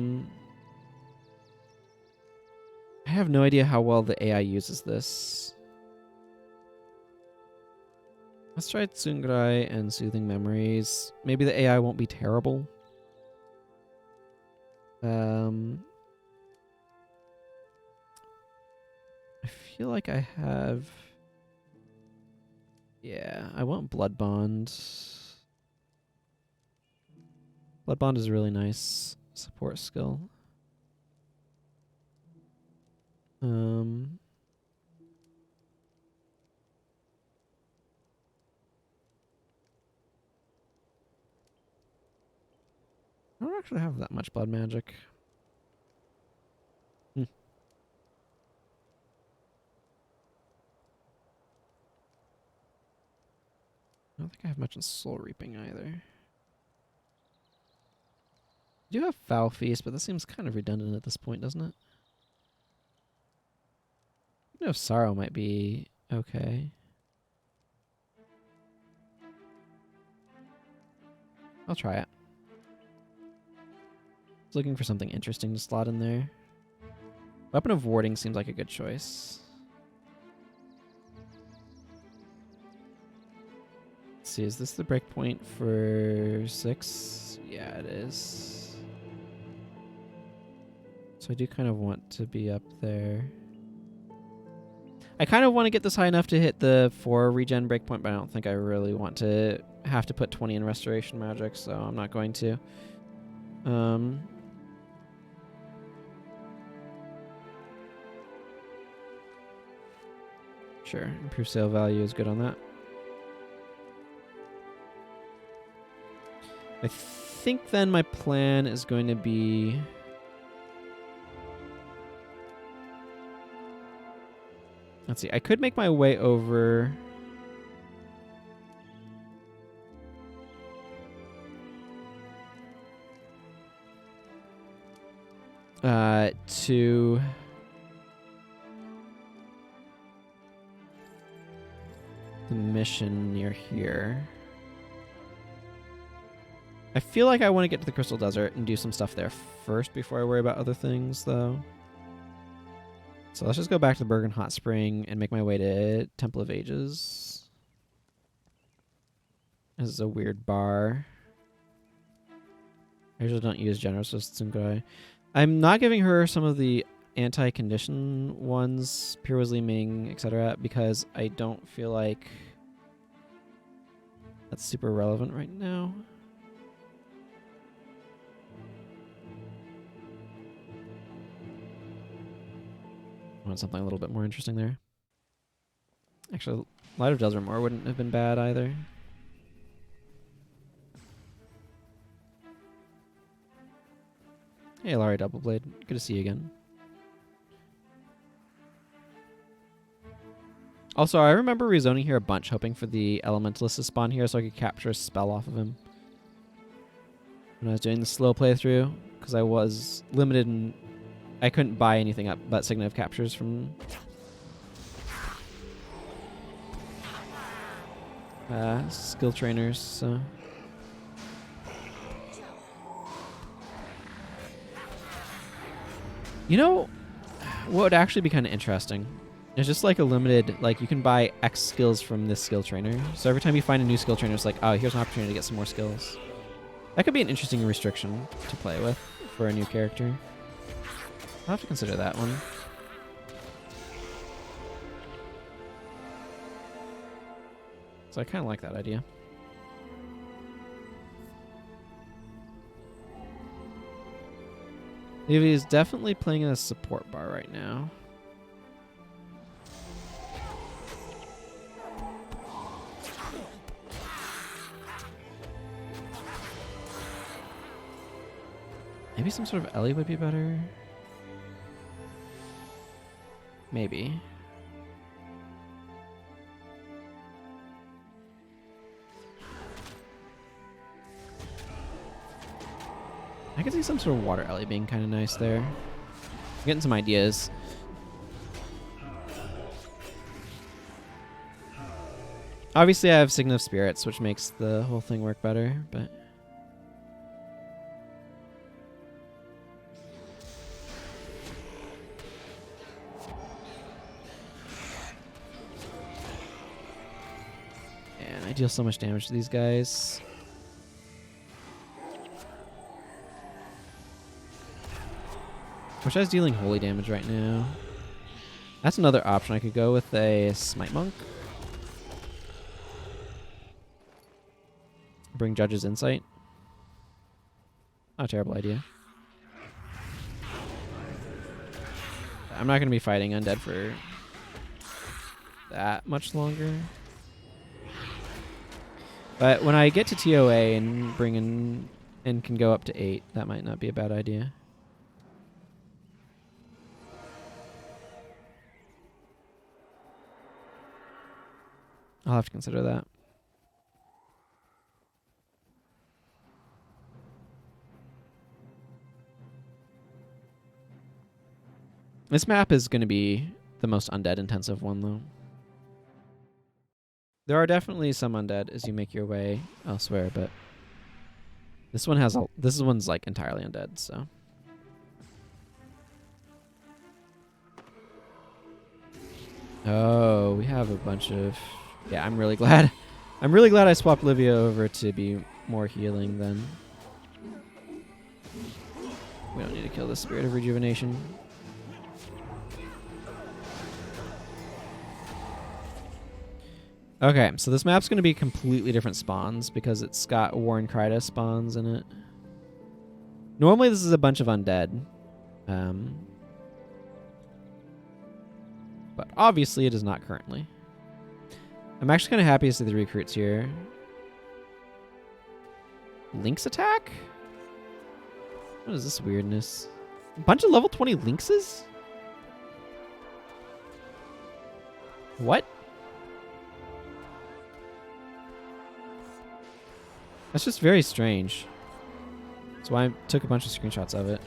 have no idea how well the AI uses this. Let's try Tsungurai and Soothing Memories. Maybe the AI won't be terrible. I feel like I have... Yeah, I want Blood Bond. Blood Bond is a really nice support skill. I don't actually have that much blood magic. I don't think I have much in Soul Reaping either. I do have Foul Feast, but that seems kind of redundant at this point, doesn't it? You know, Sorrow might be okay. I'll try it. I was looking for something interesting to slot in there. Weapon of Warding seems like a good choice. Let's see, is this the breakpoint for 6? Yeah, it is. So I do kind of want to be up there. I kind of want to get this high enough to hit the 4 regen breakpoint, but I don't think I really want to have to put 20 in Restoration Magic, so I'm not going to. Sure, improved sale value is good on that. I think then my plan is going to be... Let's see, I could make my way over... to... the mission near here. I feel like I want to get to the Crystal Desert and do some stuff there first before I worry about other things, though. So let's just go back to the Bergen Hot Spring and make my way to Temple of Ages. This is a weird bar. I usually don't use Generous with Tsungai. I'm not giving her some of the anti-condition ones, Pure Li Ming, etc., because I don't feel like that's super relevant right now. I want something a little bit more interesting there. Actually, Light of Desert-Moor wouldn't have been bad either. Hey, Larry Doubleblade. Good to see you again. Also, I remember rezoning here a bunch, hoping for the Elementalist to spawn here so I could capture a spell off of him. When I was doing the slow playthrough, because I was limited and I couldn't buy anything up but Signet of Captures from skill trainers, so... You know what would actually be kind of interesting? It's just like a limited, like you can buy X skills from this skill trainer. So every time you find a new skill trainer, it's like, oh, here's an opportunity to get some more skills. That could be an interesting restriction to play with for a new character. I'll have to consider that one. So I kind of like that idea. Evie is definitely playing in a support bar right now. Maybe some sort of Ellie would be better. Maybe. I could see some sort of water Ellie being kind of nice there. I'm getting some ideas. Obviously, I have Signet of Spirits, which makes the whole thing work better, but... Man, I deal so much damage to these guys. Wish I was dealing holy damage right now. That's another option. I could go with a Smite Monk. Bring Judge's Insight. Not a terrible idea. I'm not going to be fighting undead for that much longer. But when I get to TOA and bring in and can go up to 8, that might not be a bad idea. I'll have to consider that. This map is going to be the most undead intensive one, though. There are definitely some undead as you make your way elsewhere, but this one has this one's like entirely undead, so. Oh, we have a bunch of. Yeah, I'm really glad. I'm really glad I swapped Livia over to be more healing then. We don't need to kill the Spirit of Rejuvenation. Okay, so this map's going to be completely different spawns because it's got Warren Kryta spawns in it. Normally this is a bunch of undead. But obviously it is not currently. I'm actually kind of happy to see the recruits here. Lynx attack? What is this weirdness? A bunch of level 20 lynxes? What? That's just very strange. That's why I took a bunch of screenshots of it.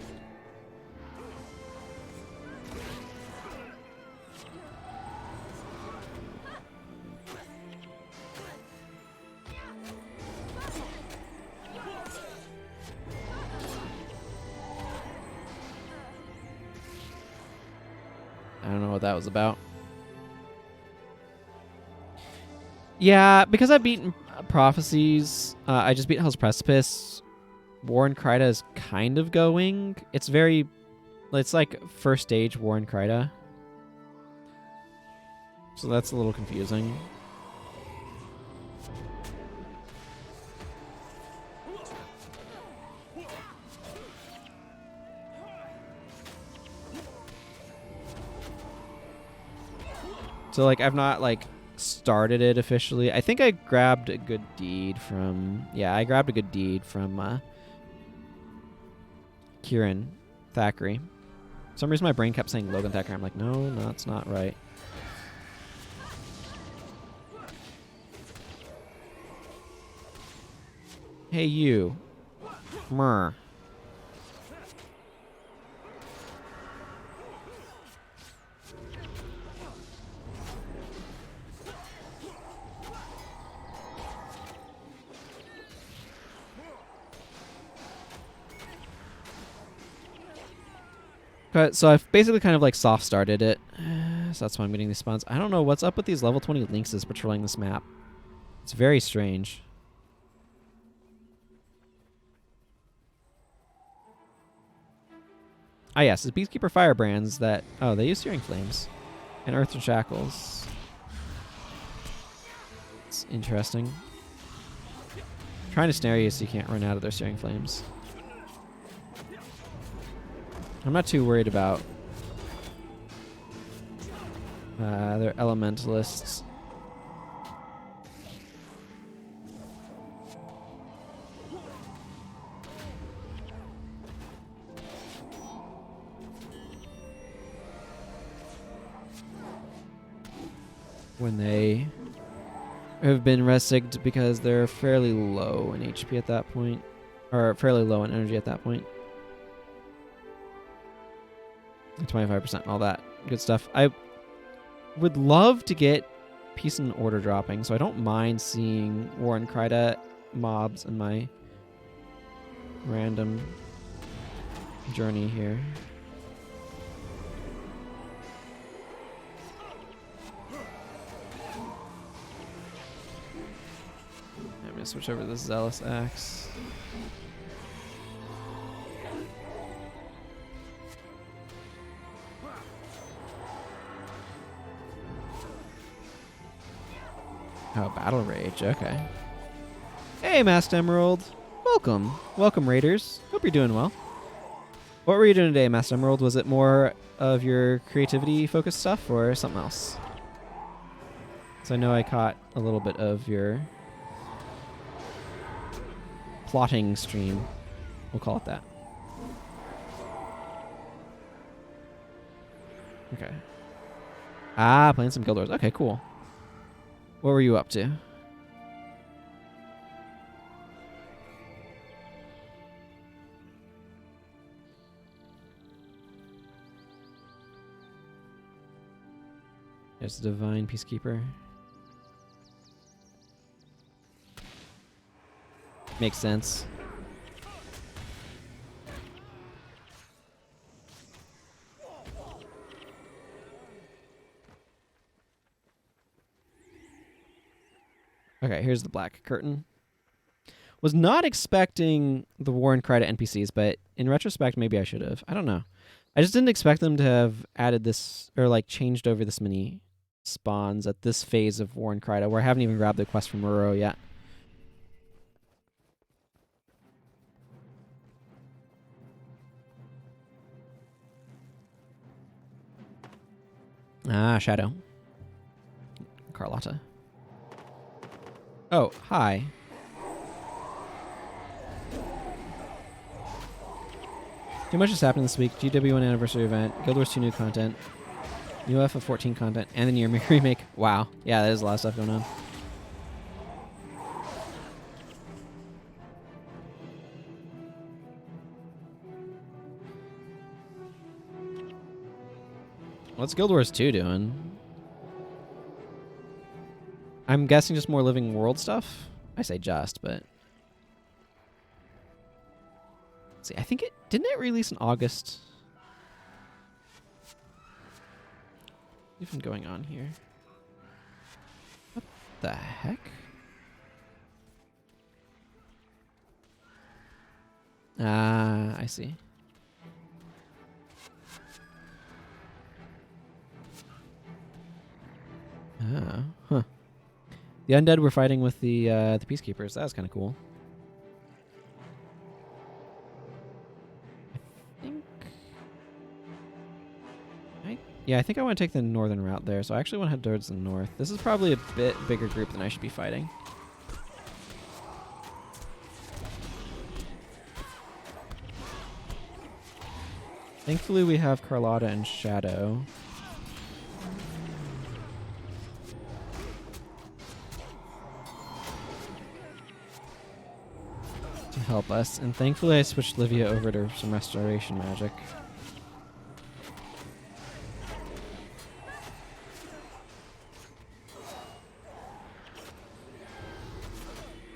I don't know what that was about. Yeah, because I've beaten Prophecies, I just beat Hell's Precipice. Warren Kryta is kind of going. It's like first stage Warren Kryta. So that's a little confusing. So like I've not like started it officially. I think I grabbed a good deed from Kieran Thackeray. For some reason my brain kept saying Logan Thackeray. I'm like, no, that's not right. Hey you. Myrrh. So I've basically kind of like soft started it. So that's why I'm getting these spawns. I don't know what's up with these level 20 lynxes patrolling this map. It's very strange. Ah yes, it's Beastkeeper Firebrands that... Oh, they use Searing Flames. And Earth and Shackles. It's interesting. I'm trying to snare you so you can't run out of their Searing Flames. I'm not too worried about their elementalists. When they have been resigged because they're fairly low in HP at that point. Or fairly low in energy at that point. 25%, all that good stuff. I would love to get Peace and Order dropping, so I don't mind seeing Warren Kryta mobs in my random journey here. I'm going to switch over to this Zealous Axe. Oh, Battle Rage, okay. Hey, Masked Emerald. Welcome. Welcome, Raiders. Hope you're doing well. What were you doing today, Masked Emerald? Was it more of your creativity-focused stuff or something else? So I know I caught a little bit of your plotting stream. We'll call it that. Okay. Ah, playing some Guild Wars. Okay, cool. What were you up to? There's the Divine Peacekeeper. Makes sense. Okay, here's the Black Curtain. Was not expecting the War and Cry to NPCs, but in retrospect, maybe I should have. I don't know. I just didn't expect them to have added this, or like changed over this many spawns at this phase of War and Cry, where I haven't even grabbed the quest from Muro yet. Ah, Shadow. Carlotta. Oh, hi. Too much has happened this week. GW1 anniversary event, Guild Wars 2 new content, new FF14 content, and the Nier remake. Wow. Yeah, there's a lot of stuff going on. What's Guild Wars 2 doing? I'm guessing just more living world stuff. I say just, but let's see. I think it didn't it release in August. What's even going on here? What the heck? Ah, I see. Ah, huh. The undead were fighting with the peacekeepers. That was kind of cool. I think I want to take the northern route there, so I actually want to head towards the north. This is probably a bit bigger group than I should be fighting. Thankfully, we have Carlotta and Shadow. To help us, and thankfully I switched Livia over to some restoration magic.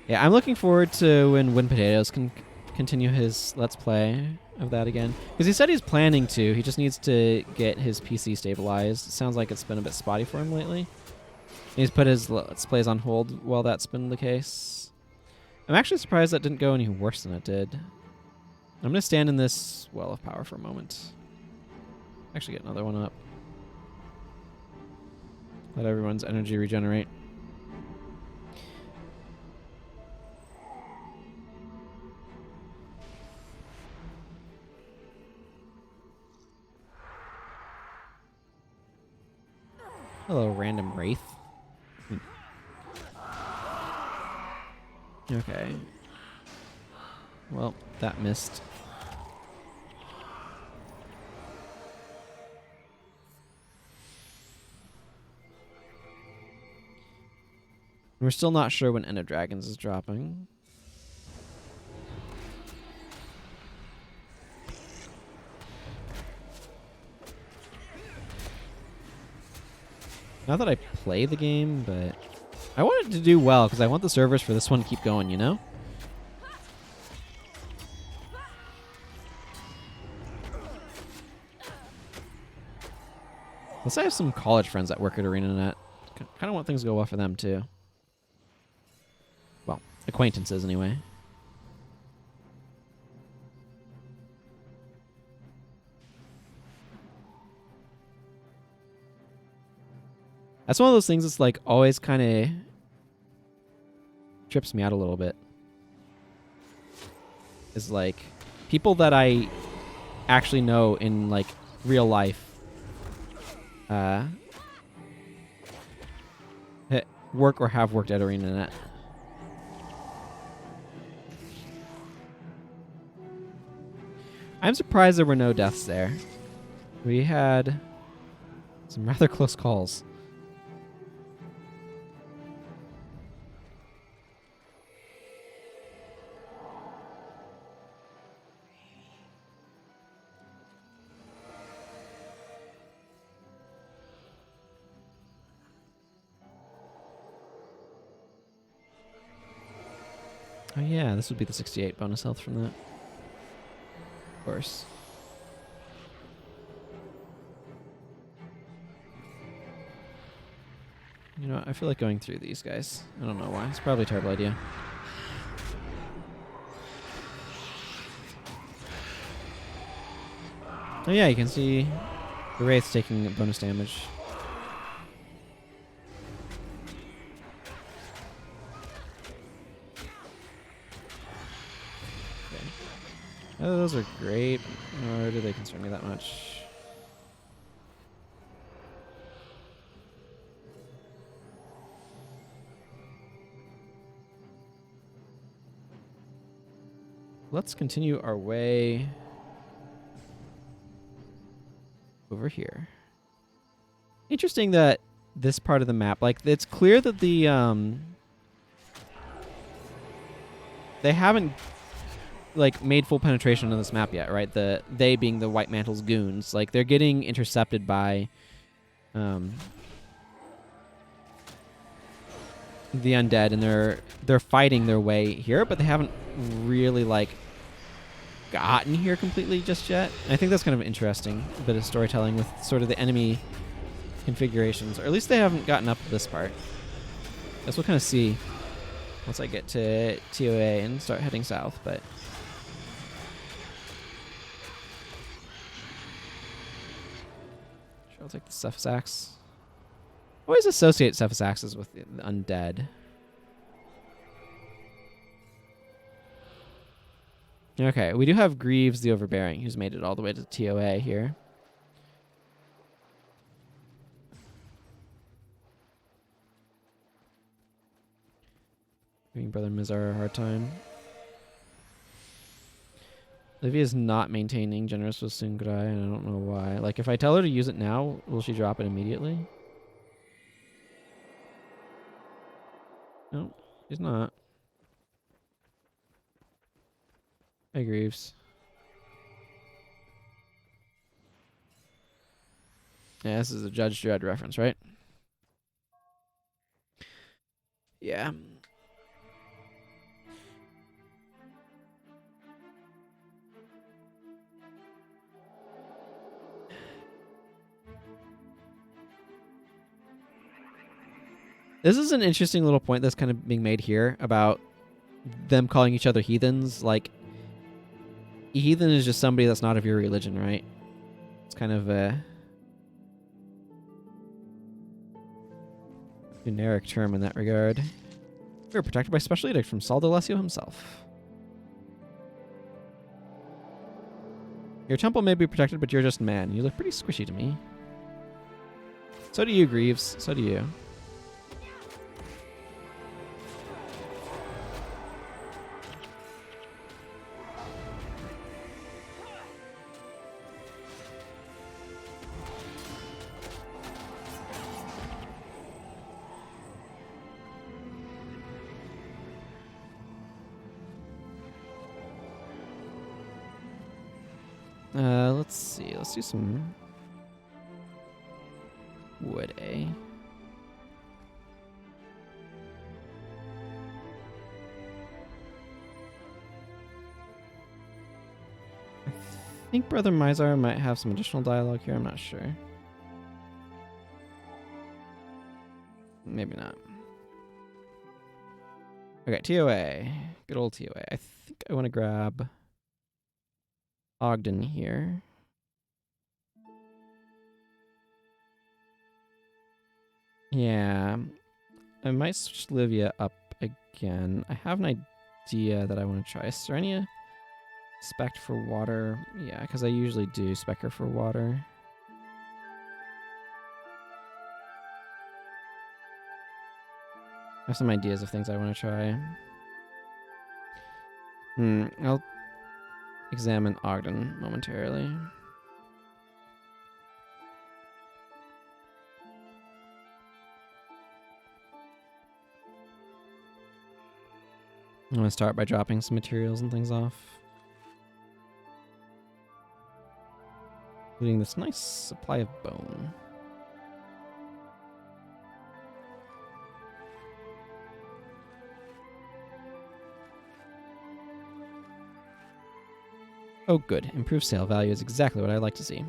Yeah, I'm looking forward to when Wind Potatoes can continue his Let's Play of that again. Because he said he's planning to. He just needs to get his PC stabilized. It sounds like it's been a bit spotty for him lately. He's put his Let's Plays on hold while that's been the case. I'm actually surprised that didn't go any worse than it did. I'm going to stand in this Well of Power for a moment. Actually get another one up. Let everyone's energy regenerate. Hello, random wraith. Okay. Well, that missed. We're still not sure when End of Dragons is dropping. Not that I play the game, but I want it to do well because I want the servers for this one to keep going, you know? Plus I have some college friends that work at ArenaNet. Kind of want things to go well for them too. Well, acquaintances anyway. That's one of those things that's like always kind of trips me out a little bit. is like people that I actually know in like real life work or have worked at ArenaNet. I'm surprised there were no deaths there. We had some rather close calls. Oh yeah, this would be the 68 bonus health from that. Of course. You know what? I feel like going through these guys. I don't know why. It's probably a terrible idea. Oh yeah, you can see the Wraith's taking bonus damage. Okay. Oh, those are great. Nor do they concern me that much. Let's continue our way over here. Interesting that this part of the map, like, it's clear that the they haven't like made full penetration on this map yet, right? They being the White Mantle's goons, like they're getting intercepted by the undead, and they're fighting their way here, but they haven't really like gotten here completely just yet. And I think that's kind of interesting, a bit of storytelling with sort of the enemy configurations, or at least they haven't gotten up to this part. Guess we'll kind of see once I get to TOA and start heading south, but sure, I'll take the Cephas Axe. Always associate Cephas Axes with the undead. Okay, we do have Greaves the Overbearing, who's made it all the way to TOA here. Giving Brother Mizar a hard time. Livia's not maintaining Generous with Sungrai, and I don't know why. Like, if I tell her to use it now, will she drop it immediately? No, she's not. Hey, Greaves. Yeah, this is a Judge Dredd reference, right? Yeah. This is an interesting little point that's kind of being made here about them calling each other heathens. Like, heathen is just somebody that's not of your religion, right? It's kind of a generic term in that regard. We are protected by special edict from Sol D'Alessio himself. Your temple may be protected, but you're just man. You look pretty squishy to me. So do you, Greaves. So do you. Let's see. Let's do some wood, eh? I think Brother Mizar might have some additional dialogue here. I'm not sure. Maybe not. Okay, TOA. Good old TOA. I think I want to grab Ogden here. Yeah. I might switch Livia up again. I have an idea that I want to try. Serenia? Spec for water. Yeah, because I usually do spec her for water. I have some ideas of things I want to try. I'll examine Ogden momentarily. I'm going to start by dropping some materials and things off. Including this nice supply of bone. Oh, good. Improved sale value is exactly what I'd like to see.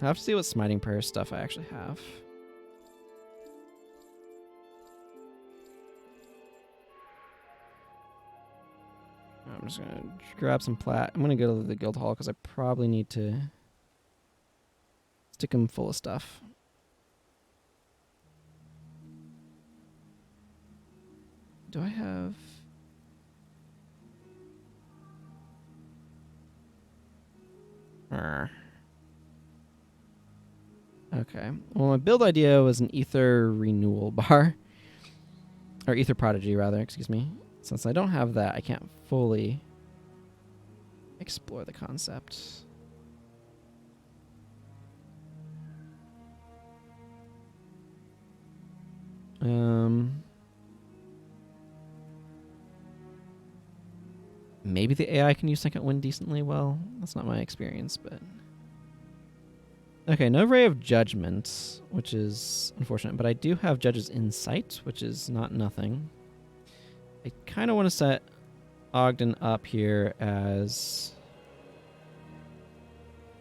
I'll have to see what smiting prayer stuff I actually have. I'm just going to grab some plat. I'm going to go to the guild hall because I probably need to stick them full of stuff. Do I have... Okay. Well, my build idea was an ether renewal bar. Or ether prodigy, rather, excuse me. Since I don't have that, I can't fully explore the concept. Maybe the AI can use second wind decently well. That's not my experience, but... Okay, no Ray of Judgment, which is unfortunate, but I do have Judge's Insight, which is not nothing. I kind of want to set Ogden up here as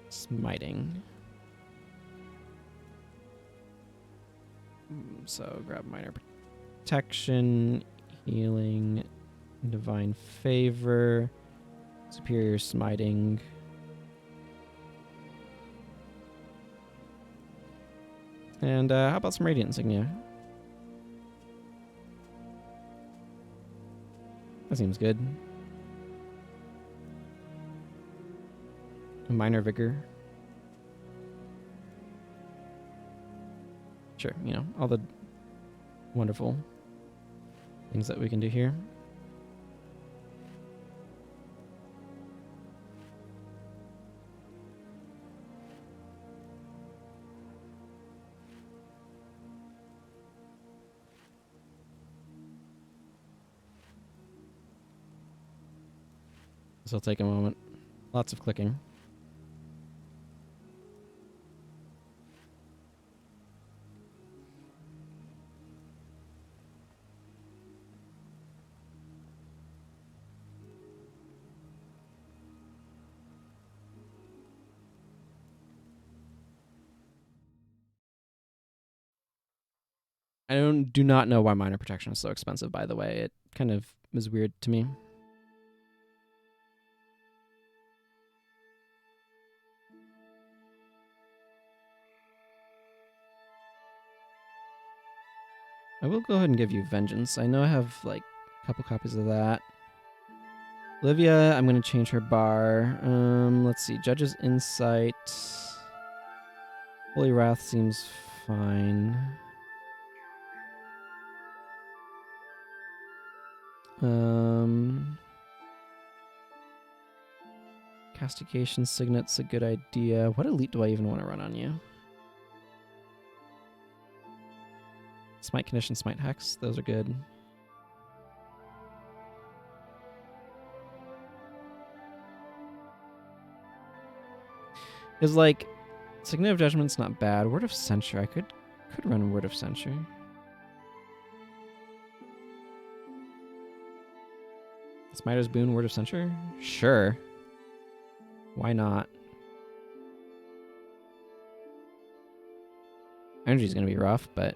smiting. So grab minor protection, healing, divine favor, superior smiting. And how about some radiant insignia? That seems good. Minor vigor. Sure, you know, all the wonderful things that we can do here. This will take a moment. Lots of clicking. I do not know why minor protection is so expensive, by the way. It kind of is weird to me. I will go ahead and give you Vengeance. I know I have, like, a couple copies of that. Olivia, I'm going to change her bar. Let's see. Judge's Insight. Holy Wrath seems fine. Castigation Signet's a good idea. What elite do I even want to run on you? Smite Condition, Smite Hex. Those are good. Because, like, Signet of Judgment's not bad. Word of Censure. I could run Word of Censure. Smiter's Boon, Word of Censure? Sure. Why not? Energy's going to be rough, but...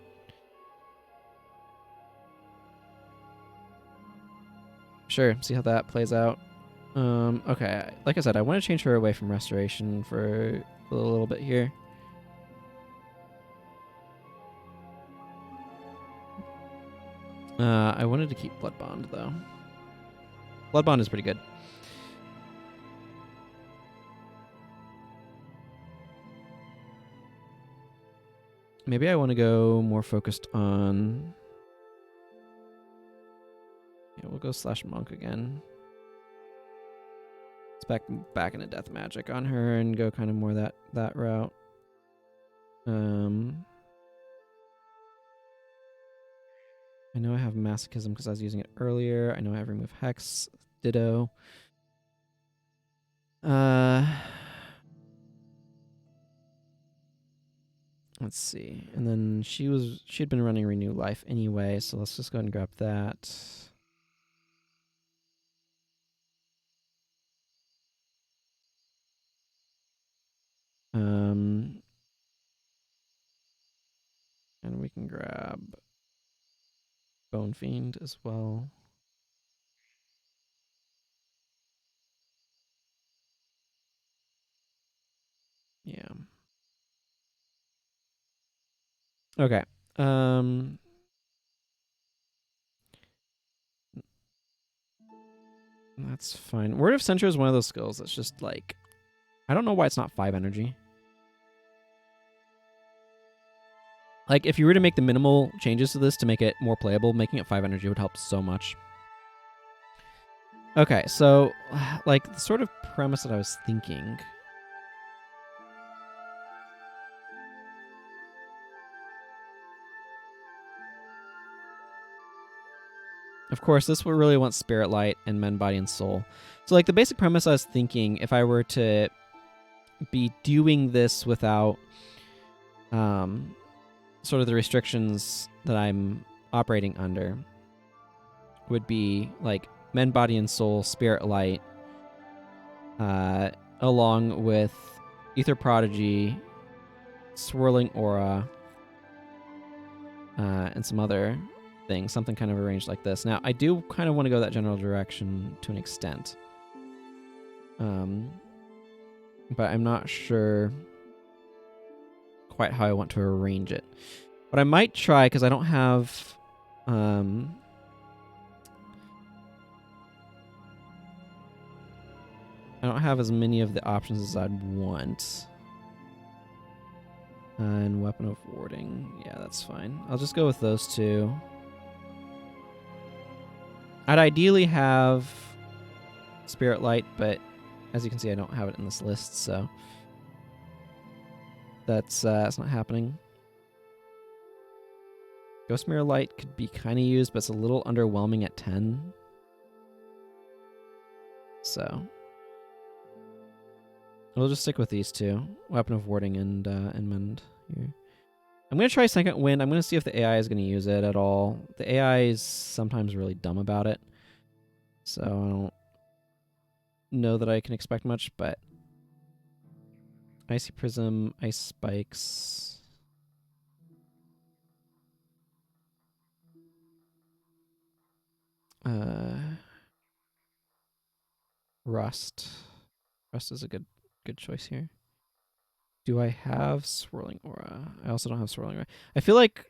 Sure, see how that plays out. Okay, like I said, I want to change her away from Restoration for a little bit here. I wanted to keep Blood Bond, though. Blood Bond is pretty good. Maybe I want to go more focused on... Yeah, we'll go slash monk again. Let's back into death magic on her and go kind of more that route. I know I have masochism because I was using it earlier. I know I have remove hex, ditto. Let's see. And then she had been running Renew Life anyway, so let's just go ahead and grab that. And we can grab Bone Fiend as well. Yeah. Okay. That's fine. Word of Censure is one of those skills that's just like, I don't know why it's not 5 energy. Like, if you were to make the minimal changes to this to make it more playable, making it 5 energy would help so much. Okay, so, like, the sort of premise that I was thinking... Of course, this would really want Spirit Light and Mend, Body, and Soul. So, like, the basic premise I was thinking, if I were to be doing this without sort of the restrictions that I'm operating under, would be, like, Mend, Body, and Soul, Spirit Light, along with Ether Prodigy, Swirling Aura, and some other things, something kind of arranged like this. Now, I do kind of want to go that general direction to an extent. But I'm not sure quite how I want to arrange it. But I might try, because I don't have... I don't have as many of the options as I'd want. And Weapon of Warding. Yeah, that's fine. I'll just go with those two. I'd ideally have Spirit Light, but as you can see, I don't have it in this list, so that's not happening. Ghost Mirror Light could be kind of used, but it's a little underwhelming at 10. So we'll just stick with these two. Weapon of Warding and Mend here. I'm going to try Second Wind. I'm going to see if the AI is going to use it at all. The AI is sometimes really dumb about it. So I don't know that I can expect much, but... Icy Prism, Ice Spikes... Rust. Rust is a good choice here. Do I have Swirling Aura? I also don't have Swirling Aura. I feel like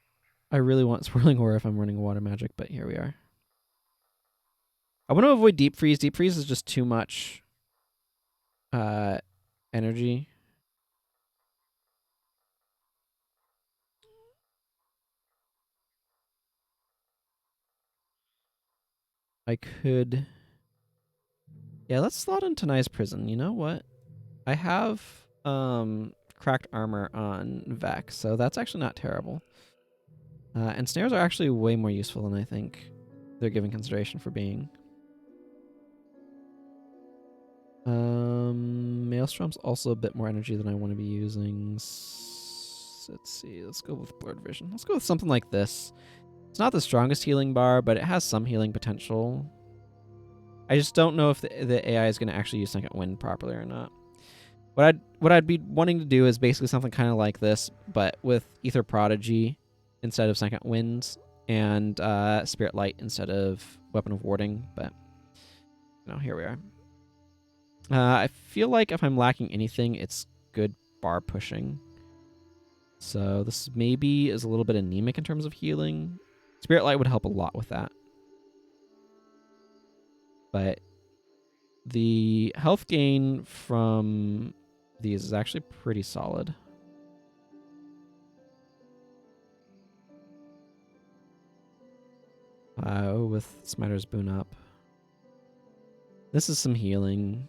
I really want Swirling Aura if I'm running Water Magic, but here we are. I want to avoid Deep Freeze. Deep Freeze is just too much energy. I could... Yeah, let's slot in Tanai's Prison. You know what? I have Cracked Armor on Vex, so that's actually not terrible. And snares are actually way more useful than I think they're given consideration for being. Maelstrom's also a bit more energy than I want to be using. Let's see. Let's go with Blurred Vision. Let's go with something like this. It's not the strongest healing bar, but it has some healing potential. I just don't know if the AI is going to actually use Second Wind properly or not. What I'd be wanting to do is basically something kind of like this, but with Ether Prodigy instead of Second Wind, and Spirit Light instead of Weapon of Warding. But here we are. I feel like if I'm lacking anything, it's good bar pushing. So this maybe is a little bit anemic in terms of healing. Spirit Light would help a lot with that. But The health gain from these is actually pretty solid. With Smiter's Boon up. This is some healing.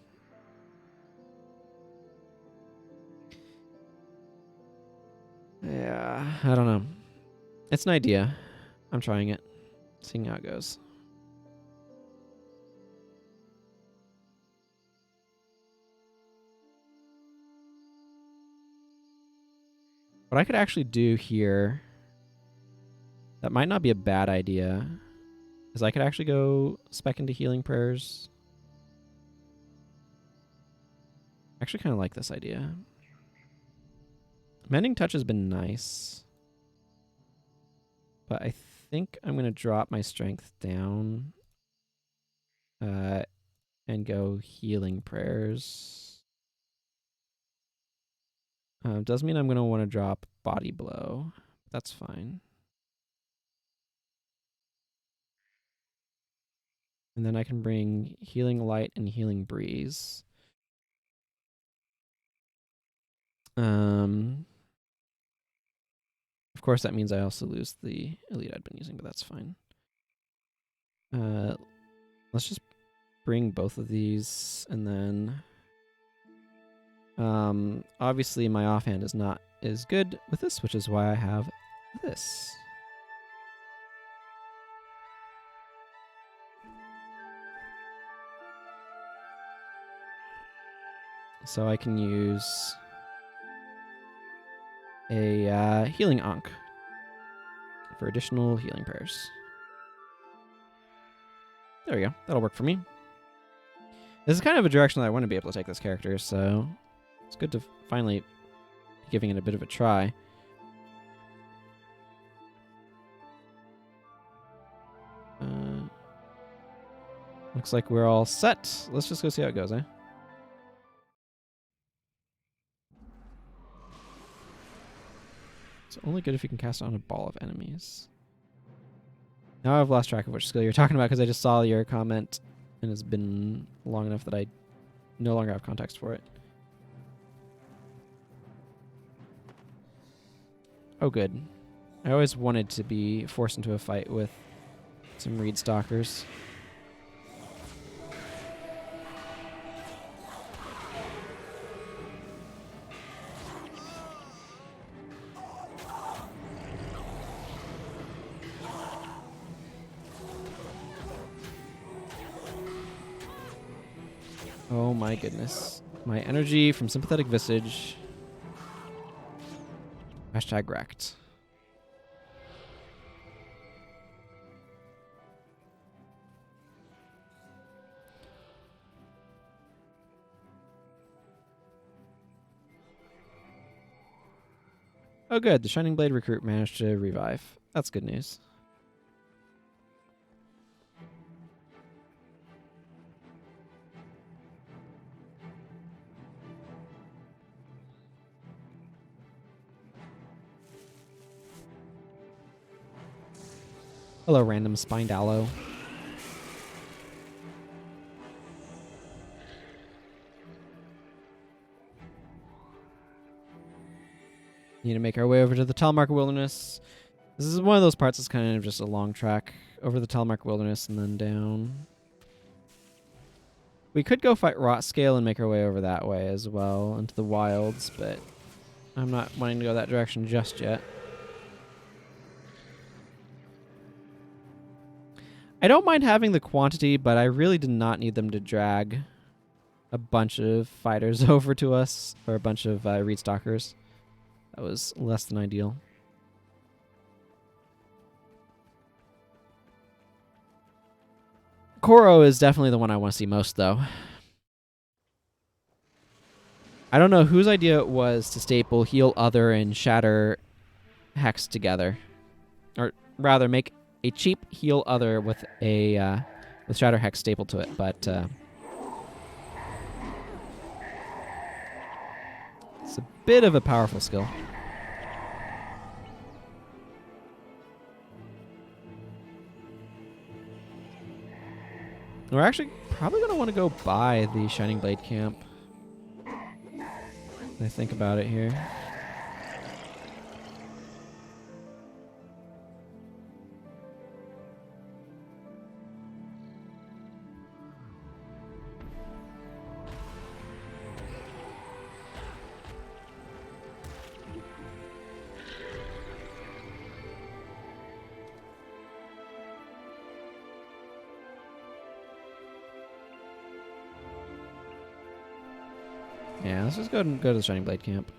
Yeah, I don't know. It's an idea. I'm trying it. Seeing how it goes. What I could actually do here, that might not be a bad idea, is I could actually go spec into Healing Prayers. I actually kind of like this idea. Mending Touch has been nice. But I think I'm going to drop my strength down and go Healing Prayers. Does mean I'm going to want to drop Body Blow. That's fine. And then I can bring Healing Light and Healing Breeze. Of course, that means I also lose the Elite I'd been using, but that's fine. Let's just bring both of these, and then obviously my offhand is not as good with this, which is why I have this. So I can use a Healing Ankh for additional Healing Prayers. There we go. That'll work for me. This is kind of a direction that I want to be able to take this character, so it's good to finally be giving it a bit of a try. Looks like we're all set. Let's just go see how it goes, eh? It's only good if you can cast it on a ball of enemies. Now I've lost track of which skill you're talking about because I just saw your comment and it's been long enough that I no longer have context for it. Oh, good. I always wanted to be forced into a fight with some Reed Stalkers. Oh my goodness. My energy from Sympathetic Visage. Hashtag wrecked. Oh good, the Shining Blade recruit managed to revive. That's good news. Hello, random spined aloe. Need to make our way over to the Telemark Wilderness. This is one of those parts that's kind of just a long track over the Telemark Wilderness and then down. We could go fight Rot Scale and make our way over that way as well into the wilds, but I'm not wanting to go that direction just yet. I don't mind having the quantity, but I really did not need them to drag a bunch of fighters over to us, or a bunch of Reed Stalkers. That was less than ideal. Koro is definitely the one I want to see most, though. I don't know whose idea it was to staple Heal Other and Shatter Hex together. Or rather, make a cheap Heal Other with a with Shatter Hex stapled to it, but it's a bit of a powerful skill. We're actually probably going to want to go by the Shining Blade camp. I think about it here. Yeah, let's just go to the Shining Blade camp.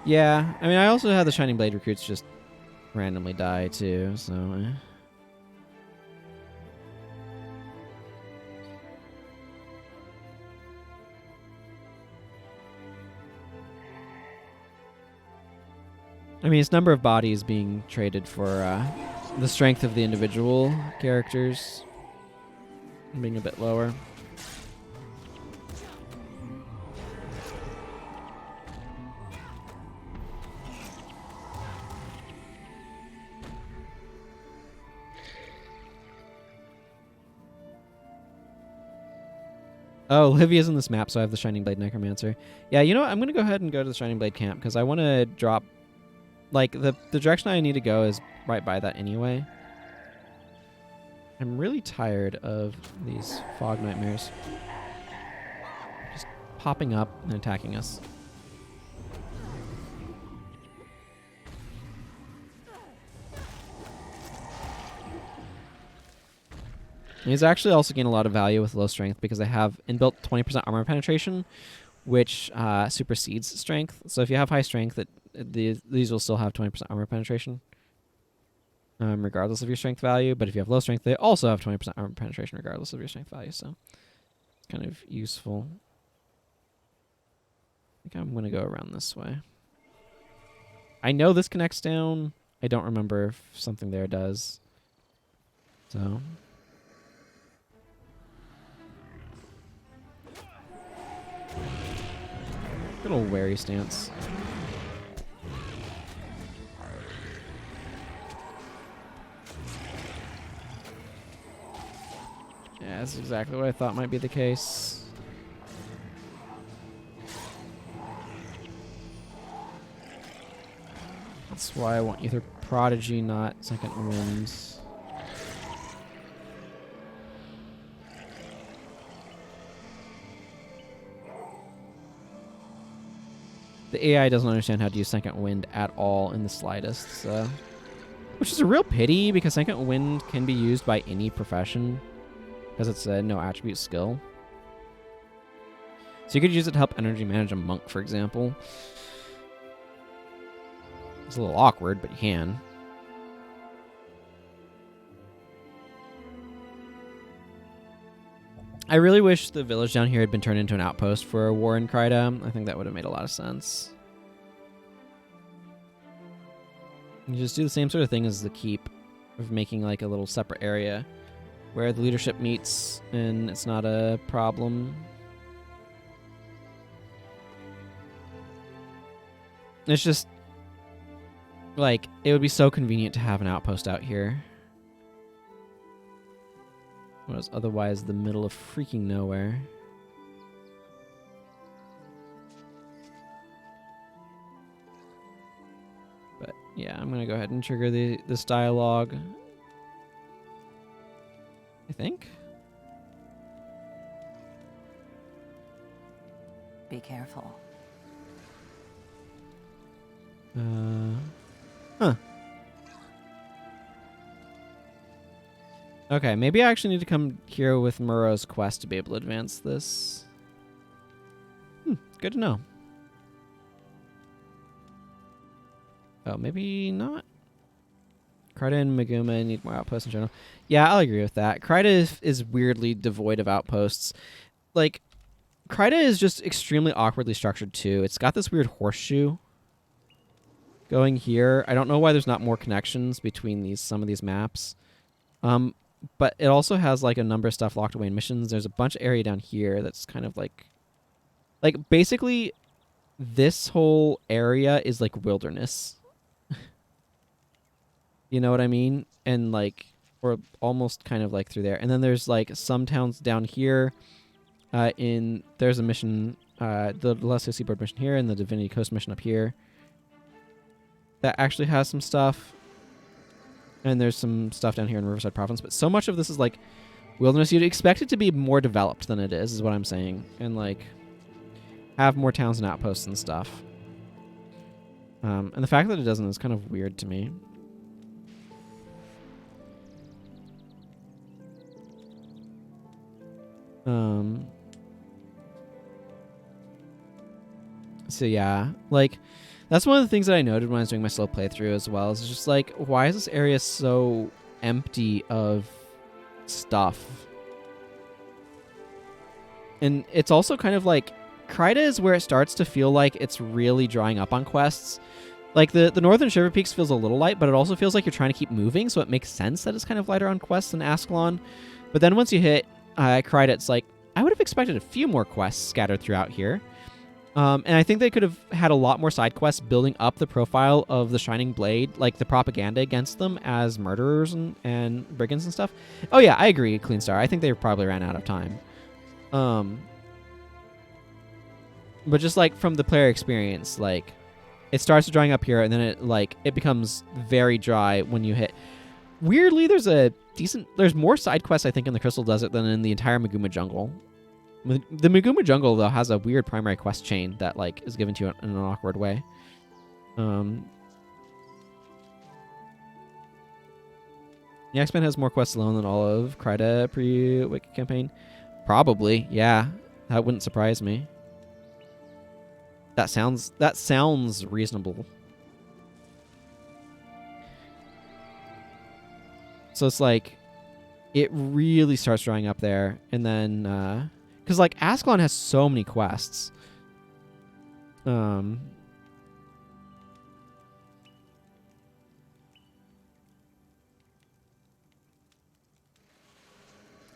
Yeah, I mean, I also had the Shining Blade recruits just randomly die too, so. I mean, it's number of bodies being traded for the strength of the individual characters being a bit lower. Oh, Livia's in this map, so I have the Shining Blade Necromancer. Yeah, you know what? I'm going to go ahead and go to the Shining Blade camp, because I want to drop... Like, the direction I need to go is right by that anyway. I'm really tired of these fog nightmares. Just popping up and attacking us. These actually also gain a lot of value with low strength because they have inbuilt 20% armor penetration, which supersedes strength. So if you have high strength, these will still have 20% armor penetration, regardless of your strength value. But if you have low strength, they also have 20% armor penetration regardless of your strength value. So it's kind of useful. I think I'm going to go around this way. I know this connects down. I don't remember if something there does. So... Good old wary stance. Yeah, that's exactly what I thought might be the case. That's why I want Ether Prodigy, not Second Winds. The AI doesn't understand how to use Second Wind at all in the slightest, so... Which is a real pity, because Second Wind can be used by any profession, because it's a no-attribute skill. So you could use it to help energy manage a monk, for example. It's a little awkward, but you can. I really wish the village down here had been turned into an outpost for a war in Kryda. I think that would have made a lot of sense. You just do the same sort of thing as the keep, of making like a little separate area where the leadership meets and it's not a problem. It's just like, it would be so convenient to have an outpost out here. What is otherwise the middle of freaking nowhere. But yeah, I'm gonna go ahead and trigger this dialogue. I think. Be careful. Huh. Okay, maybe I actually need to come here with Muro's quest to be able to advance this. Good to know. Oh, maybe not. Kryda and Meguma need more outposts in general. Yeah, I'll agree with that. Kryda is weirdly devoid of outposts. Like, Kryda is just extremely awkwardly structured too. It's got this weird horseshoe going here. I don't know why there's not more connections between some of these maps. But it also has like a number of stuff locked away in missions. There's a bunch of area down here that's kind of like basically this whole area is like wilderness. You know what I mean? And like, or almost kind of like through there. And then there's like some towns down here. There's a mission, the Lesser Seaboard mission here, and the Divinity Coast mission up here. That actually has some stuff. And there's some stuff down here in Riverside Province. But so much of this is like wilderness. You'd expect it to be more developed than it is what I'm saying. And like have more towns and outposts and stuff. And the fact that it doesn't is kind of weird to me. So yeah, like that's one of the things that I noted when I was doing my slow playthrough as well. Is just like, why is this area so empty of stuff? And it's also kind of like Kryta is where it starts to feel like it's really drawing up on quests. Like the Northern Shiver Peaks feels a little light, but it also feels like you're trying to keep moving, so it makes sense that it's kind of lighter on quests than Ascalon. But then once you hit Kryta, it's like, I would have expected a few more quests scattered throughout here. And I think they could have had a lot more side quests building up the profile of the Shining Blade, like the propaganda against them as murderers and brigands and stuff. Oh yeah, I agree, Clean Star. I think they probably ran out of time. But just like from the player experience, like it starts drying up here and then it becomes very dry when you hit. Weirdly, there's more side quests I think in the Crystal Desert than in the entire Maguma Jungle. The Maguma Jungle though has a weird primary quest chain that like is given to you in an awkward way. The X-Men has more quests alone than all of Kryta pre-Wiki campaign. Probably, yeah. That wouldn't surprise me. That sounds reasonable. So it's like it really starts drying up there, and then because like Ascalon has so many quests. And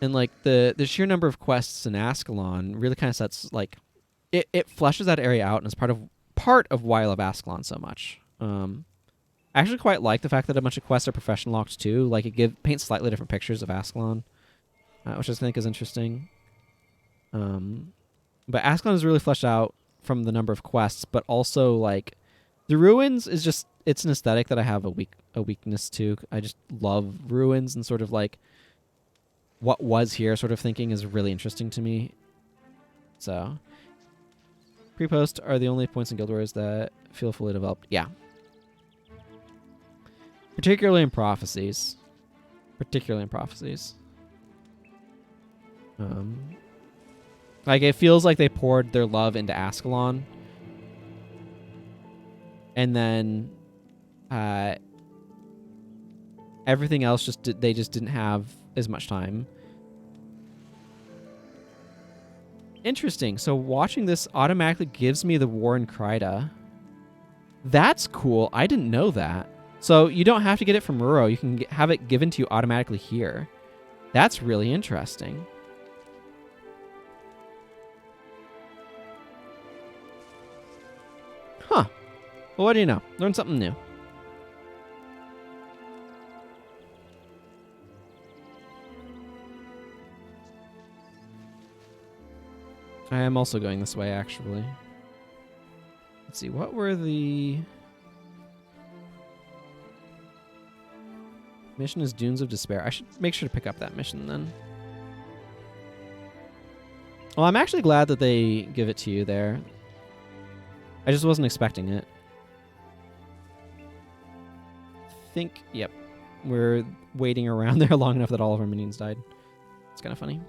like the sheer number of quests in Ascalon really kind of sets like it fleshes that area out, and it's part of why I love Ascalon so much. I actually quite like the fact that a bunch of quests are profession locked too. Like it paints slightly different pictures of Ascalon, which I think is interesting. But Ascalon is really fleshed out from the number of quests, but also like the ruins is just, it's an aesthetic that I have a weakness to. I just love ruins, and sort of like what was here sort of thinking is really interesting to me. So pre-post are the only points in Guild Wars that feel fully developed. Yeah. Particularly in Prophecies. Like, it feels like they poured their love into Ascalon. And then everything else they just didn't have as much time. Interesting. So watching this automatically gives me the war in Kryta. That's cool. I didn't know that. So you don't have to get it from Ruro. You can have it given to you automatically here. That's really interesting. Huh. Well, what do you know? Learn something new. I am also going this way, actually. Let's see, what were the... Mission is Dunes of Despair. I should make sure to pick up that mission then. Well, I'm actually glad that they give it to you there. I just wasn't expecting it. Yep. We're waiting around there long enough that all of our minions died. It's kind of funny.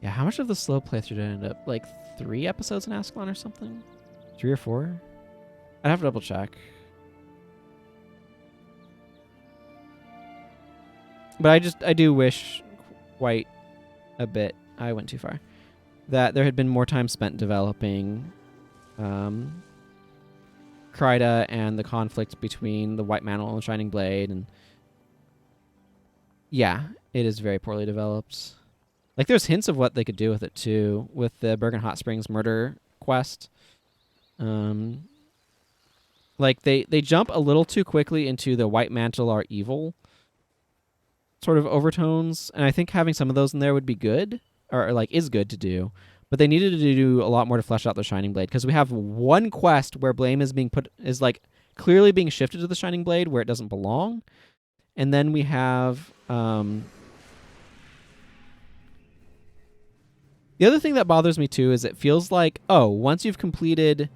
Yeah, how much of the slow playthrough did I end up? Like 3 episodes in Ascalon or something? 3 or 4? I'd have to double check. But I do wish quite a bit, I went too far, that there had been more time spent developing Kryta Kryda and the conflict between the White Mantle and the Shining Blade, and yeah, it is very poorly developed. Like, there's hints of what they could do with it too, with the Bergen Hot Springs murder quest. Like they jump a little too quickly into the White Mantle are evil sort of overtones, and I think having some of those in there would be good, or like is good to do. But they needed to do a lot more to flesh out the Shining Blade, because we have one quest where blame is like clearly being shifted to the Shining Blade where it doesn't belong, and then we have the other thing that bothers me too is it feels like, oh, once you've completed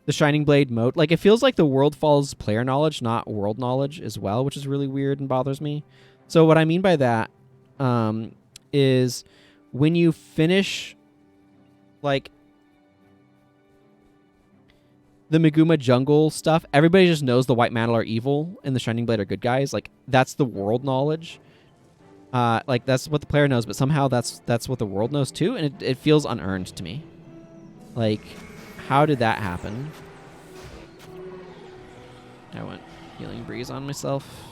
the Shining Blade mode, like it feels like the world falls player knowledge, not world knowledge as well, which is really weird and bothers me. So what I mean by that is when you finish like the Meguma jungle stuff, everybody just knows the White Mantle are evil and the Shining Blade are good guys. Like, that's the world knowledge. Like, that's what the player knows, but somehow that's what the world knows too, and it feels unearned to me. Like, how did that happen? I went Healing Breeze on myself.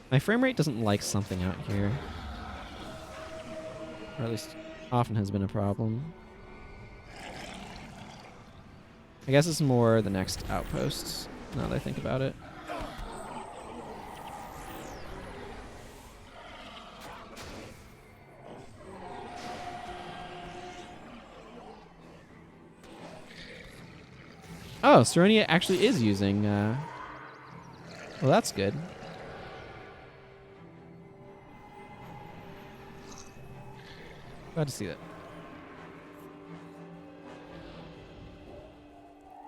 My frame rate doesn't like something out here. Or at least often has been a problem. I guess it's more the next outposts, now that I think about it. Oh, Seronia actually is using... well, that's good. Glad to see that.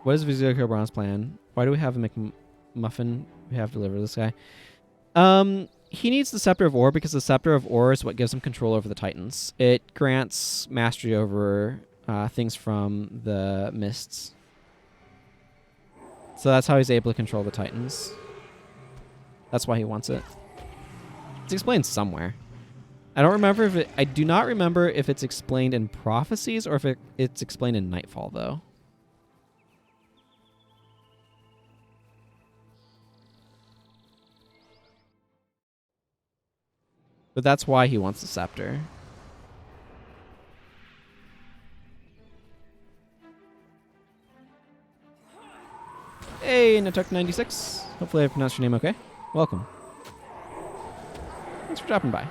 What is Vizio Bron's plan? Why do we have a McMuffin? We have to deliver this guy. He needs the Scepter of Ore because the Scepter of Ore is what gives him control over the Titans. It grants mastery over things from the mists. So that's how he's able to control the Titans. That's why he wants it. It's explained somewhere. I don't remember if it... I do not remember if it's explained in Prophecies or if it's explained in Nightfall, though. But that's why he wants the Scepter. Hey, Natuk96. Hopefully I pronounced your name okay. Welcome. Thanks for dropping by.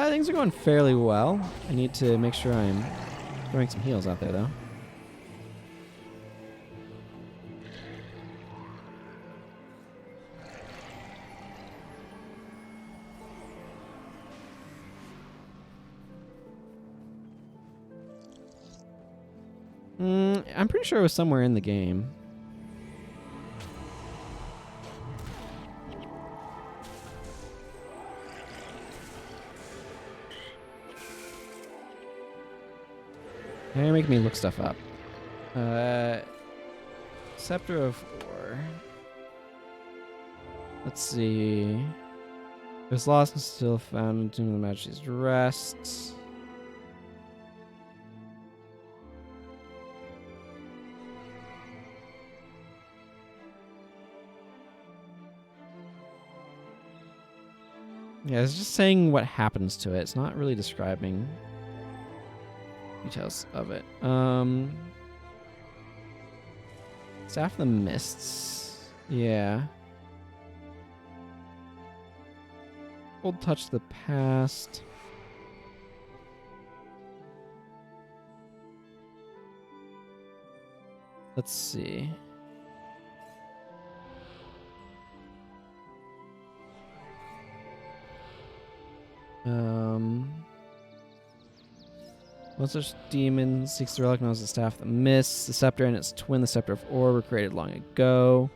Things are going fairly well. I need to make sure I'm throwing some heals out there, though. I'm pretty sure it was somewhere in the game. They're making me look stuff up. Scepter of Ore. Let's see. It was lost and still found in Tomb of the Majesty's Rest. Yeah, it's just saying what happens to it. It's not really describing details of it. Staff of the Mists. Yeah. Old Touch of the Past. Let's see. Monstrous Demon seeks the relic known as the Staff of the Mist. The Scepter and its twin, the Scepter of Ore, were created long ago.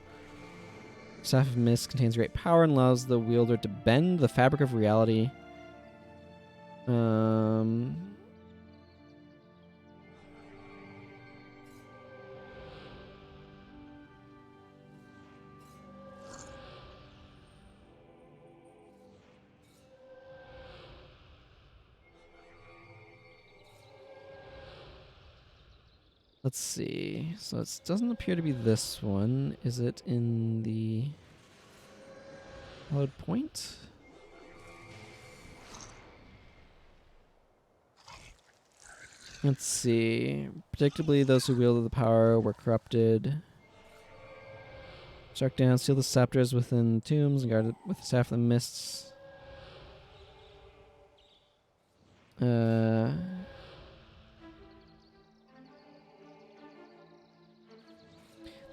Staff of Mist contains great power and allows the wielder to bend the fabric of reality. Let's see. So it doesn't appear to be this one. Is it in the hallowed point? Let's see. Predictably, those who wielded the power were corrupted. Struck down, seal the scepters within tombs, and guarded with the staff of the mists. There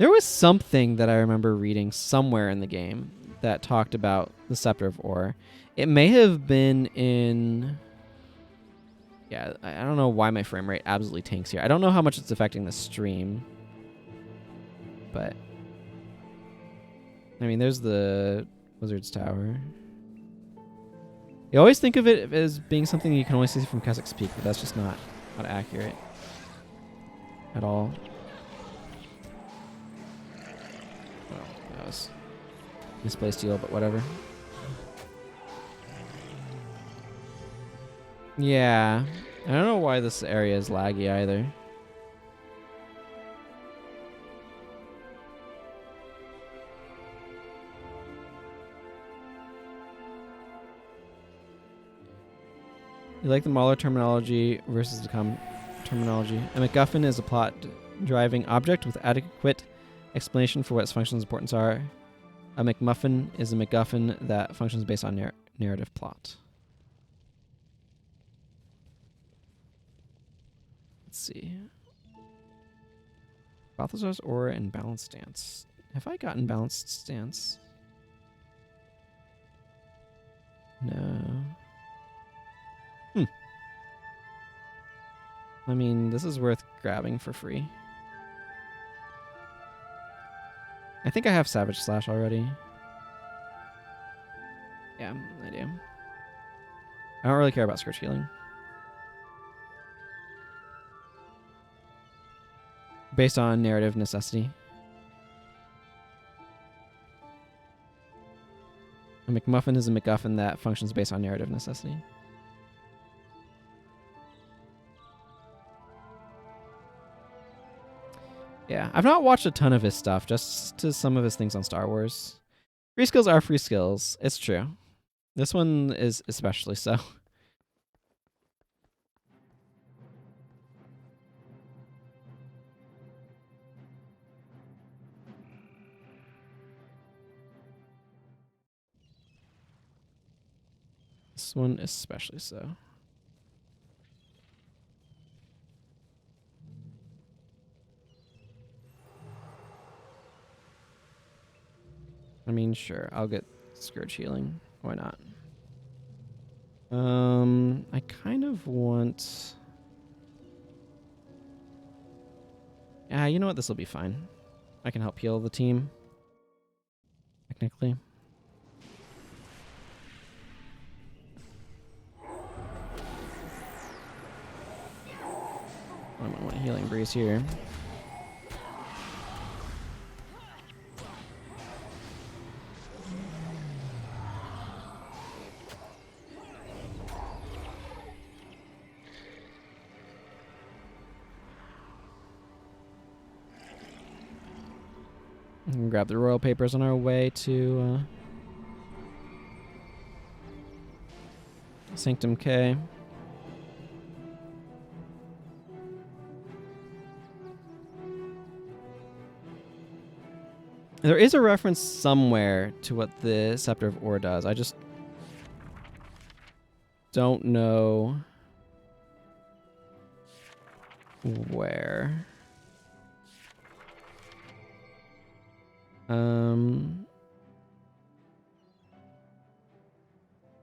was something that I remember reading somewhere in the game that talked about the Scepter of Ore. It may have been in... Yeah, I don't know why my frame rate absolutely tanks here. I don't know how much it's affecting the stream. But... I mean, there's the Wizard's Tower. You always think of it as being something you can only see from Keswick's Peak, but that's just not accurate at all. Oh, that was misplaced heal, but whatever. Yeah, I don't know why this area is laggy either. You like the Mahler terminology versus the terminology. A MacGuffin is a plot-driving object with adequate explanation for what its functions and importance are. A McMuffin is a MacGuffin that functions based on narrative plot. Let's see. Balthazar's Aura and Balanced Stance. Have I gotten Balanced Stance? No. I mean, this is worth grabbing for free. I think I have Savage Slash already. Yeah, I do. I don't really care about Scourge Healing. Based on narrative necessity. A McMuffin is a MacGuffin that functions based on narrative necessity. Yeah, I've not watched a ton of his stuff, just to some of his things on Star Wars. Free skills are free skills. It's true. This one is especially so. This one especially so. I mean, sure, I'll get Scourge Healing. Why not? I kind of want... Yeah, you know what? This will be fine. I can help heal the team. Technically. I might want a Healing Breeze here. And grab the royal papers on our way to Sanctum Cay. There is a reference somewhere to what the Scepter of Ore does. I just don't know where.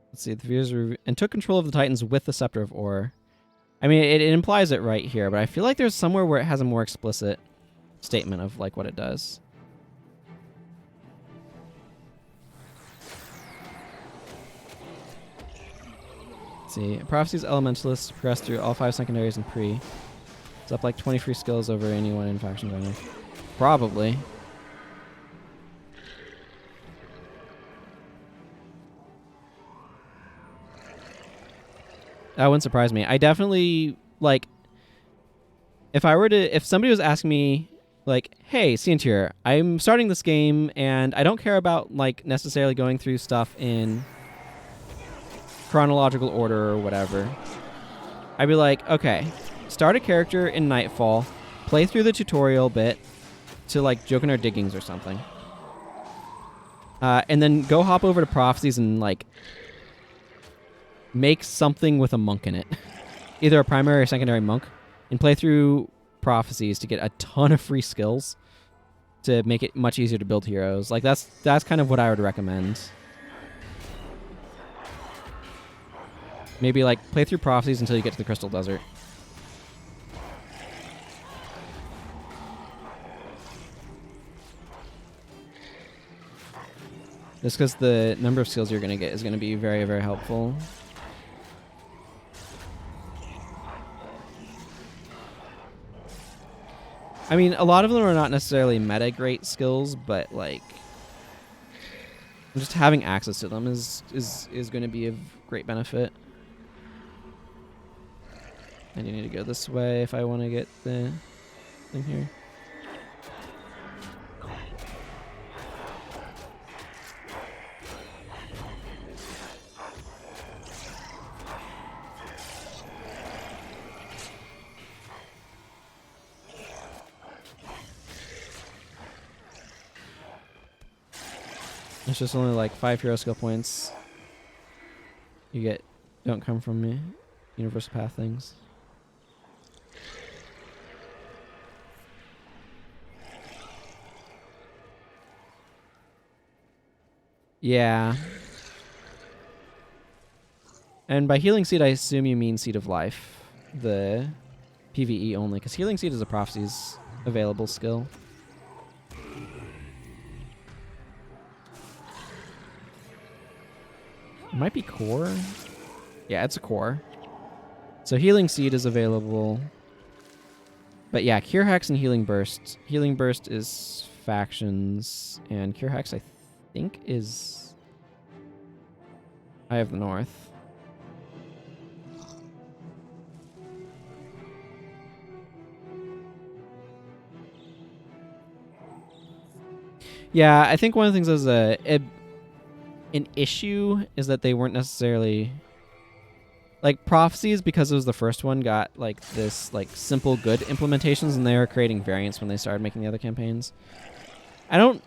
Let's see. The viewers and took control of the Titans with the Scepter of Ore. I mean, it implies it right here, but I feel like there's somewhere where it has a more explicit statement of like what it does. Let's see. Prophecies Elementalists progress through all 5 secondaries and pre. It's up like 20 free skills over anyone in faction right now. Probably. That wouldn't surprise me. I definitely, like, if somebody was asking me, like, hey, Ciantier, I'm starting this game and I don't care about like necessarily going through stuff in chronological order or whatever, I'd be like, okay, start a character in Nightfall, play through the tutorial bit to like Jokinar Diggings or something, and then go hop over to Prophecies and like make something with a monk in it, either a primary or secondary monk, and play through Prophecies to get a ton of free skills to make it much easier to build heroes. Like that's kind of what I would recommend. Maybe like play through Prophecies until you get to the Crystal Desert. Just because the number of skills you're going to get is going to be very, very helpful. I mean, a lot of them are not necessarily meta great skills, but like just having access to them is going to be of great benefit. I do need to go this way if I want to get the thing here. It's just only like 5 hero skill points you get don't come from me. Universal path things. Yeah. And by Healing Seed, I assume you mean Seed of Life. The PvE only, because Healing Seed is a Prophecies available skill. It might be core. Yeah, it's a core. So Healing Seed is available. But yeah, Cure Hex and Healing Burst. Healing Burst is factions, and Cure Hex, I think, is Eye of the North. Yeah, I think one of the things that was an issue is that they weren't necessarily like Prophecies, because it was the first one, got like this like simple good implementations, and they were creating variants when they started making the other campaigns. I don't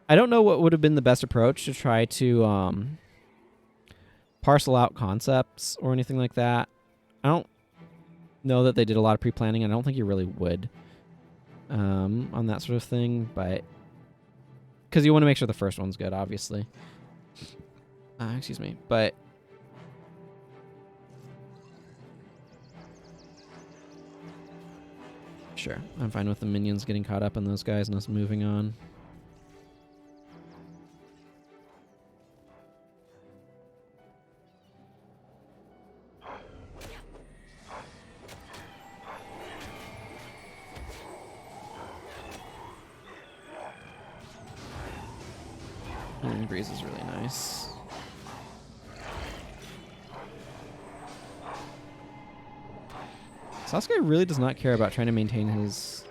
know what would have been the best approach to try to parcel out concepts or anything like that. I don't know that they did a lot of pre-planning. I don't think you really would on that sort of thing, but because you want to make sure the first one's good, obviously. Excuse me, but sure, I'm fine with the minions getting caught up on those guys and us moving on. Breeze is really nice. Sasuke really does not care about trying to maintain his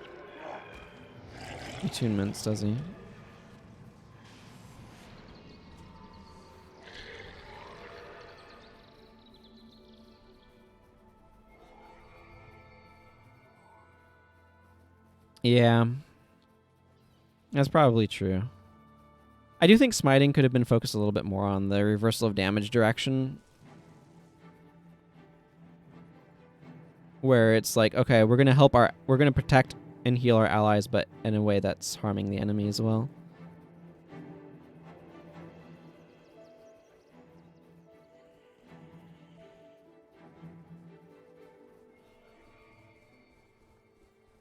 attunements, does he? Yeah. That's probably true. I do think smiting could have been focused a little bit more on the reversal of damage direction, where it's like, okay, we're gonna protect and heal our allies, but in a way that's harming the enemy as well.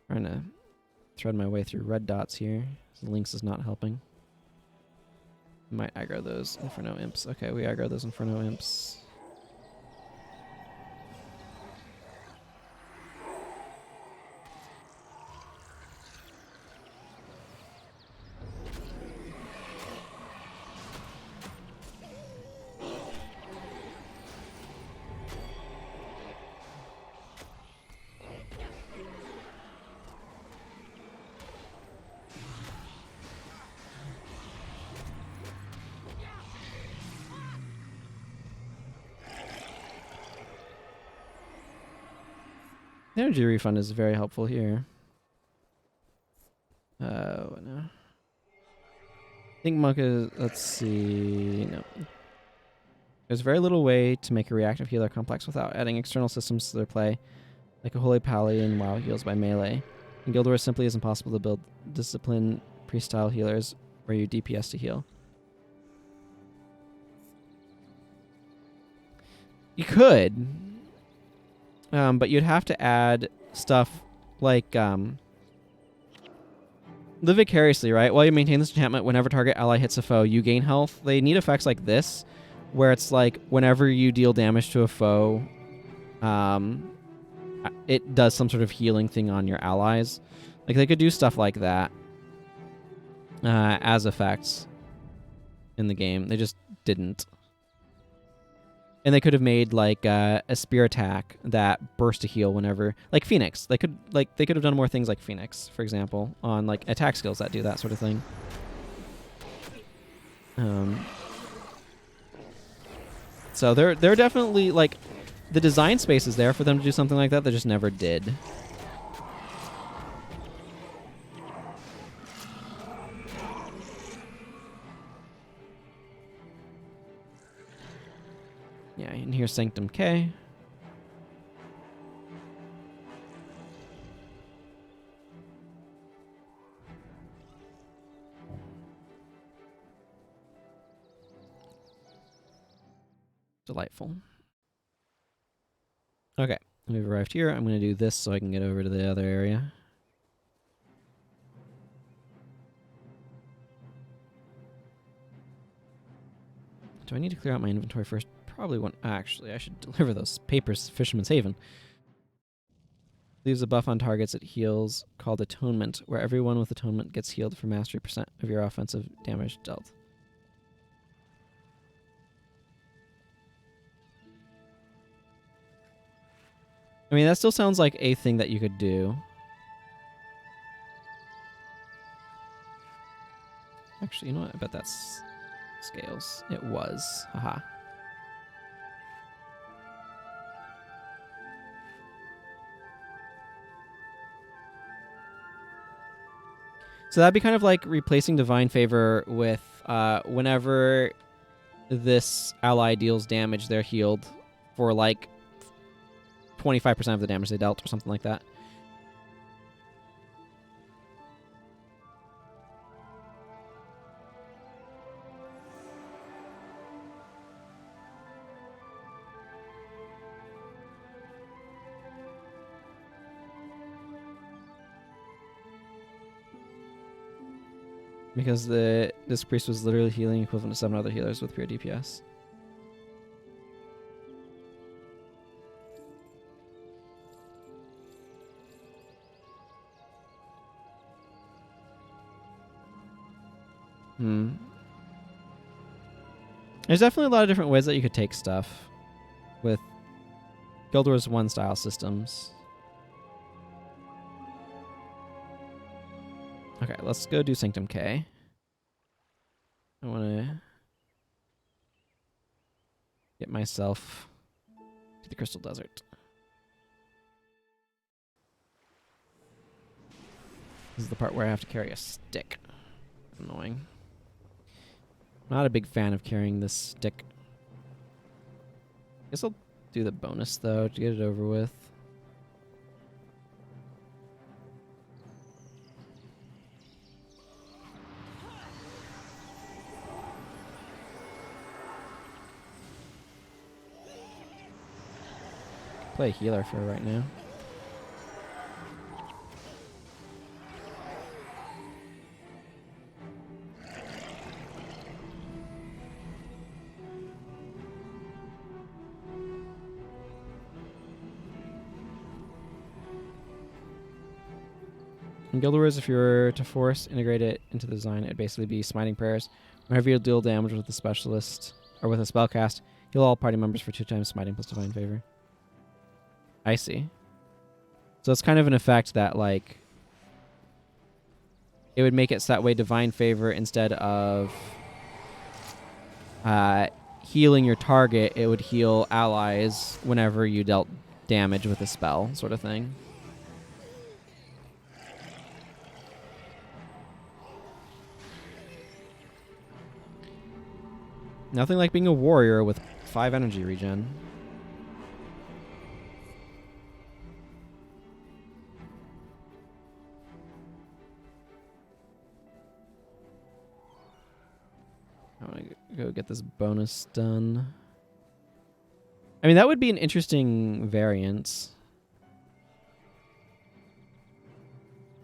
Trying to thread my way through red dots here. The Lynx is not helping. Might aggro those Inferno Imps. Okay, we aggro those Inferno Imps. Energy refund is very helpful here. What now? I think Monk is... Let's see... No. There's very little way to make a reactive healer complex without adding external systems to their play, like a Holy Pally and WoW heals by melee. In Guild Wars, simply is impossible to build discipline pre-style healers where you DPS to heal. You could, but you'd have to add stuff like live vicariously, right? While you maintain this enchantment, whenever target ally hits a foe, you gain health. They need effects like this, where it's like whenever you deal damage to a foe, it does some sort of healing thing on your allies. Like they could do stuff like that as effects in the game. They just didn't. And they could have made like a spear attack that burst to heal whenever, like Phoenix. They could have done more things like Phoenix, for example, on like attack skills that do that sort of thing. So they're definitely like the design space is there for them to do something like that. They just never did. Yeah, and here's Sanctum Cay. Delightful. Okay, we've arrived here. I'm going to do this so I can get over to the other area. Do I need to clear out my inventory first? Probably won't. Actually, I should deliver those papers to Fisherman's Haven. Leaves a buff on targets it heals called Atonement, where everyone with Atonement gets healed for mastery % of your offensive damage dealt. I mean, that still sounds like a thing that you could do. Actually, you know what? I bet that's scales. It was. Haha. So that'd be kind of like replacing Divine Favor with whenever this ally deals damage, they're healed for like 25% of the damage they dealt or something like that. Because this priest was literally healing equivalent to 7 other healers with pure DPS. There's definitely a lot of different ways that you could take stuff with Guild Wars 1 style systems. Okay, let's go do Sanctum Cay. I want to get myself to the Crystal Desert. This is the part where I have to carry a stick. Annoying. Not a big fan of carrying this stick. Guess I'll do the bonus, though, to get it over with. Play a healer for right now. In Guild Wars, if you were to force integrate it into the design, it'd basically be smiting prayers. Whenever you deal damage with a specialist or with a spellcast, heal all party members for 2 times smiting plus divine favor. I see. So it's kind of an effect that, like, it would make it so that way divine favor, instead of healing your target, it would heal allies whenever you dealt damage with a spell sort of thing. Nothing like being a warrior with 5 energy regen. I want to go get this bonus done. I mean, that would be an interesting variant.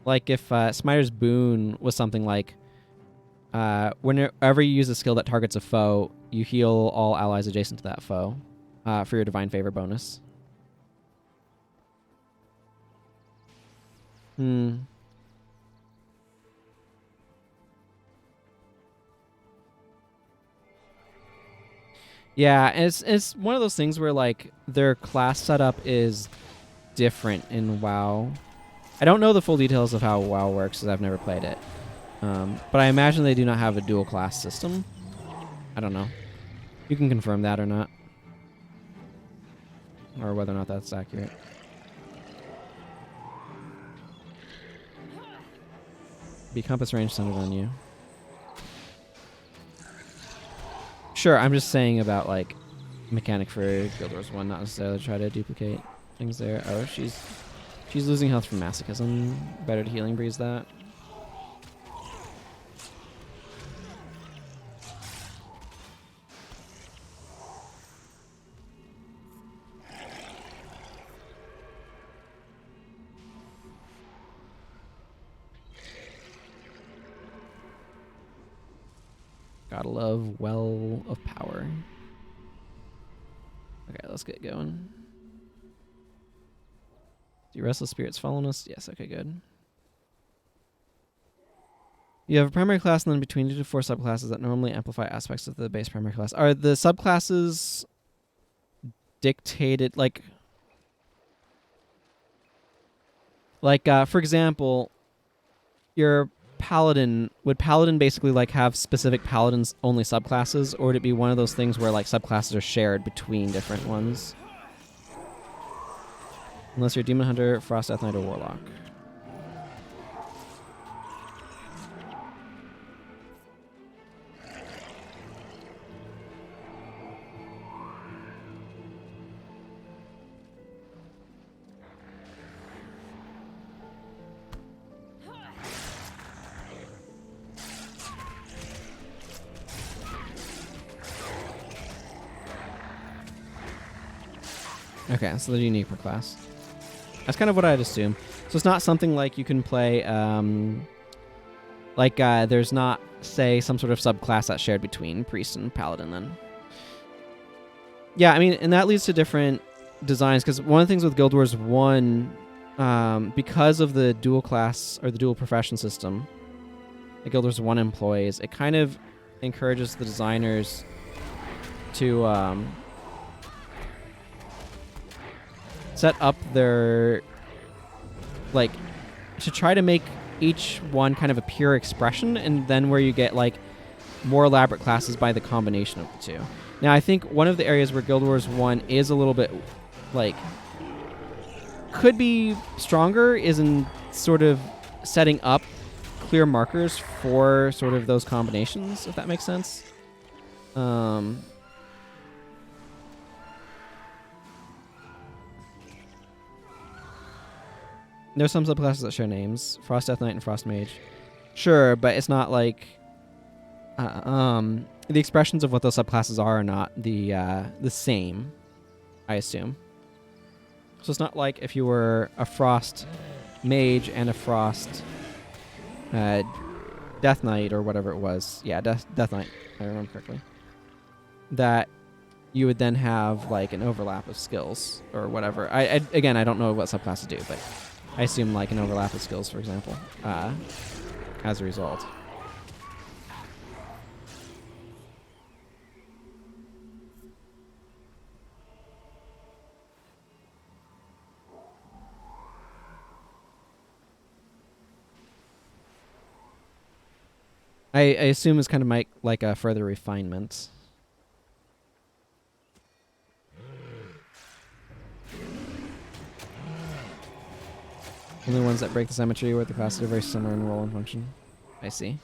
Like if Smiter's Boon was something like, whenever you use a skill that targets a foe, you heal all allies adjacent to that foe for your Divine Favor bonus. Yeah, it's one of those things where like their class setup is different in WoW. I don't know the full details of how WoW works because I've never played it. But I imagine they do not have a dual class system. I don't know. You can confirm that or not. Or whether or not that's accurate. Be compass range centered on you. Sure, I'm just saying about like mechanic for Guild Wars 1, not necessarily try to duplicate things there. Oh, she's losing health from masochism. Better to healing breeze that. Gotta love Well of Power. Okay, let's get going. Do restless spirits following us? Yes, okay, good. You have a primary class and then between 2 to 4 subclasses that normally amplify aspects of the base primary class. Are the subclasses dictated, like for example, your Paladin, would Paladin basically like have specific Paladins only subclasses, or would it be one of those things where like subclasses are shared between different ones? Unless you're Demon Hunter, Frost Death Knight, or Warlock. Okay, so they're unique per class. That's kind of what I'd assume. So it's not something like you can play, there's not, say, some sort of subclass that's shared between Priest and Paladin then. Yeah, I mean, and that leads to different designs, because one of the things with Guild Wars 1, because of the dual class, or the dual profession system that Guild Wars 1 employs, it kind of encourages the designers to, set up their, like, to try to make each one kind of a pure expression, and then where you get like more elaborate classes by the combination of the two. Now I think one of the areas where Guild Wars 1 is a little bit like could be stronger is in sort of setting up clear markers for sort of those combinations, if that makes sense. There's some subclasses that share names. Frost Death Knight and Frost Mage. Sure, but it's not like... the expressions of what those subclasses are not the same, I assume. So it's not like if you were a Frost Mage and a Frost Death Knight or whatever it was. Yeah, Death Knight, if I remember correctly. That you would then have like an overlap of skills or whatever. Again, I don't know what subclasses do, but... I assume like an overlap of skills, for example, as a result. I assume it's kind of like a further refinement. Only ones that break the symmetry with the classes are very similar in role and function. I see.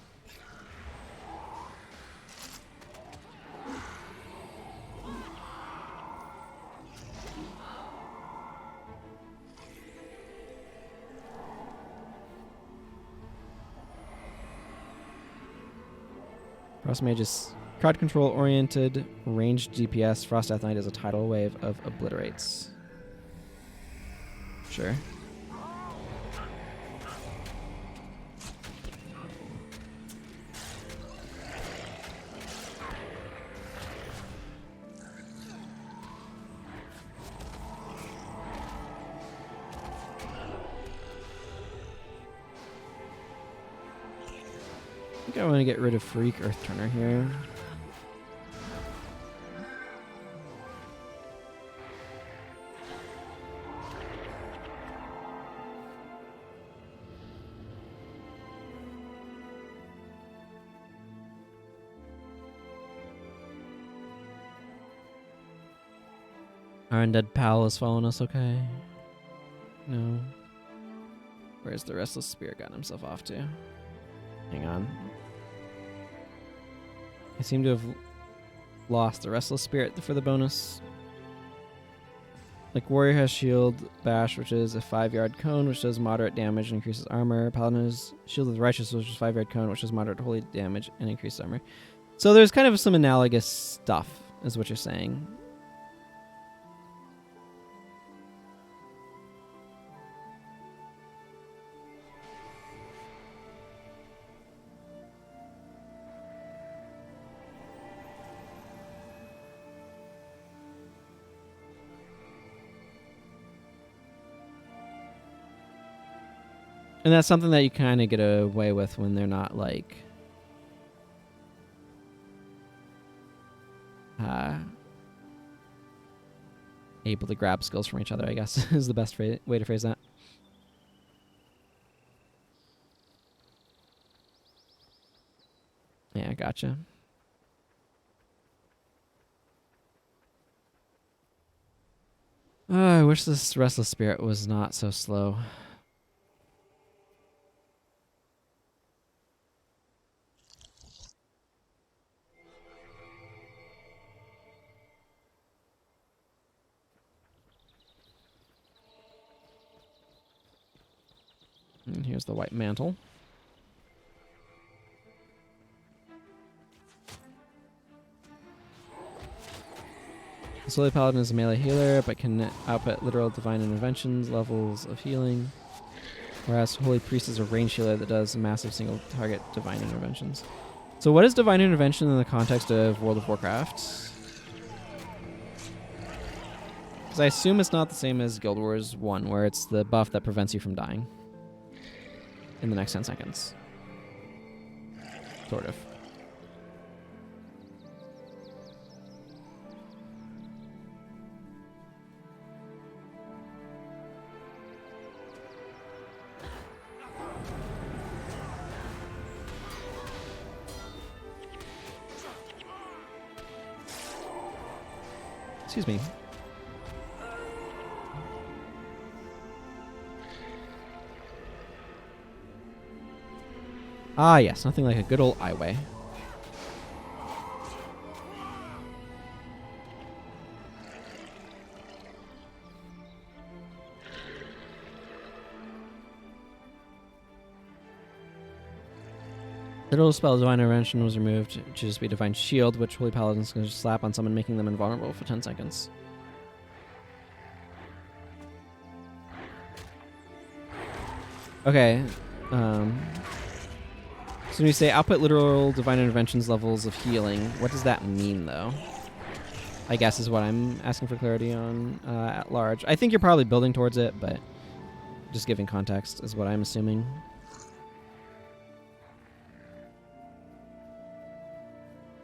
Frost Mage is crowd control oriented, ranged DPS. Frost Death Knight is a tidal wave of obliterates. Sure. I think I want to get rid of Freak Earth Turner here. Our undead pal is following us, okay? No. Where's the Restless Spirit gotten himself off to? Hang on. I seem to have lost the Restless Spirit for the bonus. Like, Warrior has Shield Bash, which is a 5-yard cone, which does moderate damage and increases armor. Paladin has Shield of the Righteous, which is a 5-yard cone, which does moderate holy damage and increases armor. So there's kind of some analogous stuff, is what you're saying. And that's something that you kind of get away with when they're not, like, able to grab skills from each other, I guess, is the best way to phrase that. Yeah, gotcha. Oh, I wish this Restless Spirit was not so slow. And here's the White Mantle. The Holy Paladin is a melee healer, but can output literal divine interventions, levels of healing. Whereas Holy Priest is a ranged healer that does massive single target divine interventions. So what is divine intervention in the context of World of Warcraft? Because I assume it's not the same as Guild Wars 1, where it's the buff that prevents you from dying in the next 10 seconds. Sort of. Excuse me. Ah, yes, nothing like a good old highway. The little spell Divine Intervention was removed to just be Divine Shield, which Holy Paladins can just slap on someone, making them invulnerable for 10 seconds. Okay. So when you say output literal Divine Interventions levels of healing, what does that mean, though? I guess is what I'm asking for clarity on at large. I think you're probably building towards it, but just giving context is what I'm assuming.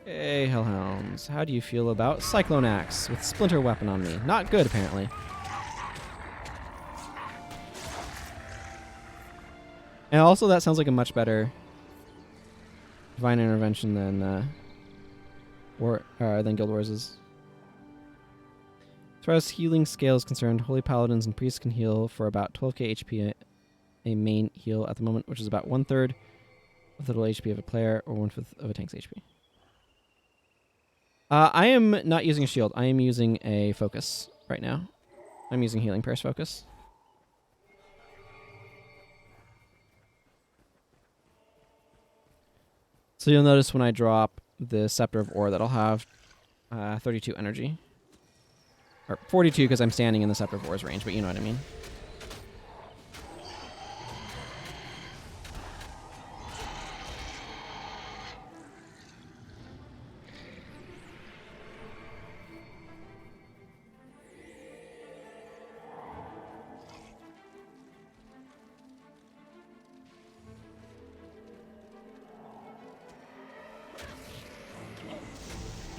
Hey, Hellhounds. How do you feel about Cyclone Axe with Splinter Weapon on me? Not good, apparently. And also, that sounds like a much better Divine Intervention than Guild Wars is. As far as healing scale is concerned, Holy Paladins and Priests can heal for about 12k HP a main heal at the moment, which is about 1/3 of the total HP of a player or 1/5 of a tank's HP. I am not using a shield. I am using a focus right now. I'm using Healing Prayers focus. So you'll notice when I drop the Scepter of Ore that I'll have 32 energy. Or 42 because I'm standing in the Scepter of Ore's range, but you know what I mean.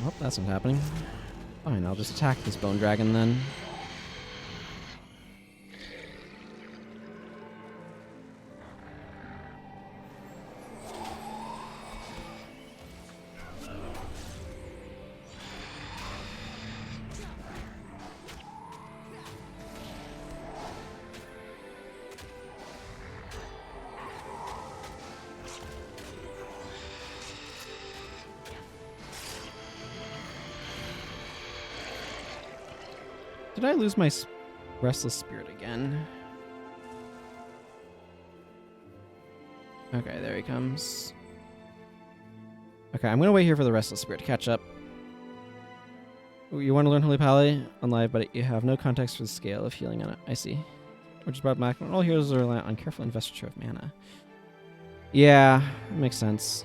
Oh, that's not happening. Fine, I'll just attack this Bone Dragon then. Did I lose my Restless Spirit again? Okay, there he comes. Okay, I'm going to wait here for the Restless Spirit to catch up. You want to learn Holy Pally on live, but you have no context for the scale of healing on it. I see. Which is brought back when all heroes are reliant on careful investiture of mana. Yeah, that makes sense.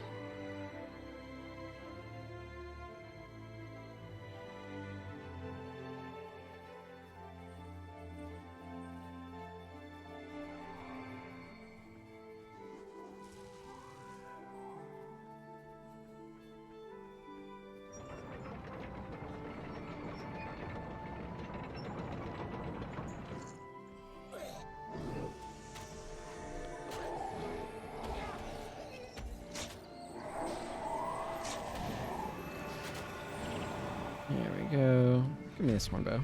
There we go. Give me this Hornbow.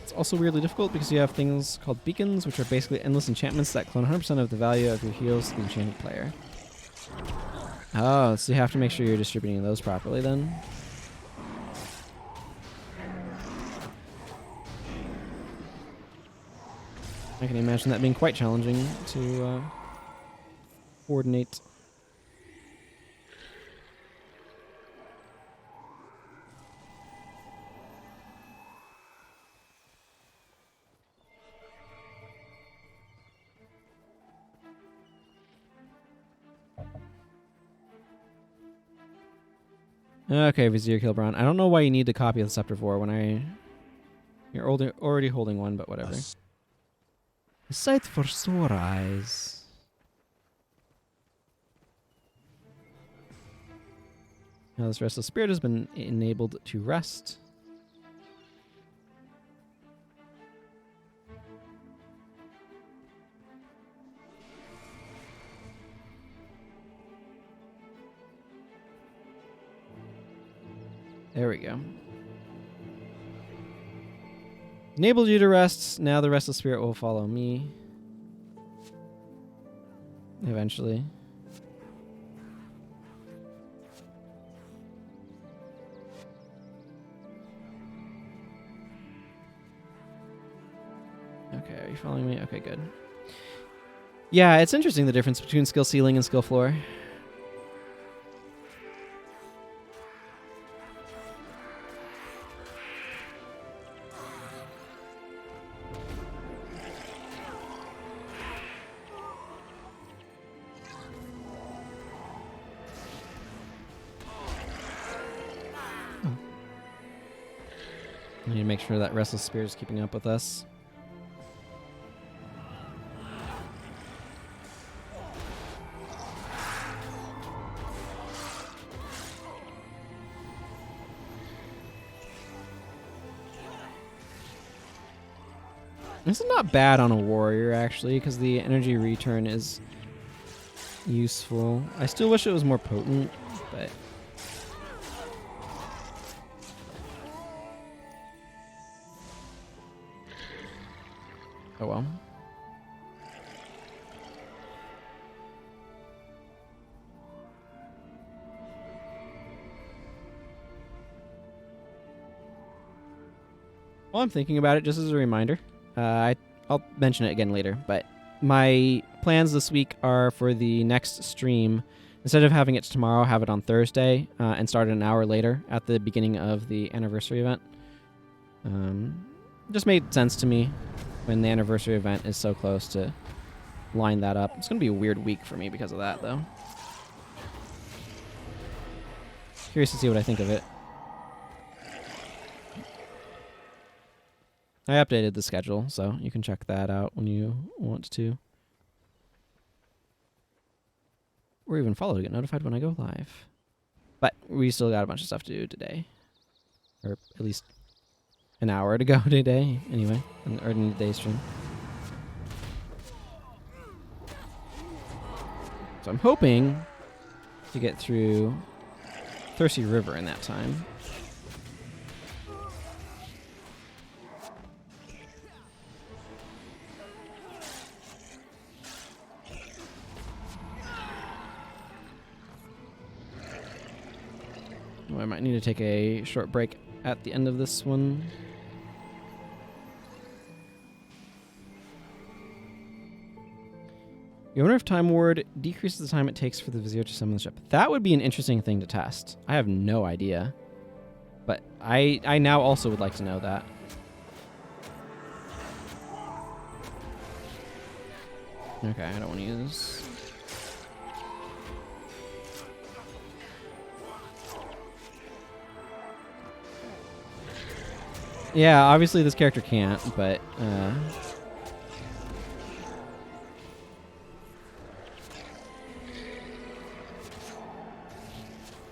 It's also weirdly difficult because you have things called beacons, which are basically endless enchantments that clone 100% of the value of your heals to the enchanted player. Oh, so you have to make sure you're distributing those properly then. I can imagine that being quite challenging to coordinate. Okay, Vizier Kilbron. I don't know why you need to copy the Scepter of War when you're already holding one, but whatever. A sight for sore eyes. Now this Restless Spirit has been enabled to rest. There we go. Enabled you to rest. Now the Restless Spirit will follow me. Eventually. Okay, are you following me? Okay, good. Yeah, it's interesting the difference between skill ceiling and skill floor. We need to make sure that Restless Spirit is keeping up with us. This is not bad on a warrior, actually, because the energy return is useful. I still wish it was more potent, but... oh well. Well, I'm thinking about it just as a reminder. I'll mention it again later, but my plans this week are for the next stream, instead of having it tomorrow, have it on Thursday and start an hour later at the beginning of the anniversary event. Just made sense to me when the anniversary event is so close to line that up. It's going to be a weird week for me because of that, though. Curious to see what I think of it. I updated the schedule, so you can check that out when you want to. Or even follow to get notified when I go live. But we still got a bunch of stuff to do today. Or at least an hour to go today, anyway, or in the day stream. So I'm hoping to get through Thirsty River in that time. Oh, I might need to take a short break at the end of this one. You wonder if Time Ward decreases the time it takes for the Vizier to summon the ship. That would be an interesting thing to test. I have no idea. But I now also would like to know that. Okay, I don't want to use... yeah, obviously this character can't, but...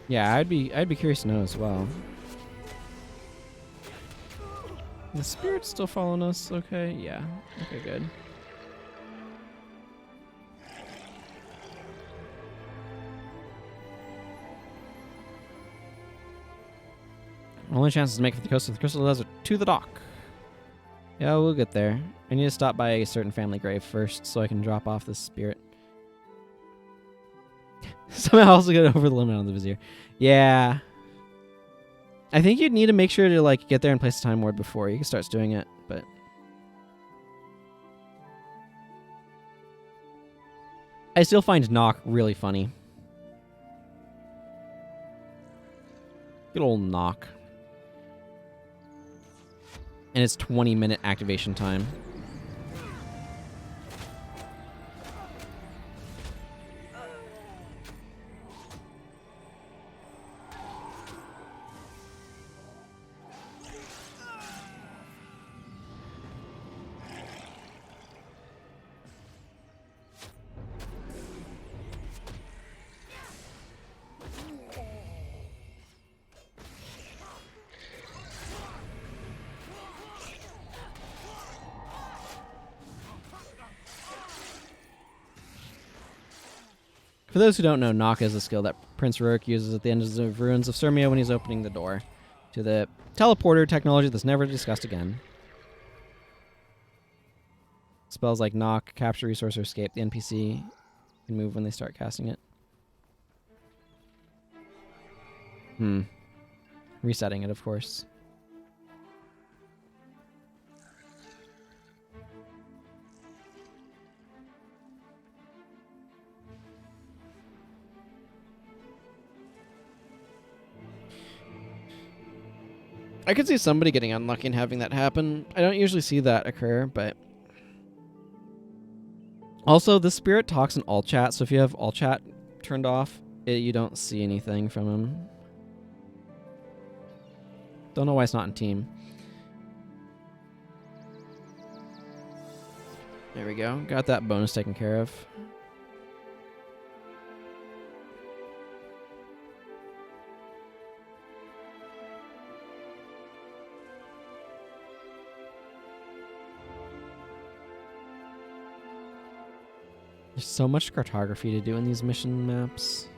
yeah, I'd be curious to know as well. The spirit's still following us, okay? Yeah. Okay, good. Only chance is to make it for the coast of the Crystal Desert to the dock. Yeah, we'll get there. I need to stop by a certain family grave first so I can drop off this spirit. Somehow also get over the limit on the Vizier. Yeah. I think you'd need to make sure to like get there and place the Time Ward before you can start doing it, but... I still find Knock really funny. Good old Knock. And it's 20-minute activation time. For those who don't know, Knock is a skill that Prince Rurik uses at the end of the Ruins of Sirmia when he's opening the door to the teleporter technology that's never discussed again. Spells like Knock, Capture Resource, or Escape. The NPC can move when they start casting it. Resetting it, of course. I could see somebody getting unlucky and having that happen. I don't usually see that occur, but... also, the spirit talks in all chat, so if you have all chat turned off, you don't see anything from him. Don't know why it's not in team. There we go. Got that bonus taken care of. There's so much cartography to do in these mission maps.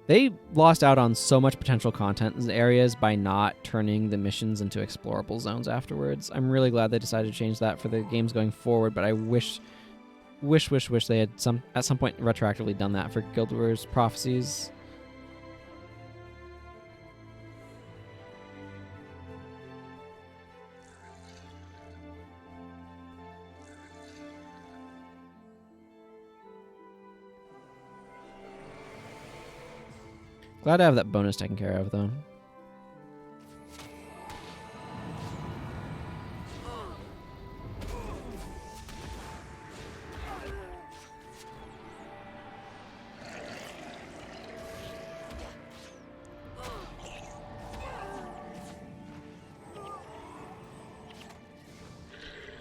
They lost out on so much potential content in the areas by not turning the missions into explorable zones afterwards. I'm really glad they decided to change that for the games going forward, but I wish they had at some point retroactively done that for Guild Wars Prophecies. Glad to have that bonus taken care of, though.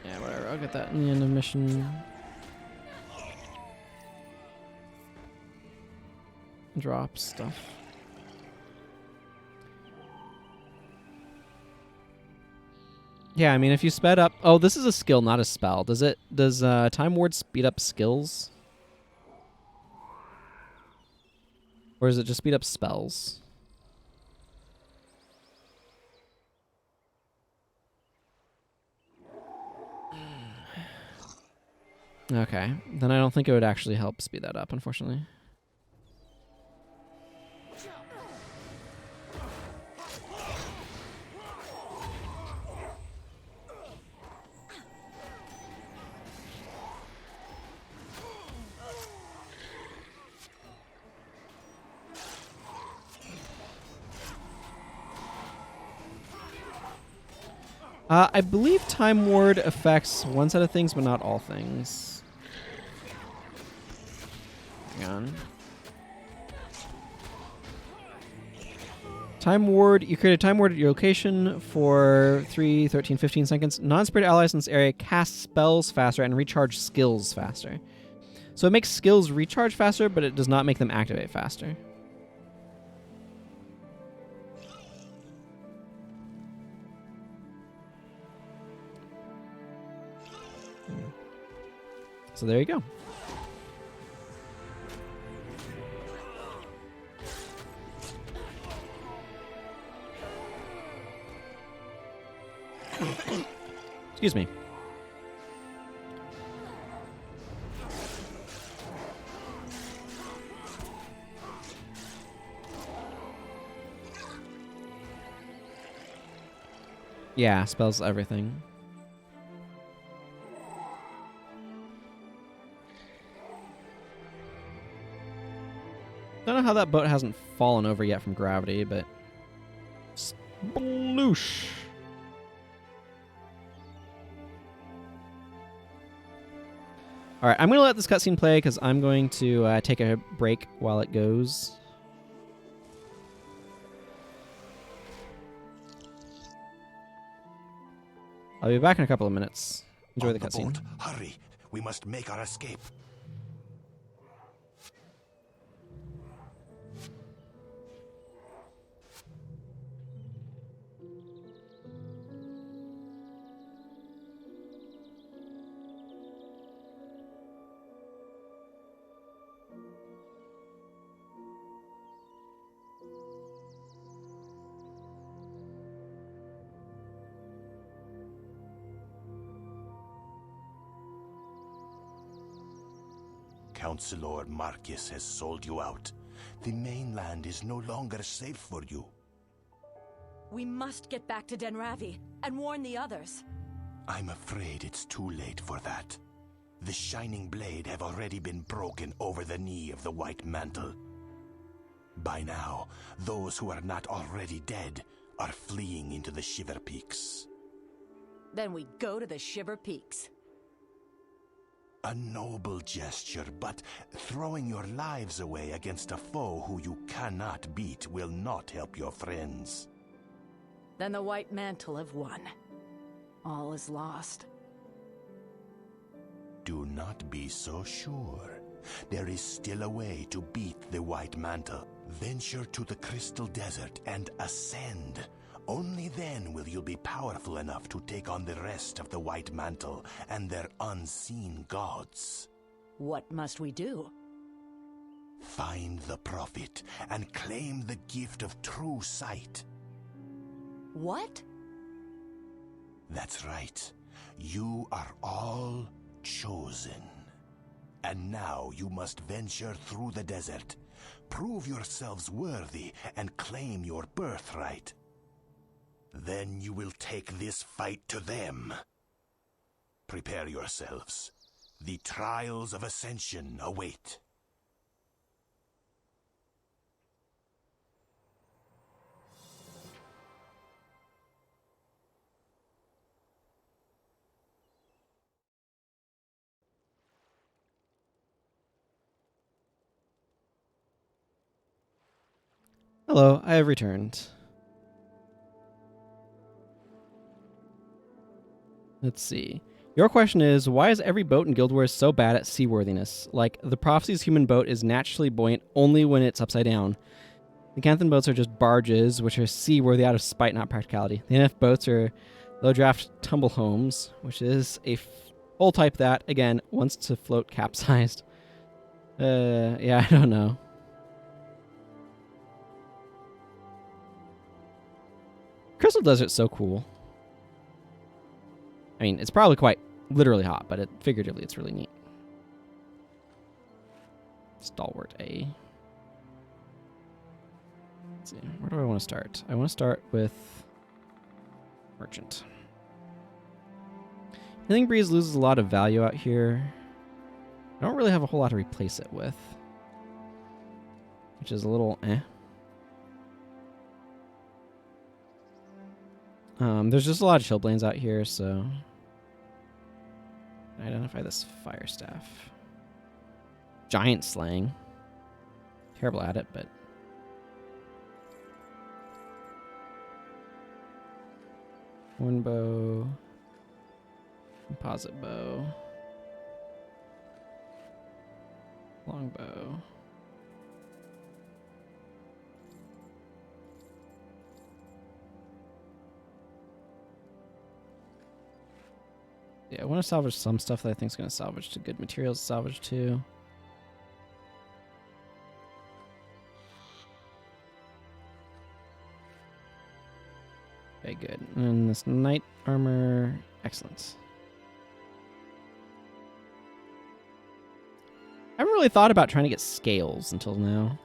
Yeah, whatever. I'll get that in the end of mission. Drop stuff. Yeah, I mean, if you sped up... Oh, this is a skill, not a spell. Does Time Ward speed up skills? Or does it just speed up spells? Okay, then I don't think it would actually help speed that up, unfortunately. I believe Time Ward affects one set of things, but not all things. Hang on. Time Ward, you create a Time Ward at your location for 3, 13, 15 seconds. Non-spirit allies in this area cast spells faster and recharge skills faster. So it makes skills recharge faster, but it does not make them activate faster. So there you go. Excuse me. Yeah, spells everything. Don't know how that boat hasn't fallen over yet from gravity, but... Sploosh! Alright, I'm going to let this cutscene play because I'm going to take a break while it goes. I'll be back in a couple of minutes. Enjoy the cutscene. Hurry! We must make our escape. Councilor Marcus has sold you out. The mainland is no longer safe for you. We must get back to Denravi and warn the others. I'm afraid it's too late for that. The Shining Blade have already been broken over the knee of the White Mantle. By now, those who are not already dead are fleeing into the Shiver Peaks. Then we go to the Shiver Peaks. A noble gesture, but throwing your lives away against a foe who you cannot beat will not help your friends. Then the White Mantle have won. All is lost. Do not be so sure. There is still a way to beat the White Mantle. Venture to the Crystal Desert and ascend. Only then will you be powerful enough to take on the rest of the White Mantle and their unseen gods. What must we do? Find the prophet and claim the gift of true sight. What? That's right. You are all chosen. And now you must venture through the desert. Prove yourselves worthy and claim your birthright. Then you will take this fight to them. Prepare yourselves. The trials of ascension await. Hello, I have returned. Let's see. Your question is, why is every boat in Guild Wars so bad at seaworthiness? Like, the Prophecies human boat is naturally buoyant only when it's upside down. The Canthan boats are just barges, which are seaworthy out of spite, not practicality. The NF boats are low-draft tumble homes, which is a hull type that, again, wants to float capsized. Yeah, I don't know. Crystal Desert's so cool. I mean, it's probably quite literally hot, but figuratively it's really neat. Stalwart A. Let's see, where do I want to start? I want to start with Merchant. Healing Breeze loses a lot of value out here. I don't really have a whole lot to replace it with, which is a little eh. There's just a lot of chillblains out here, so identify this fire staff. Giant slaying. Terrible at it, but horn bow, composite bow, longbow. Yeah, I want to salvage some stuff that I think is going to salvage to good materials to salvage too. Okay, good. And this knight armor, excellent. I haven't really thought about trying to get scales until now.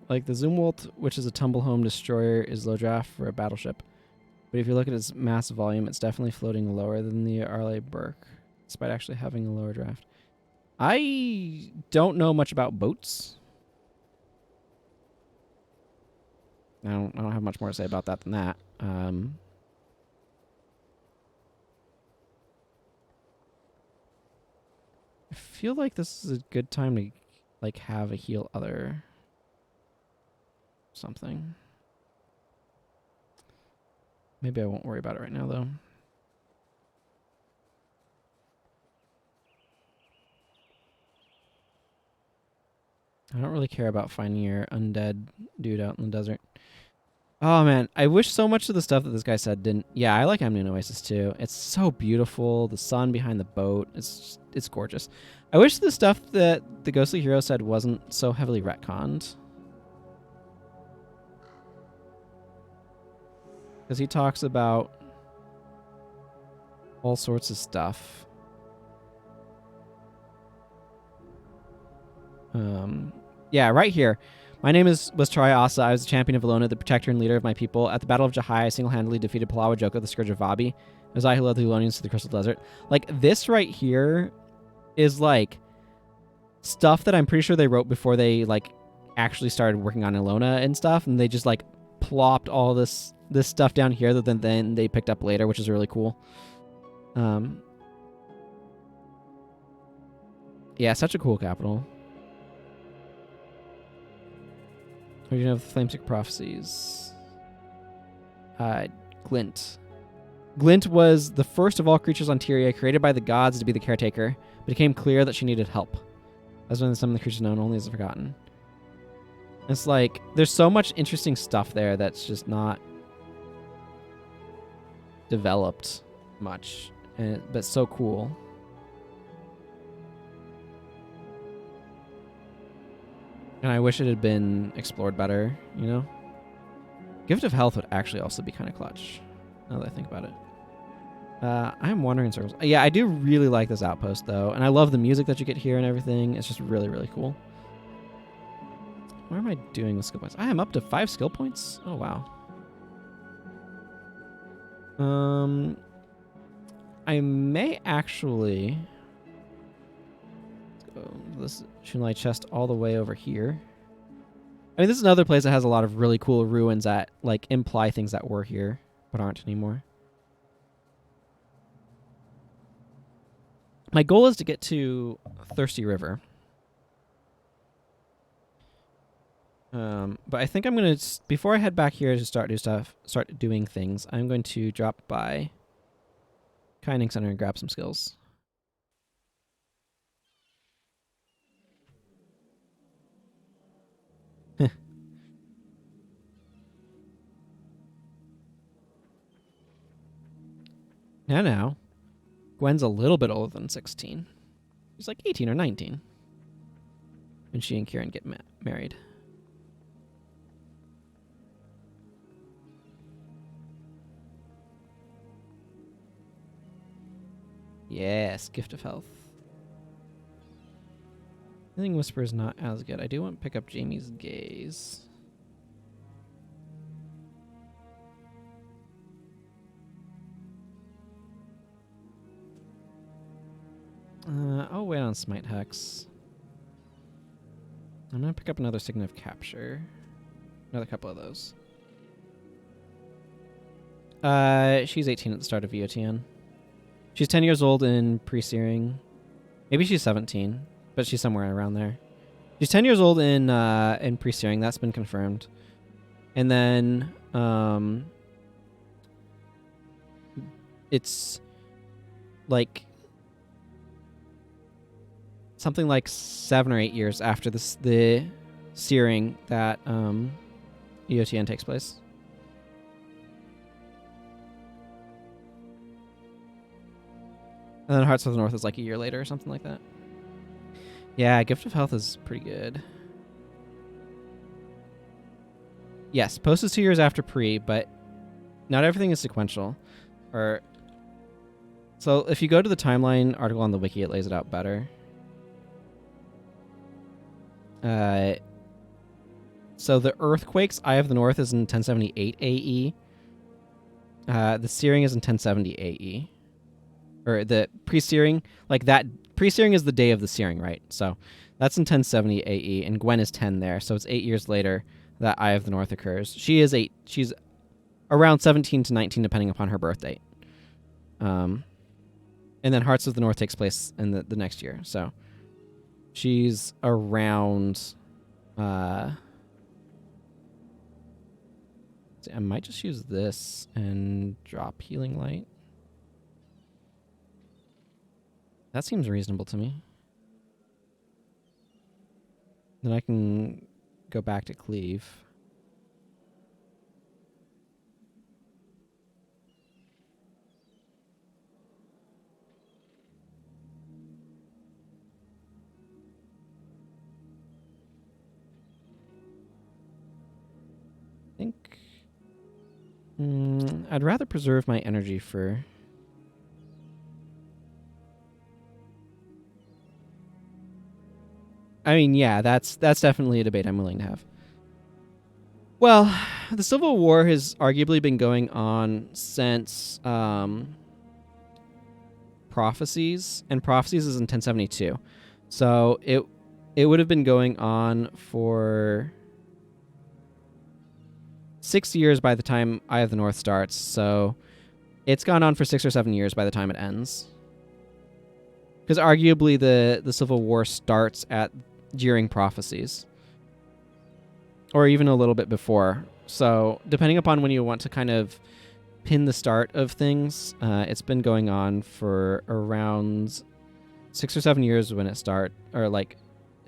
Like, the Zumwalt, which is a tumble home destroyer, is low draft for a battleship. But if you look at its mass volume, it's definitely floating lower than the Arleigh Burke, despite actually having a lower draft. I don't know much about boats. I don't have much more to say about that than that. I feel like this is a good time to like have a heal other something. Maybe I won't worry about it right now, though. I don't really care about finding your undead dude out in the desert. Oh, man. I wish so much of the stuff that this guy said didn't... Yeah, I like Amnian Oasis, too. It's so beautiful. The sun behind the boat. It's gorgeous. I wish the stuff that the Ghostly Hero said wasn't so heavily retconned. Because he talks about all sorts of stuff. Yeah, right here. My name was Triasa. I was the champion of Valona, the protector and leader of my people. At the Battle of Jahai, I single-handedly defeated Palawa Joko, the Scourge of Vabi. It was I who led the Hulonians to the Crystal Desert. Like, this right here is, like, stuff that I'm pretty sure they wrote before they, like, actually started working on Ilona and stuff, and they just, like, plopped all this stuff down here that then they picked up later, which is really cool. Yeah, such a cool capital. What do you know of the Flamestick Prophecies? Glint. Glint was the first of all creatures on Tyria, created by the gods to be the caretaker, but it became clear that she needed help. That's when some of the creatures known only as the Forgotten. It's like there's so much interesting stuff there that's just not developed much, but so cool. And I wish it had been explored better, you know? Gift of Health would actually also be kind of clutch, now that I think about it. I'm wandering in circles. Yeah, I do really like this outpost, though. And I love the music that you get here and everything. It's just really, really cool. What am I doing with skill points? I am up to 5 skill points? Oh, wow. I may actually... Let's go to this Shunlai chest all the way over here. I mean, this is another place that has a lot of really cool ruins that, like, imply things that were here, but aren't anymore. My goal is to get to Thirsty River. But I think I'm going to, before I head back here to start doing things, I'm going to drop by Kinding Center and grab some skills. Now, Gwen's a little bit older than 16. She's like 18 or 19 when she and Kieran get married. Yes, Gift of Health. Healing Whisper is not as good. I do want to pick up Jamie's Gaze. I'll wait on Smite Hex. I'm going to pick up another Sign of Capture. Another couple of those. She's 18 at the start of VOTN. She's 10 years old in Pre-Searing. Maybe she's 17, but she's somewhere around there. She's 10 years old in Pre-Searing. That's been confirmed. And then it's like something like 7 or 8 years after the Searing that EOTN takes place. And then Hearts of the North is like a year later or something like that. Yeah, Gift of Health is pretty good. Yes, post is 2 years after pre, but not everything is sequential. So if you go to the timeline article on the wiki, it lays it out better. So the Earthquakes, Eye of the North, is in 1078 AE. The Searing is in 1070 AE. Or the Pre-Searing, like that. Pre-Searing is the day of the Searing, right? So that's in 1070 AE, and Gwen is 10 there. So it's 8 years later that Eye of the North occurs. She's around 17 to 19, depending upon her birth date. And then Hearts of the North takes place in the next year. So she's around... I might just use this and drop Healing Light. That seems reasonable to me. Then I can go back to Cleave. I think I'd rather preserve my energy for... I mean, yeah, that's definitely a debate I'm willing to have. Well, the Civil War has arguably been going on since Prophecies, and Prophecies is in 1072. So it would have been going on for 6 years by the time Eye of the North starts. So it's gone on for 6 or 7 years by the time it ends. Because arguably the Civil War starts during Prophecies. Or even a little bit before. So depending upon when you want to kind of pin the start of things, it's been going on for around 6 or 7 years when it starts. Or like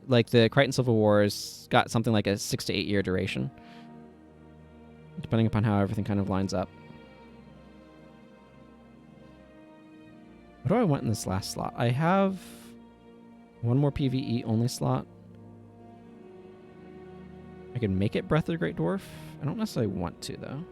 like the Crichton Civil War's got something like a 6 to 8 year duration, depending upon how everything kind of lines up. What do I want in this last slot? I have one more PvE only slot. I could make it Breath of the Great Dwarf. I don't necessarily want to, though.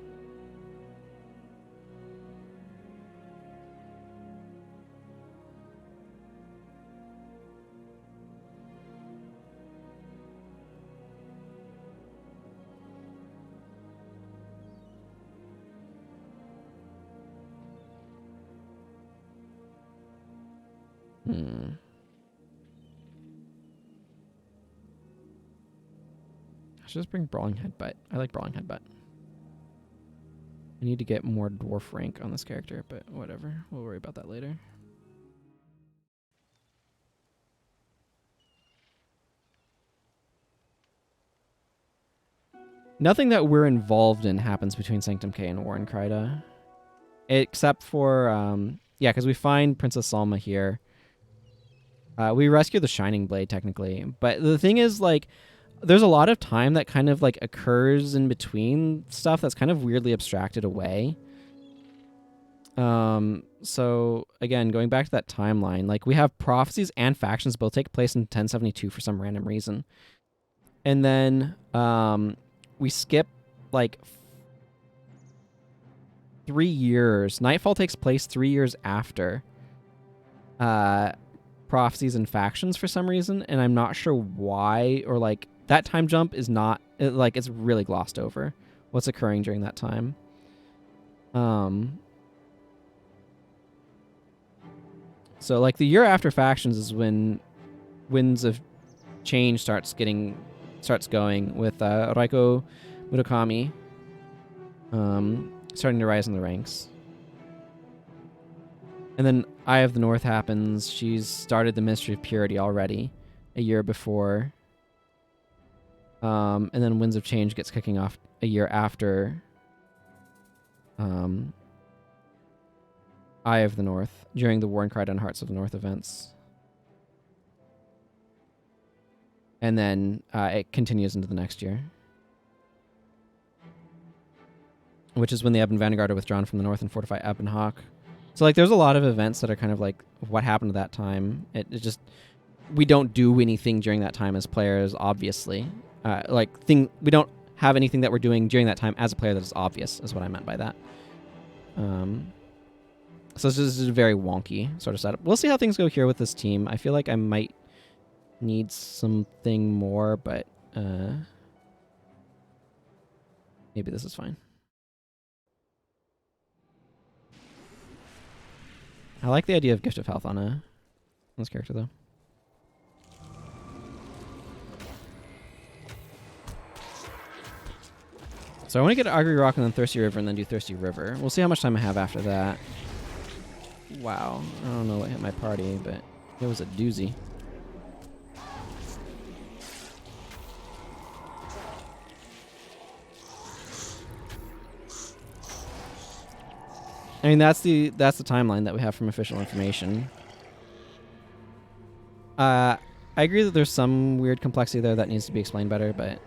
I should just bring Brawling Headbutt. I like Brawling Headbutt. I need to get more dwarf rank on this character, but whatever. We'll worry about that later. Nothing that we're involved in happens between Sanctum Cay and Warren Kryda. Except for, yeah, because we find Princess Salma here. We rescue the Shining Blade, technically. But the thing is, like, there's a lot of time that kind of, like, occurs in between stuff that's kind of weirdly abstracted away. So, again, going back to that timeline, like, we have prophecies and factions both take place in 1072 for some random reason. And then, we skip, like, 3 years. Nightfall takes place 3 years after prophecies and factions for some reason, and I'm not sure why, or like that time jump is not like it's really glossed over what's occurring during that time. So like the year after factions is when Winds of Change starts going with Raiko Murakami starting to rise in the ranks. And then Eye of the North happens. She's started the Mystery of Purity already a year before. And then Winds of Change gets kicking off a year after Eye of the North during the Warren Kryda and Hearts of the North events. And then it continues into the next year, which is when the Ebon Vanguard are withdrawn from the north and fortify Ebonhawk. So, like, there's a lot of events that are kind of like what happened at that time. It just, we don't do anything during that time as players, obviously. We don't have anything that we're doing during that time as a player that is obvious, is what I meant by that. So this is a very wonky sort of setup. We'll see how things go here with this team. I feel like I might need something more, but maybe this is fine. I like the idea of Gift of Health on this character, though. So I want to get Augury Rock and then Thirsty River and then do Thirsty River. We'll see how much time I have after that. Wow. I don't know what hit my party, but it was a doozy. I mean, that's the timeline that we have from official information. I agree that there's some weird complexity there that needs to be explained better, but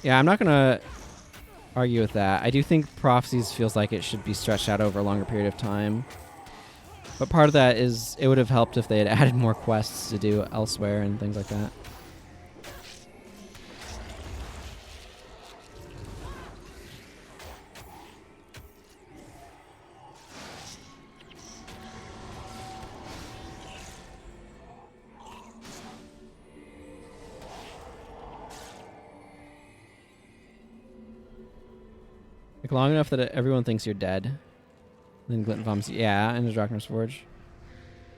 yeah, I'm not gonna argue with that. I do think Prophecies feels like it should be stretched out over a longer period of time. But part of that is it would have helped if they had added more quests to do elsewhere and things like that. Like long enough that everyone thinks you're dead. Then Glint Bombs, yeah, and the Drachner's Forge.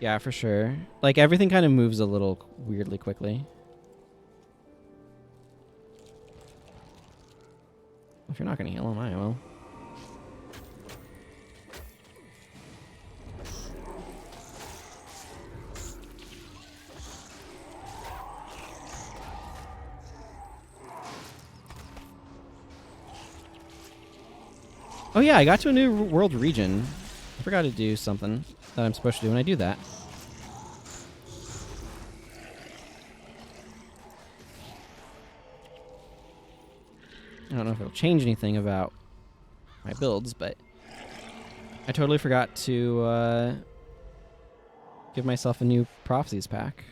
Yeah, for sure. Like everything kind of moves a little weirdly quickly. If you're not going to heal him, I will. Oh yeah, I got to a new world region. I forgot to do something that I'm supposed to do when I do that. I don't know if it'll change anything about my builds, but I totally forgot to give myself a new Prophecies pack.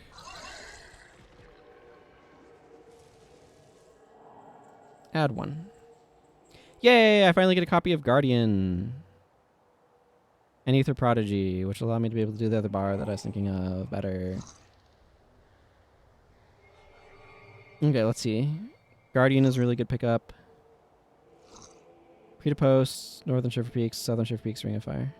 Add one. Yay! I finally get a copy of Guardian and Ether Prodigy, which will allow me to be able to do the other bar that I was thinking of better. Okay, let's see. Guardian is a really good pickup. Free to post, Northern Shiver Peaks, Southern Shiver Peaks, Ring of Fire.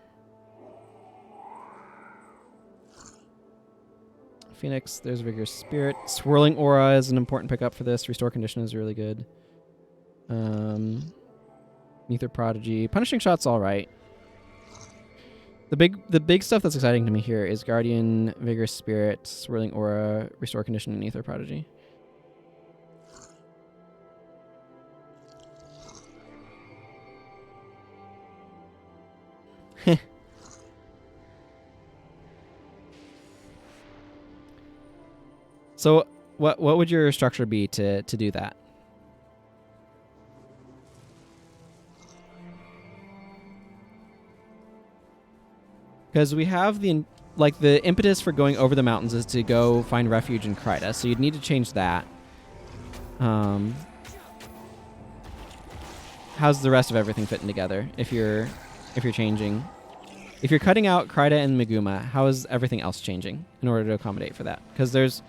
Phoenix, there's Vigorous Spirit. Swirling Aura is an important pickup for this. Restore Condition is really good. Ether Prodigy. Punishing Shot's alright. The big stuff that's exciting to me here is Guardian, Vigorous Spirit, Swirling Aura, Restore Condition, and Ether Prodigy. So what would your structure be to do that? Because we have the impetus for going over the mountains is to go find refuge in Kryta, so you'd need to change that. How's the rest of everything fitting together? If you're changing, if you're cutting out Kryta and Meguma, how is everything else changing in order to accommodate for that? Because there's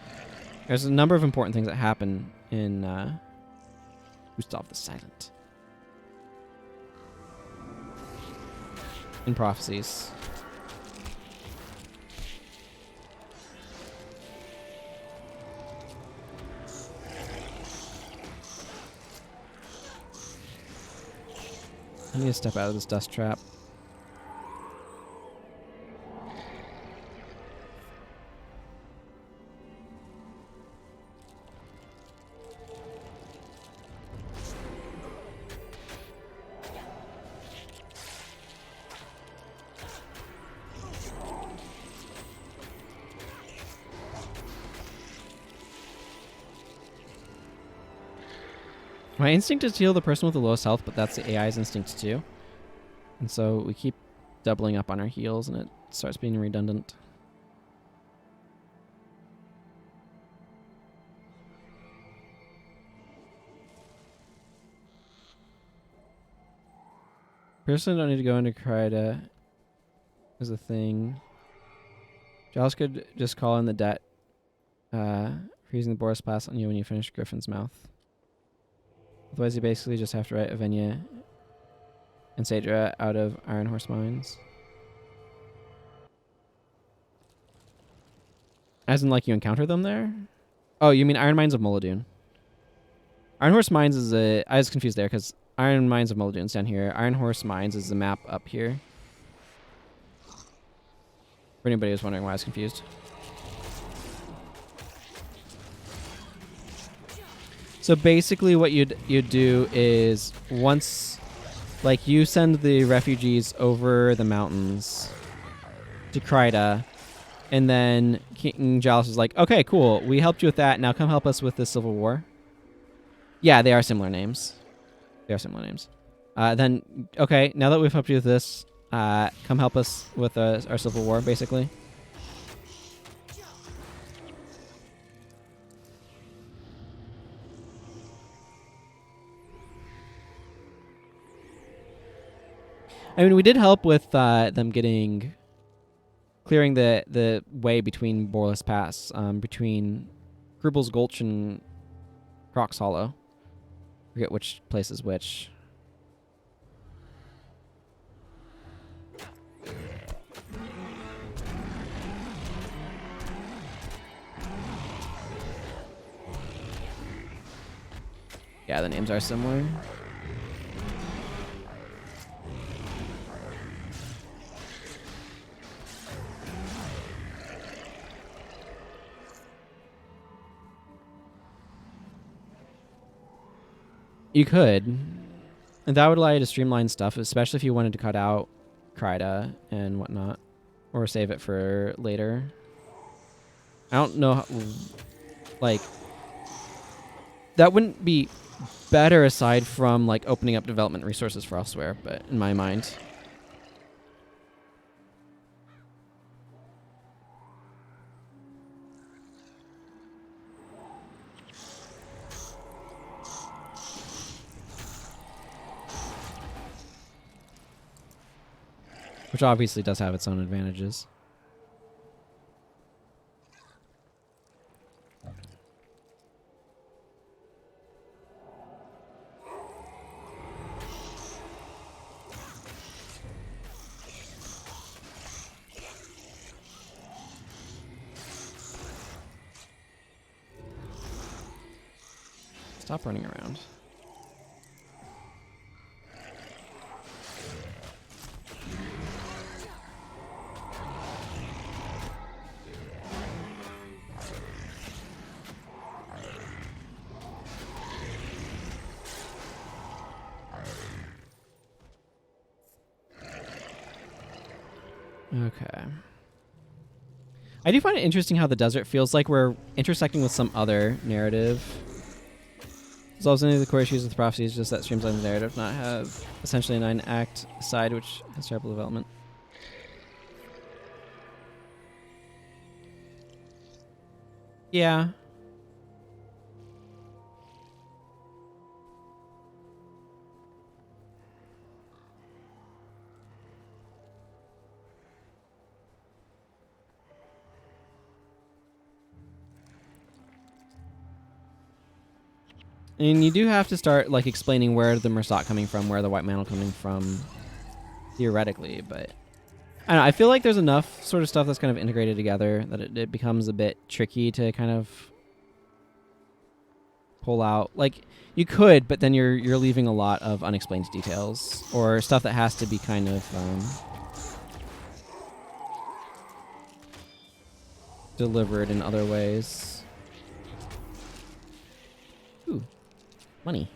a number of important things that happen in Gustav the Silent in Prophecies. I need to step out of this dust trap. My instinct is to heal the person with the lowest health, but that's the AI's instinct too. And so we keep doubling up on our heals, and it starts being redundant. Personally, don't need to go into Kryta as a thing. Giles could just call in the debt for using the Boris Pass on you when you finish Griffin's Mouth. Otherwise, you basically just have to write Avenia and Saedra out of Iron Horse Mines. As in, like, you encounter them there? Oh, you mean Iron Mines of Muladun. Iron Horse Mines is a... I was confused there, because Iron Mines of Muladun's down here. Iron Horse Mines is the map up here. For anybody who's wondering why I was confused. So basically what you'd do is once, like, you send the refugees over the mountains to Kryta, and then King Giles is like, okay, cool, we helped you with that, now come help us with the Civil War. Yeah, they are similar names. Then, okay, now that we've helped you with this, come help us with our Civil War, basically. I mean, we did help with them clearing the way between Borless Pass, between Grubel's Gulch and Croc's Hollow. I forget which place is which. Yeah, the names are similar. You could. And that would allow you to streamline stuff, especially if you wanted to cut out Kryda and whatnot, or save it for later. I don't know, like, that wouldn't be better aside from like opening up development resources for elsewhere, but in my mind. Which obviously does have its own advantages. Stop running around. Okay. I do find it interesting how the desert feels like we're intersecting with some other narrative. Resolves any of the core issues with Prophecies, just that streamlined narrative not have essentially a 9-act side which has terrible development. Yeah. And you do have to start like explaining where the Mersat coming from, where the White Mantle coming from, theoretically. But I don't know, I feel like there's enough sort of stuff that's kind of integrated together that it becomes a bit tricky to kind of pull out. Like you could, but then you're leaving a lot of unexplained details or stuff that has to be kind of delivered in other ways. Ooh. Money.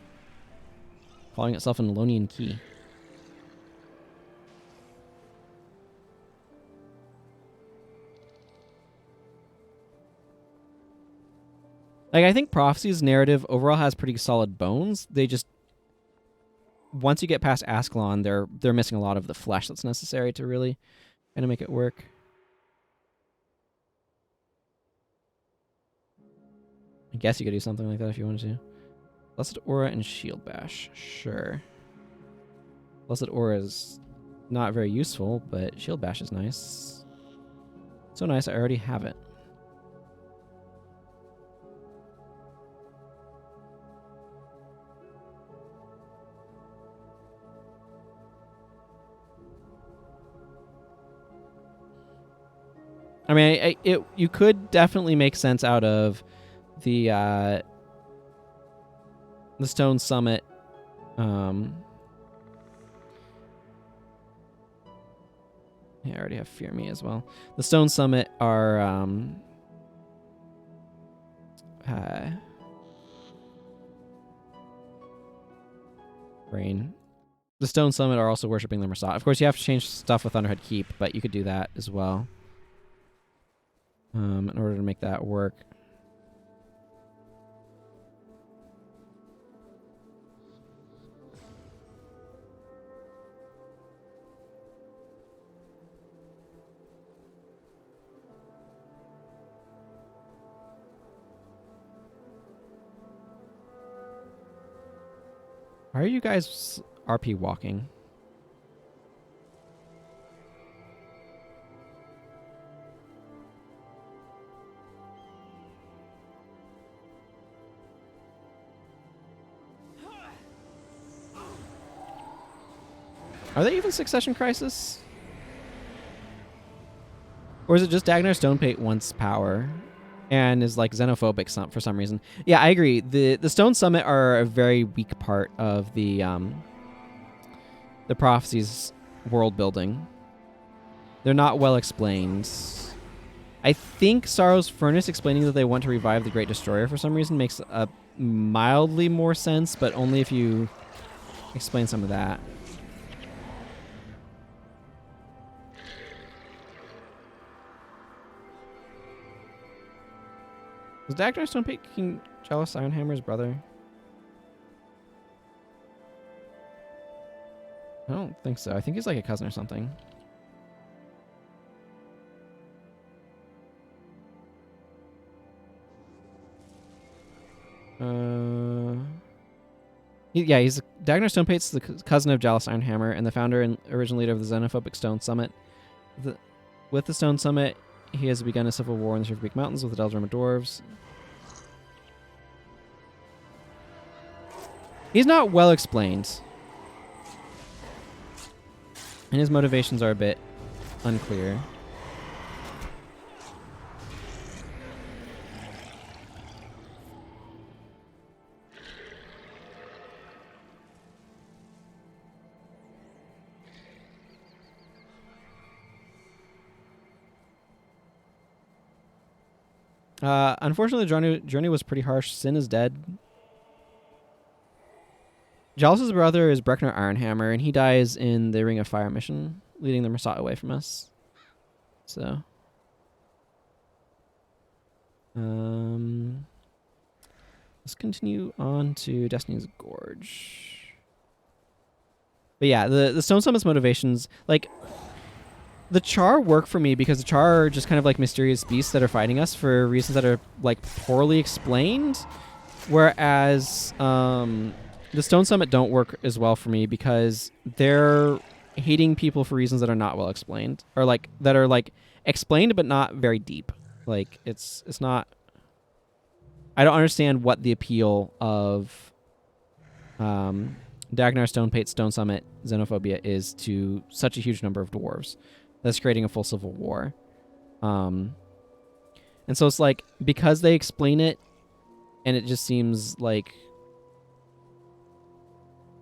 Calling itself an Elonian key. Like, I think Prophecy's narrative overall has pretty solid bones. They just, once you get past Ascalon, they're missing a lot of the flesh that's necessary to really kind of make it work. I guess you could do something like that if you wanted to. Blessed Aura and Shield Bash. Sure. Blessed Aura is not very useful, but Shield Bash is nice. So nice, I already have it. I mean, you could definitely make sense out of the Stone Summit. Yeah, I already have Fear Me as well. The Stone Summit are Brain. The Stone Summit are also worshipping the Mersat. Of course, you have to change stuff with Thunderhead Keep, but you could do that as well. In order to make that work. Why are you guys RP walking? Are they even Succession Crisis? Or is it just Dagnar Stonepate wants power and is like xenophobic for some reason? Yeah, I agree. The Stone Summit are a very weak part of the Prophecies world building. They're not well explained. I think Sorrow's Furnace explaining that they want to revive the Great Destroyer for some reason makes a mildly more sense, but only if you explain some of that. Was Dagnar Stonepate King Jealous Ironhammer's brother? I don't think so. I think he's like a cousin or something. He's Dagnar Stonepate's the cousin of Jealous Ironhammer and the founder and original leader of the xenophobic Stone Summit. With the Stone Summit, he has begun a civil war in the Riverbeak Mountains with the Eldorma Dwarves. He's not well explained. And his motivations are a bit unclear. Unfortunately, the journey was pretty harsh. Sin is dead. Jealous's brother is Breckner Ironhammer, and he dies in the Ring of Fire mission, leading the Mersat away from us. So, let's continue on to Destiny's Gorge. But yeah, the Stone Summit's motivations, like, the Char work for me because the Char are just kind of like mysterious beasts that are fighting us for reasons that are like poorly explained, whereas the Stone Summit don't work as well for me because they're hating people for reasons that are not well explained, or like that are like explained but not very deep. Like it's not. I don't understand what the appeal of Dagnar Stonepate Stone Summit xenophobia is to such a huge number of dwarves. That's creating a full civil war. And so it's like, because they explain it and it just seems like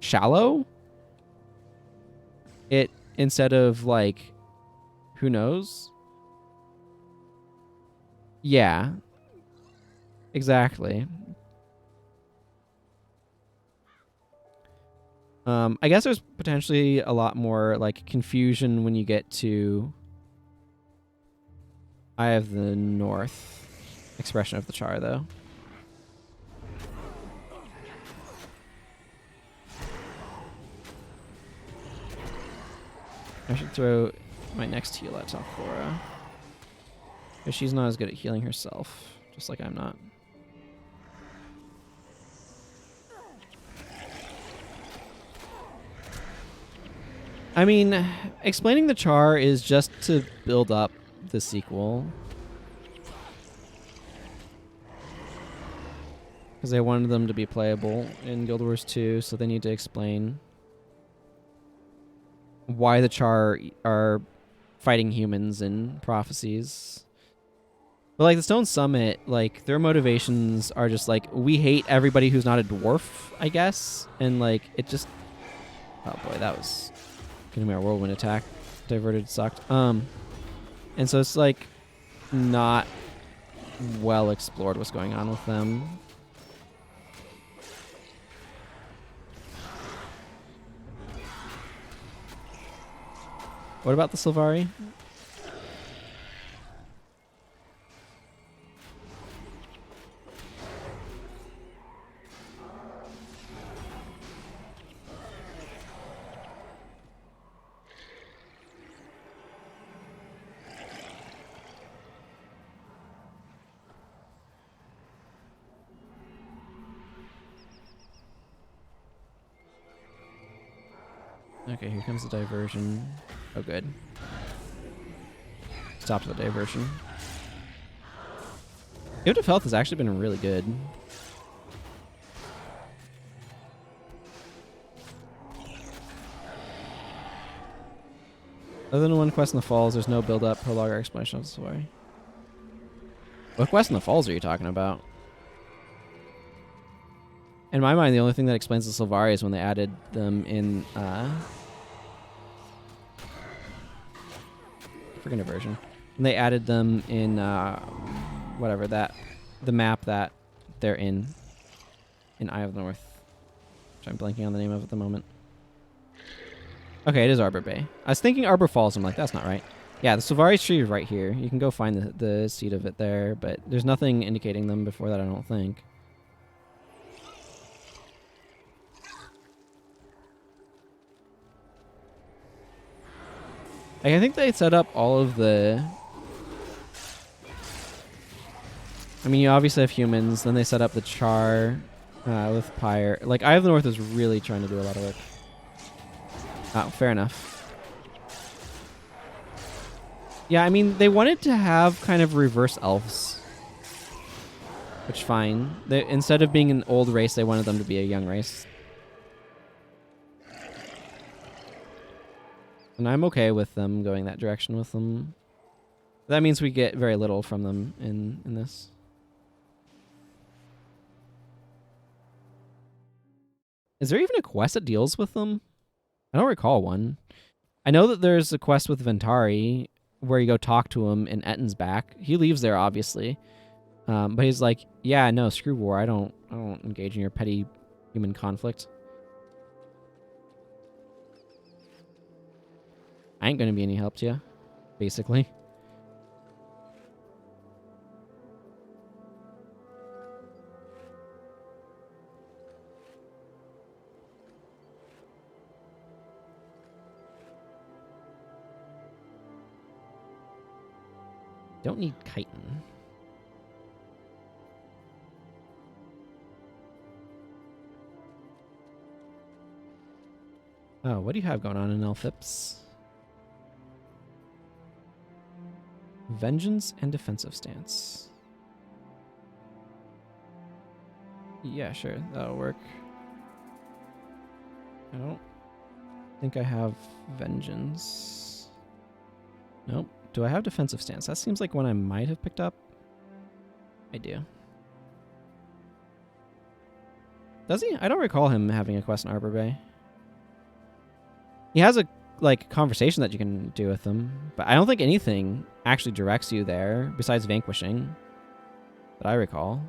shallow, it, instead of like, who knows? Yeah, exactly. I guess there's potentially a lot more like confusion when you get to Eye of the North expression of the Char, though. I should throw my next heal at Talcora, because she's not as good at healing herself, just like I'm not. I mean, explaining the Char is just to build up the sequel. Because they wanted them to be playable in Guild Wars 2, so they need to explain why the Char are fighting humans in Prophecies. But like the Stone Summit, like their motivations are just like, we hate everybody who's not a dwarf, I guess. And like, it just... Oh boy, that was... Giving me our whirlwind attack. Diverted sucked. And so it's like not well explored what's going on with them. What about the Sylvari? Okay, here comes the diversion. Oh, good. Stopped the diversion. Gift of Health has actually been really good. Other than one quest in the Falls, there's no build-up, prologue, or explanation of the story. What quest in the Falls are you talking about? In my mind, the only thing that explains the Sylvari is when they added them in freaking version. When they added them in whatever that the map that they're in Eye of the North, which I'm blanking on the name of at the moment. Okay, it is Arbor Bay. I was thinking Arbor Falls. I'm like, that's not right. Yeah, the Silvari tree is right here. You can go find the seed of it there, but there's nothing indicating them before that, I don't think. Like, I think they set up all of the... I mean, you obviously have humans, then they set up the char with Pyre. Like, Eye of the North is really trying to do a lot of work. Oh, fair enough. Yeah, I mean, they wanted to have kind of reverse elves. Which, fine. Instead of being an old race, they wanted them to be a young race. And I'm okay with them going that direction with them. That means we get very little from them in this. Is there even a quest that deals with them? I don't recall one. I know that there's a quest with Ventari where you go talk to him in Etten's back. He leaves there, obviously. But he's like, yeah, no, screw war. I don't engage in your petty human conflict. I ain't gonna be any help to you, basically. Don't need chitin. Oh, what do you have going on in Elphips? Vengeance and defensive stance. Yeah, sure, that'll work. I don't think I have vengeance. Nope. Do I have defensive stance? That seems like one I might have picked up. I do. Does he? I don't recall him having a quest in Arbor Bay. He has a conversation that you can do with him, but I don't think anything actually directs you there besides vanquishing that I recall.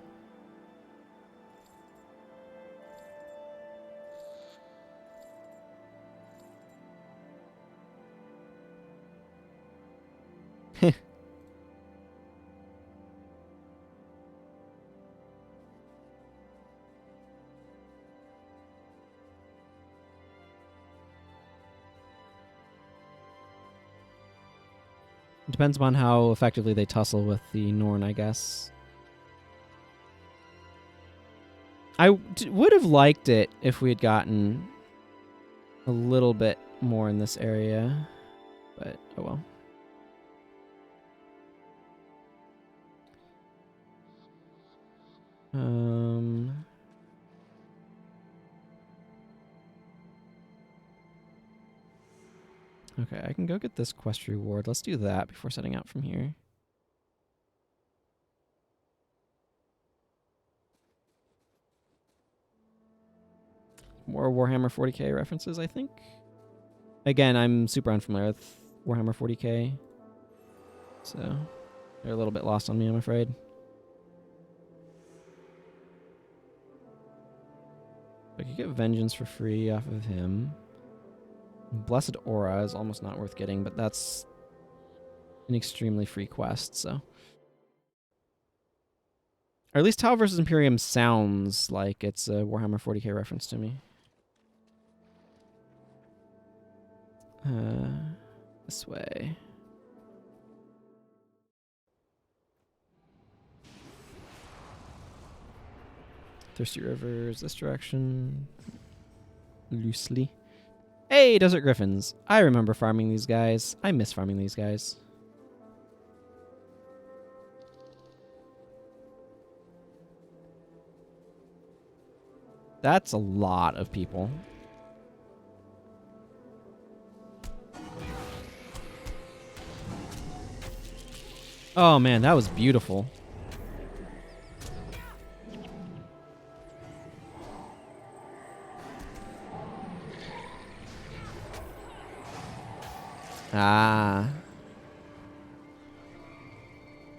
Depends upon how effectively they tussle with the Norn, I guess. I would have liked it if we had gotten a little bit more in this area, but oh well. Okay, I can go get this quest reward. Let's do that before setting out from here. More Warhammer 40k references, I think. Again, I'm super unfamiliar with Warhammer 40k, so they're a little bit lost on me, I'm afraid. I could get Vengeance for free off of him. Blessed Aura is almost not worth getting, but that's an extremely free quest, so. Or at least Tau vs. Imperium sounds like it's a Warhammer 40k reference to me. This way. Thirsty Rivers, this direction. Loosely. Hey, Desert Griffins. I remember farming these guys. I miss farming these guys. That's a lot of people. Oh man, that was beautiful. Ah.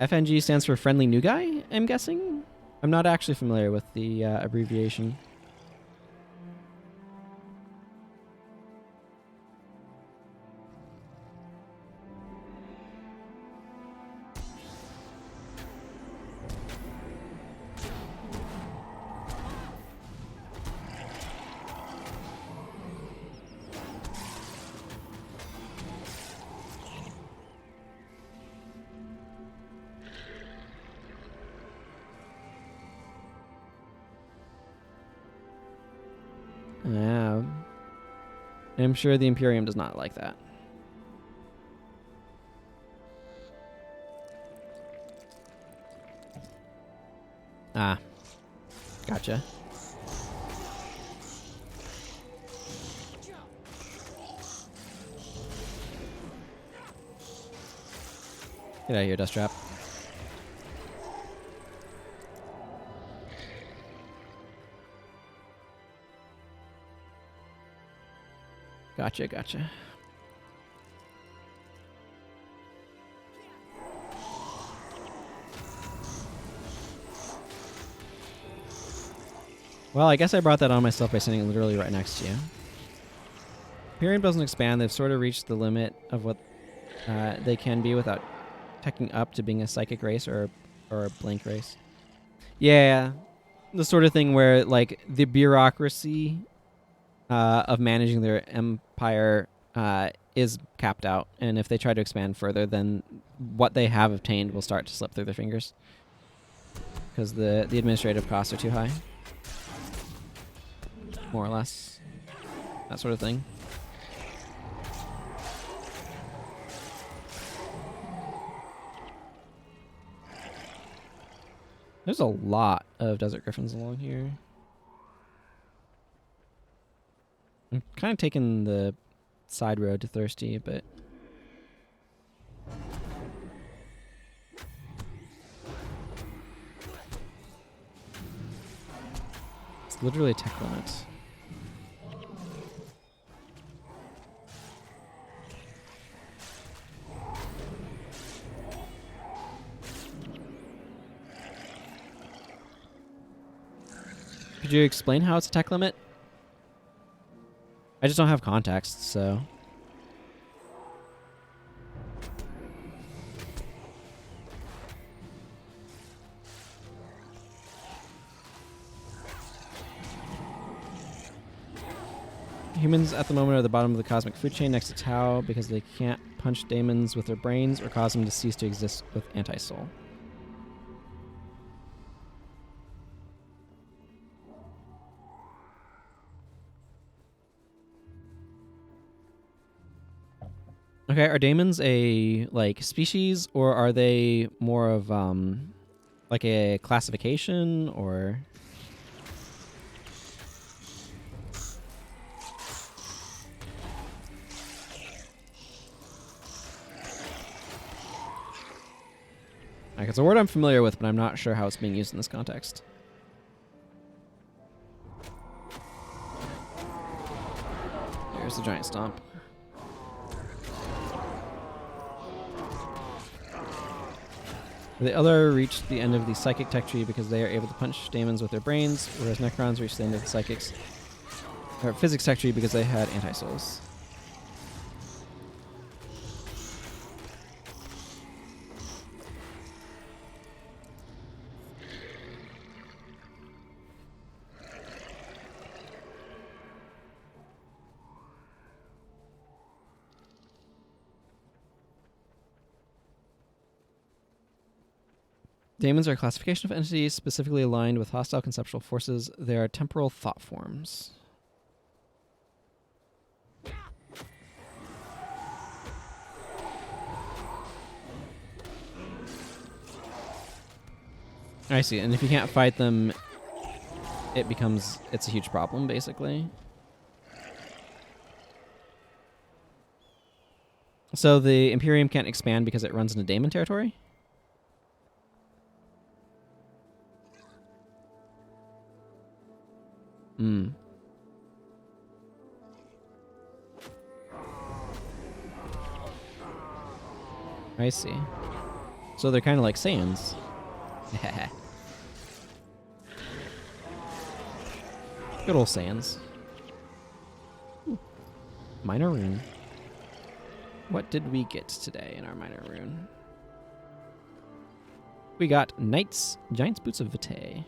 FNG stands for Friendly New Guy, I'm guessing? I'm not actually familiar with the abbreviation. I'm sure the Imperium does not like that. Ah. Gotcha. Get out of here, Dust Trap. Gotcha, gotcha. Well, I guess I brought that on myself by sitting literally right next to you. Imperium doesn't expand. They've sort of reached the limit of what they can be without teching up to being a psychic race or a blank race. Yeah, the sort of thing where like the bureaucracy of managing their empire is capped out, and if they try to expand further, then what they have obtained will start to slip through their fingers because the administrative costs are too high, more or less, that sort of thing. There's a lot of desert griffins along here. I'm kind of taking the side road to Thirsty, but it's literally a tech limit. Could you explain how it's a tech limit? I just don't have context, so. Humans at the moment are at the bottom of the cosmic food chain next to Tau because they can't punch daemons with their brains or cause them to cease to exist with anti-soul. Okay, are daemons a like species, or are they more of like a classification, or? Like, it's a word I'm familiar with, but I'm not sure how it's being used in this context. Here's the giant stomp. The other reached the end of the psychic tech tree because they are able to punch daemons with their brains, whereas Necrons reached the end of the physics tech tree because they had anti-souls. Daemons are a classification of entities specifically aligned with hostile conceptual forces. They are temporal thought forms. I see. And if you can't fight them, it's a huge problem, basically. So the Imperium can't expand because it runs into daemon territory? Hmm. I see. So they're kind of like Saiyans. Good old Saiyans. Ooh. Minor rune. What did we get today in our minor rune? We got Knights, Giant's Boots of Vitae.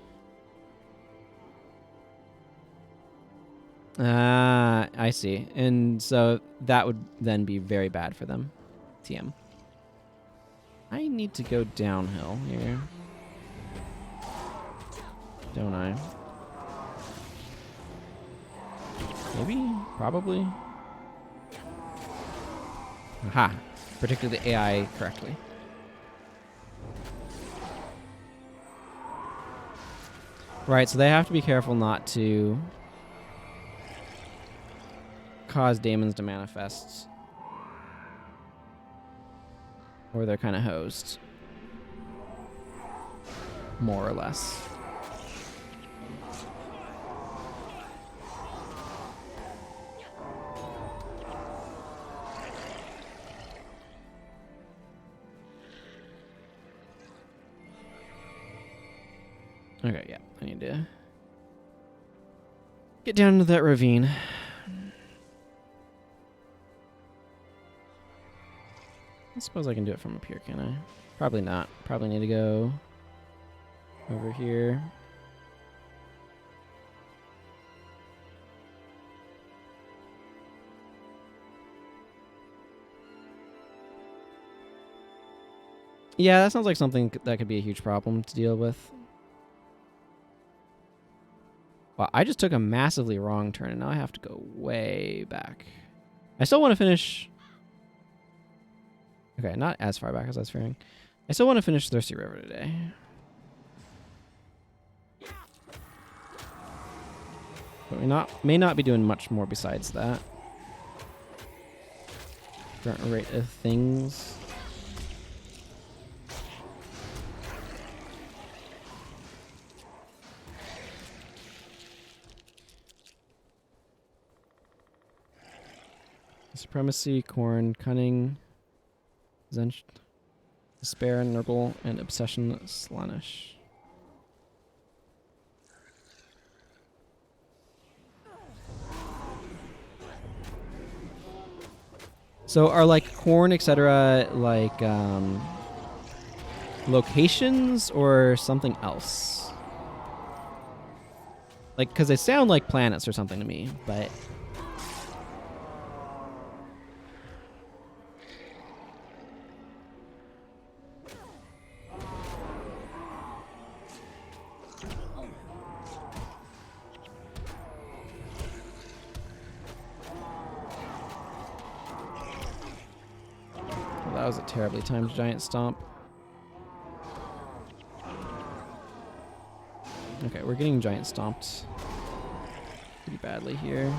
Ah, I see. And so that would then be very bad for them. TM. I need to go downhill here. Don't I? Maybe? Probably? Aha. Predicted the AI correctly. Right, so they have to be careful not to cause daemons to manifest. Or they're kind of hosed. More or less. Okay, yeah, I need to get down into that ravine. I suppose I can do it from up here, can I? Probably not. Probably need to go over here. Yeah, that sounds like something that could be a huge problem to deal with. Wow, I just took a massively wrong turn, and now I have to go way back. I still want to finish... Okay, not as far back as I was fearing. I still want to finish Thirsty River today. But we may not be doing much more besides that. Current rate of things. Supremacy, Corn, Cunning, Zench, Despair, Nurgle, and Obsession, Slanish. So are like Corn, etc., like locations or something else? Like, because they sound like planets or something to me, but... That was a terribly timed giant stomp. Okay, we're getting giant stomped pretty badly here.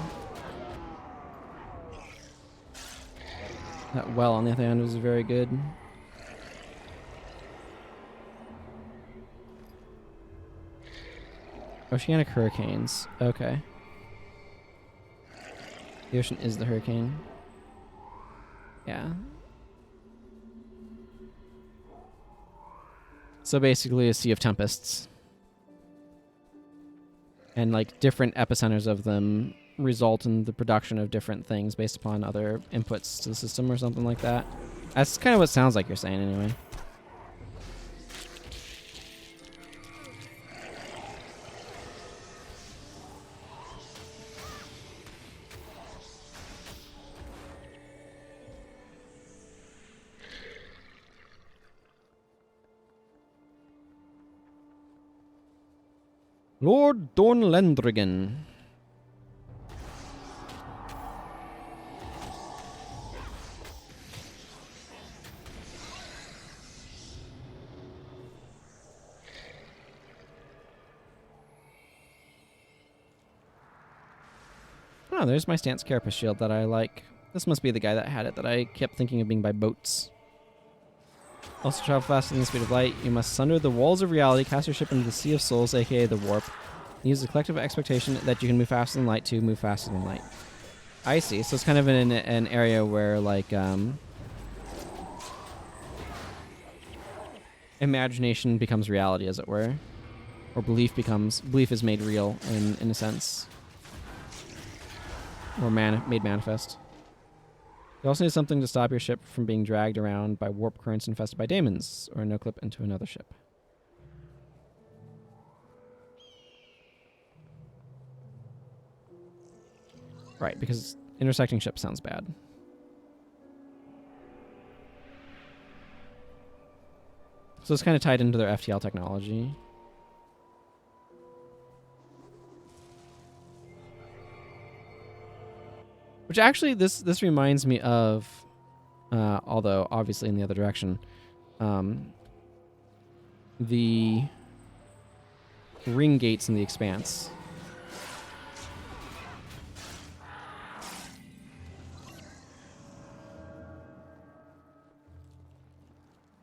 That well, on the other hand, was very good. Oceanic hurricanes. Okay. The ocean is the hurricane. Yeah. So basically a sea of tempests. And like different epicenters of them result in the production of different things based upon other inputs to the system or something like that. That's kind of what it sounds like you're saying anyway. Lord Dornlendrigen. Oh, there's my Stance Carapace shield that I like. This must be the guy that had it that I kept thinking of being by boats. Also travel faster than the speed of light. You must sunder the walls of reality, cast your ship into the Sea of Souls, aka the Warp. Use the collective expectation that you can move faster than light to move faster than light. I see. So it's kind of in an area where, like, imagination becomes reality, as it were. Or belief is made real, in a sense. Or made manifest. You also need something to stop your ship from being dragged around by warp currents infested by daemons, or a no-clip into another ship. Right, because intersecting ships sounds bad. So it's kind of tied into their FTL technology. Which actually, this reminds me of, although obviously in the other direction, the ring gates in the Expanse.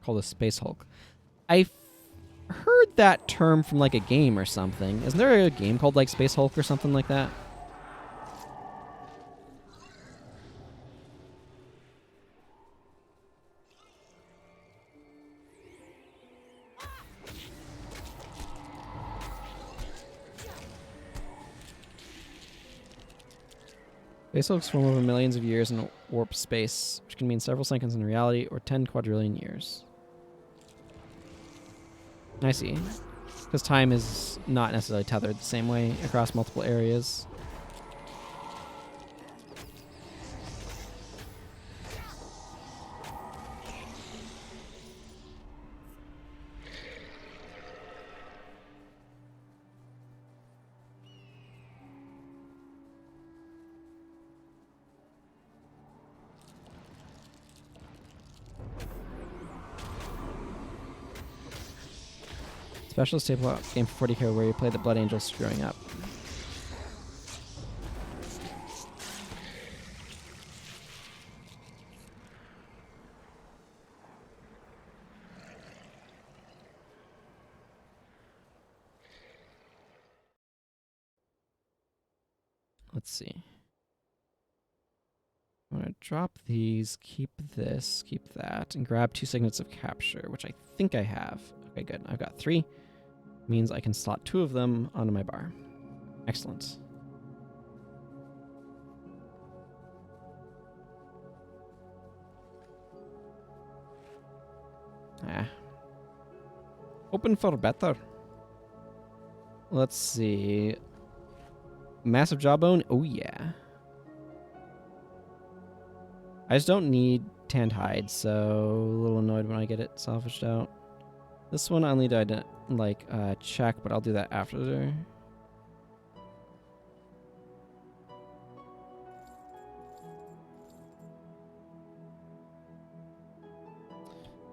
Called a Space Hulk. I've heard that term from like a game or something. Isn't there a game called like Space Hulk or something like that? Space Hulks form over millions of years in warp space, which can mean several seconds in reality or 10 quadrillion years. I see. Because time is not necessarily tethered the same way across multiple areas. Specialist tabletop game for 40k where you play the Blood Angel screwing up. Let's see. I'm going to drop these, keep this, keep that, and grab 2 signets of capture, which I think I have. Okay, good. I've got 3. Means I can slot 2 of them onto my bar. Excellent. Open for better. Let's see. Massive jawbone. Oh, yeah. I just don't need tanned hide, so a little annoyed when I get it salvaged out. This one I'll need to check, but I'll do that after.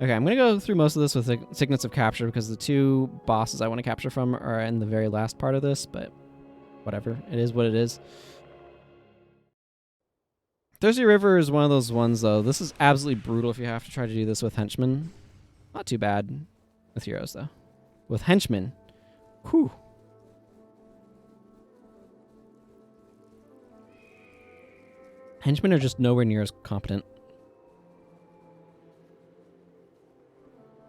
Okay, I'm going to go through most of this with signets of capture because the 2 bosses I want to capture from are in the very last part of this, but whatever. It is what it is. Thirsty River is one of those ones, though. This is absolutely brutal if you have to try to do this with henchmen. Not too bad with heroes, though. With henchmen, whew. Henchmen are just nowhere near as competent.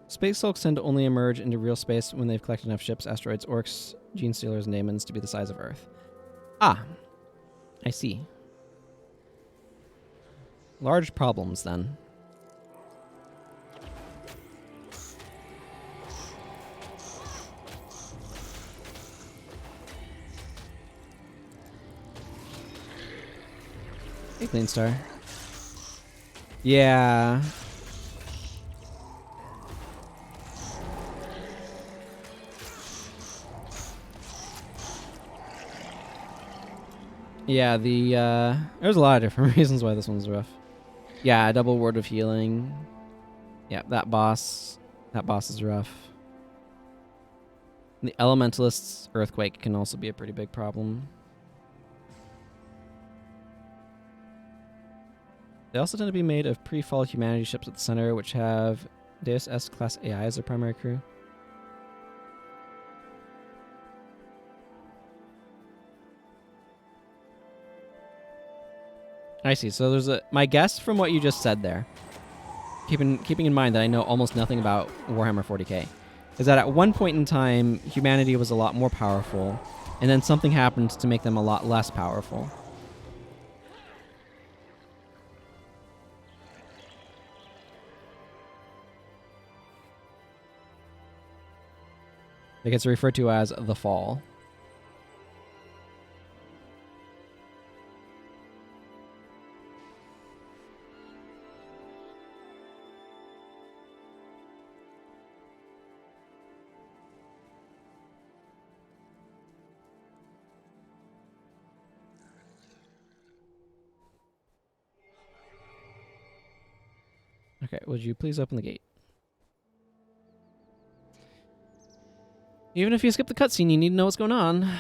Space Hulks tend to only emerge into real space when they've collected enough ships, asteroids, orcs, gene stealers, and daemons to be the size of Earth. Ah, I see. Large problems, then. Hey, Clean Star. Yeah. Yeah, there's a lot of different reasons why this one's rough. Yeah, double word of healing. Yeah, that boss is rough. The Elementalist's Earthquake can also be a pretty big problem. They also tend to be made of pre-fall humanity ships at the center, which have Deus S class AI as their primary crew. I see. So there's my guess from what you just said there, keeping in mind that I know almost nothing about Warhammer 40k, is that at one point in time humanity was a lot more powerful, and then something happened to make them a lot less powerful. It gets referred to as the Fall. Okay, would you please open the gate? Even if you skip the cutscene, you need to know what's going on.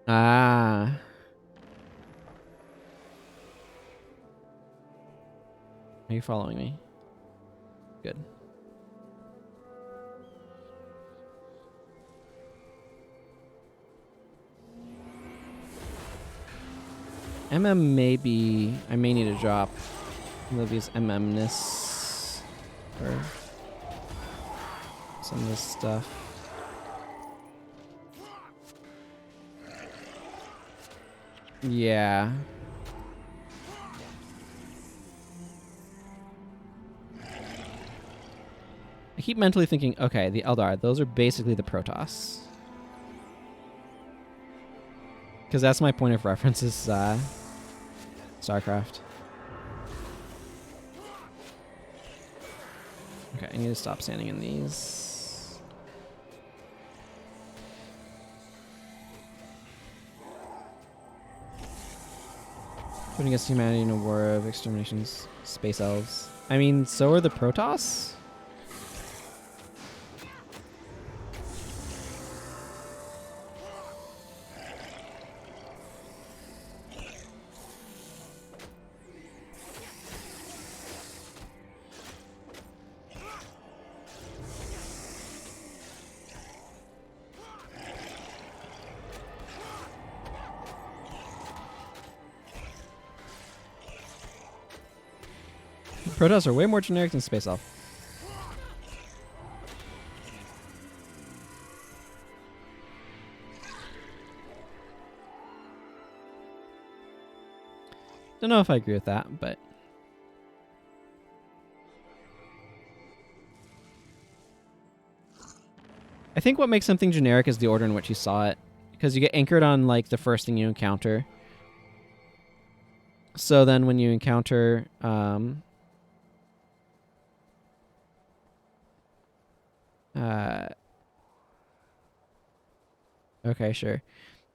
Ah. Are you following me? Good. MM maybe... I may need to drop Olivia's MM-ness for some of this stuff. Yeah. I keep mentally thinking, okay, the Eldar, those are basically the Protoss. Because that's my point of reference is StarCraft. Okay, I need to stop standing in these. Putting against humanity in a war of exterminations, space elves. I mean, so are the Protoss? Protoss are way more generic than Space Elf. Don't know if I agree with that, but... I think what makes something generic is the order in which you saw it. Because you get anchored on, like, the first thing you encounter. So then when you encounter... okay, sure.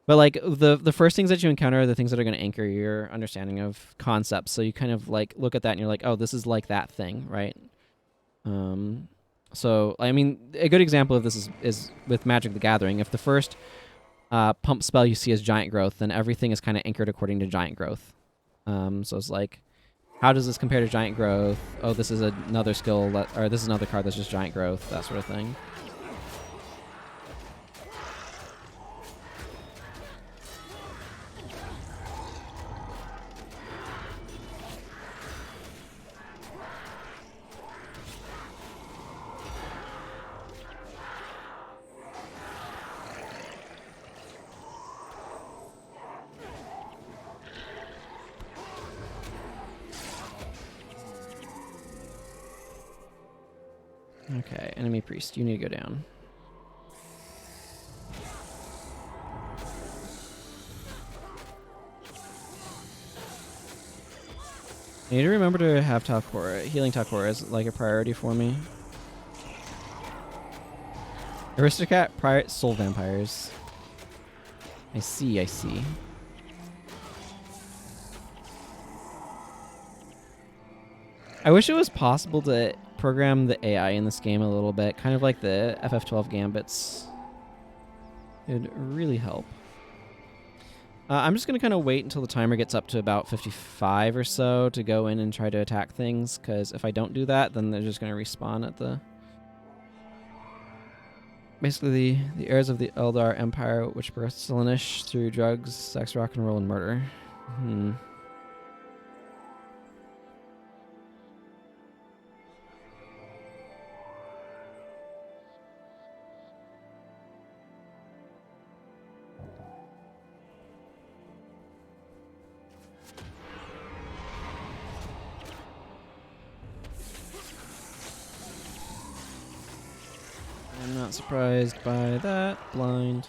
But like the first things that you encounter are the things that are going to anchor your understanding of concepts. So you kind of like look at that and you're like, oh, this is like that thing, right? So I mean, a good example of this is with Magic the Gathering. If the first pump spell you see is Giant Growth, then everything is kind of anchored according to Giant Growth. So it's like, how does this compare to Giant Growth? Oh, this is another skill or this is another card that's just Giant Growth, that sort of thing. Okay, enemy priest, you need to go down. I need to remember to have Talcora. Healing Talcora is like a priority for me. Aristocrat, soul vampires. I see, I see. I wish it was possible to program the AI in this game a little bit, kind of like the FF12 gambits. It would really help. I'm just going to kind of wait until the timer gets up to about 55 or so to go in and try to attack things, because if I don't do that, then they're just going to respawn at the... Basically, the heirs of the Eldar Empire, which birthed Slaanesh through drugs, sex, rock and roll, and murder. I'm not surprised by that. Blind.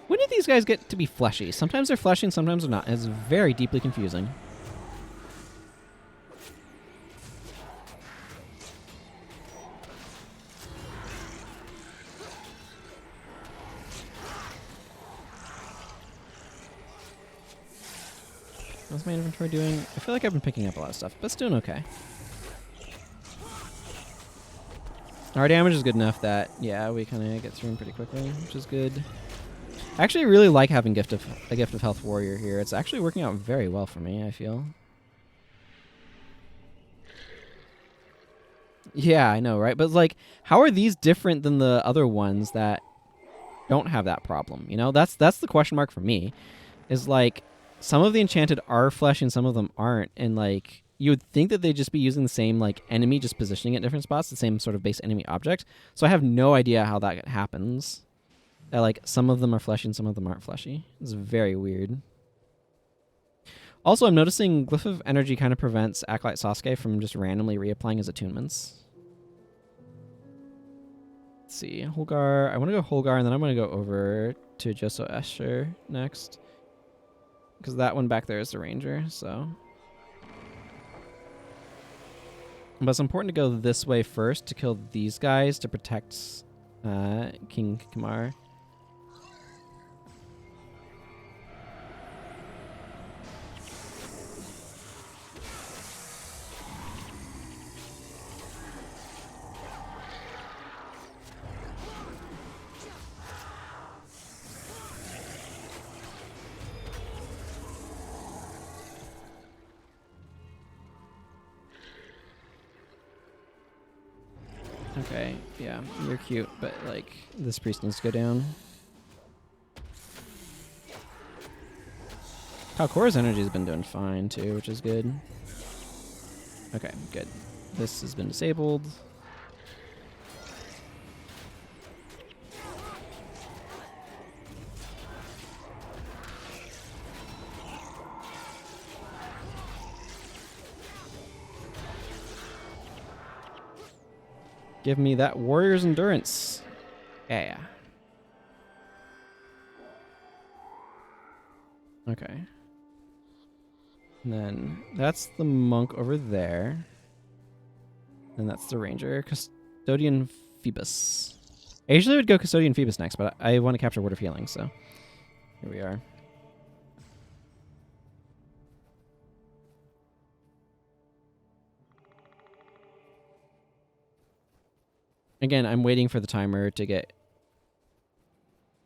When do these guys get to be fleshy? Sometimes they're fleshy and sometimes they're not. It's very deeply confusing. What's my inventory doing? I feel like I've been picking up a lot of stuff, but it's doing okay. Our damage is good enough that, yeah, we kind of get through them pretty quickly, which is good. I actually really like having a Gift of Health Warrior here. It's actually working out very well for me, I feel. Yeah, I know, right? But, like, how are these different than the other ones that don't have that problem? You know, that's the question mark for me. Is, like, some of the enchanted are flesh and some of them aren't. And, like, you would think that they'd just be using the same, like, enemy, just positioning it in different spots, the same sort of base enemy object. So I have no idea how that happens. That, like, some of them are fleshy and some of them aren't fleshy. It's very weird. Also, I'm noticing Glyph of Energy kind of prevents Acolyte Sasuke from just randomly reapplying his attunements. Let's see. Holgar. I want to go Holgar, and then I'm going to go over to Joso Escher next. Because that one back there is the Ranger, so. But it's important to go this way first to kill these guys to protect King Kamar. Okay, yeah, you're cute, but, like, this priest needs to go down. Palcora's energy has been doing fine, too, which is good. Okay, good. This has been disabled. Give me that warrior's endurance. Yeah. Okay. And then that's the monk over there. And that's the ranger. Custodian Phoebus. I usually would go Custodian Phoebus next, but I want to capture Word of Healing, so here we are. Again, I'm waiting for the timer to get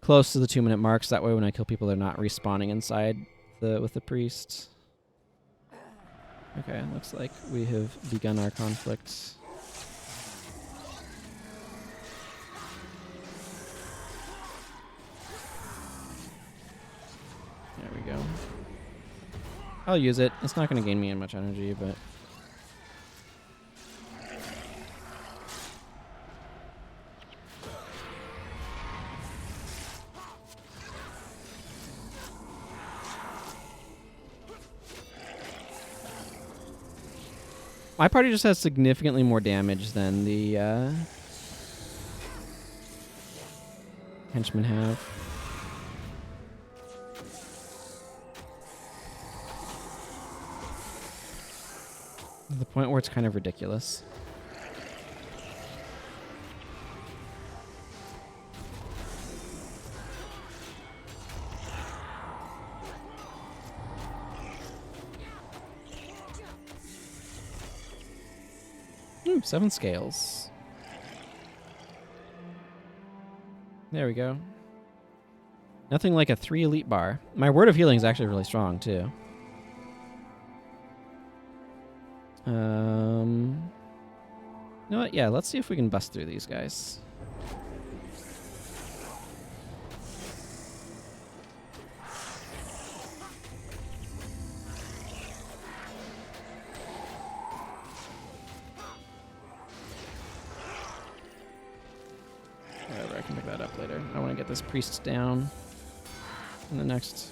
close to the 2-minute marks. That way when I kill people, they're not respawning inside with the priest. Okay, looks like we have begun our conflict. There we go. I'll use it. It's not going to gain me much energy, but... My party just has significantly more damage than the henchmen have. To the point where it's kind of ridiculous. Ooh, 7 scales. There we go. Nothing like a 3 elite bar. My Word of Healing is actually really strong, too. You know what? Yeah, let's see if we can bust through these guys. Whatever, I can pick that up later. I want to get this priest down in the next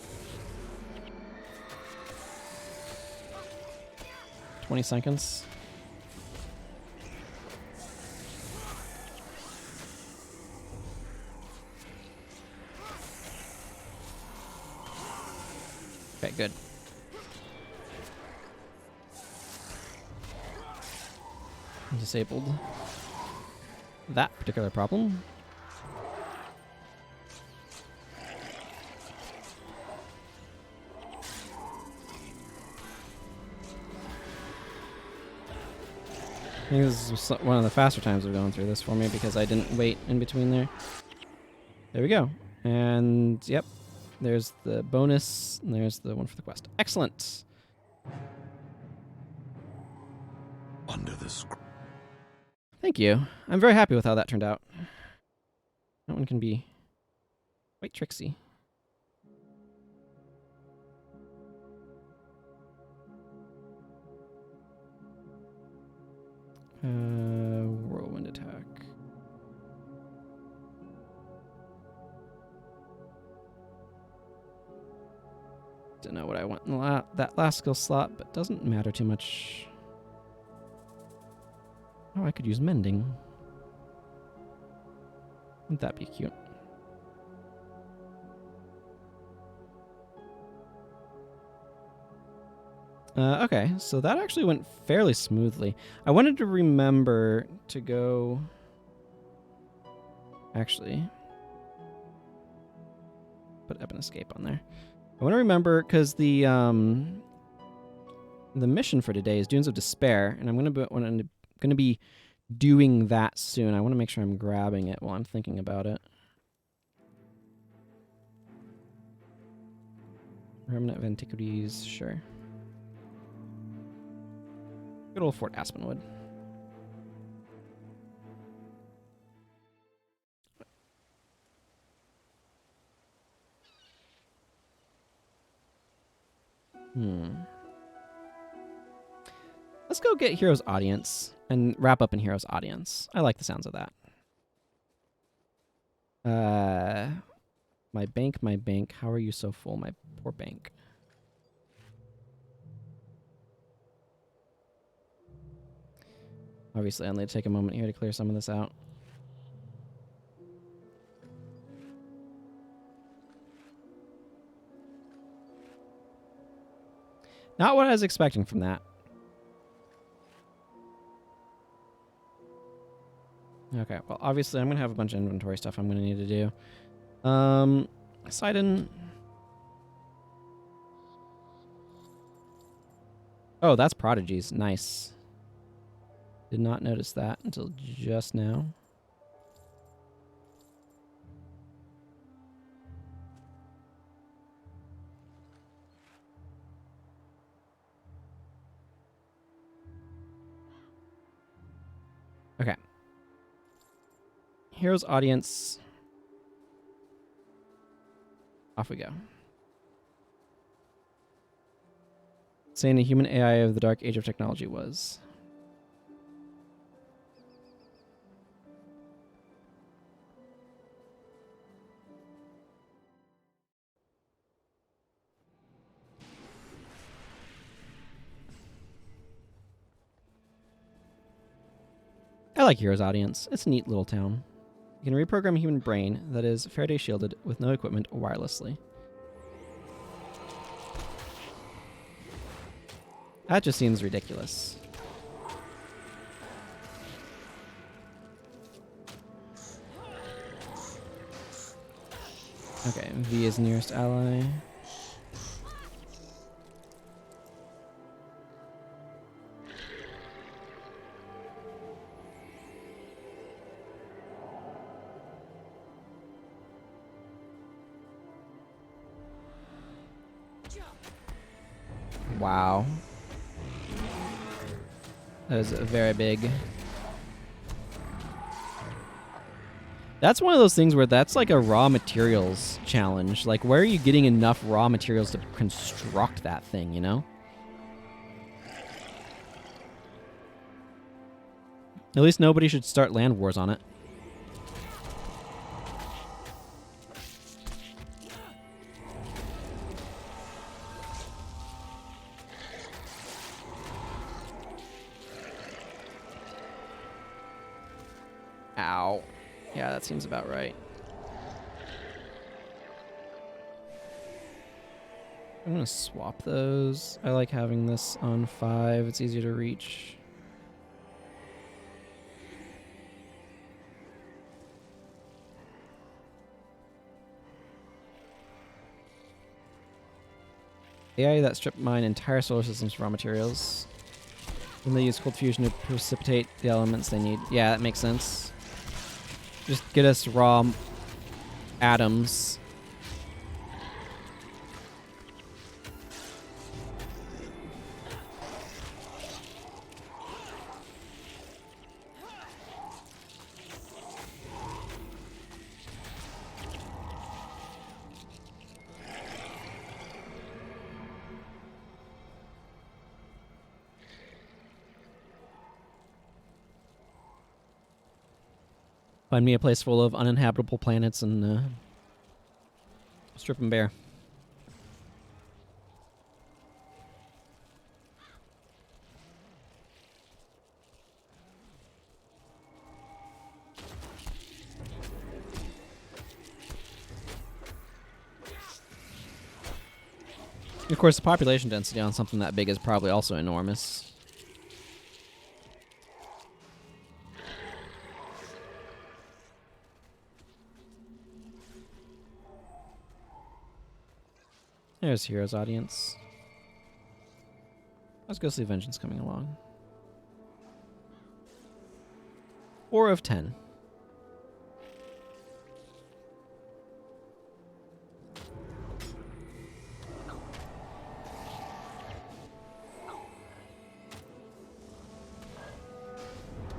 20 seconds. Okay, good. Disabled that particular problem. I think this is one of the faster times of going through this for me because I didn't wait in between there. There we go. And, yep, there's the bonus, and there's the one for the quest. Excellent. Under the scroll. Thank you. I'm very happy with how that turned out. That one can be quite tricksy. Whirlwind attack. Don't know what I want in that last skill slot, but doesn't matter too much. Oh, I could use mending. Wouldn't that be cute? Okay, so that actually went fairly smoothly. I wanted to remember to go... Actually, put Ebon Escape on there. I want to remember, because the mission for today is Dunes of Despair, and I'm going to be doing that soon. I want to make sure I'm grabbing it while I'm thinking about it. Remnant of Antiquities, sure. Good old Fort Aspenwood. Let's go get Hero's Audience and wrap up in Hero's Audience. I like the sounds of that. My bank. How are you so full, my poor bank? Obviously, I'll need to take a moment here to clear some of this out. Not what I was expecting from that. Okay, well, obviously, I'm going to have a bunch of inventory stuff I'm going to need to do. Sidon. Oh, that's Prodigies. Nice. Did not notice that until just now. Okay. Hero's Audience. Off we go. Saying the human AI of the dark age of technology was. I like Hero's Audience. It's a neat little town. You can reprogram a human brain that is Faraday shielded with no equipment wirelessly. That just seems ridiculous. Okay, V is nearest ally. Wow. That was very big. That's one of those things where that's like a raw materials challenge. Like, where are you getting enough raw materials to construct that thing, you know? At least nobody should start land wars on it. Ow. Yeah, that seems about right. I'm gonna swap those. I like having this on 5. It's easier to reach. AI that strip mine entire solar systems for raw materials. Then they use cold fusion to precipitate the elements they need. Yeah, that makes sense. Just get us raw atoms. Find me a place full of uninhabitable planets and strip them bare. Of course, the population density on something that big is probably also enormous. There's Hero's Audience. Let's go see Vengeance coming along. 4 of 10.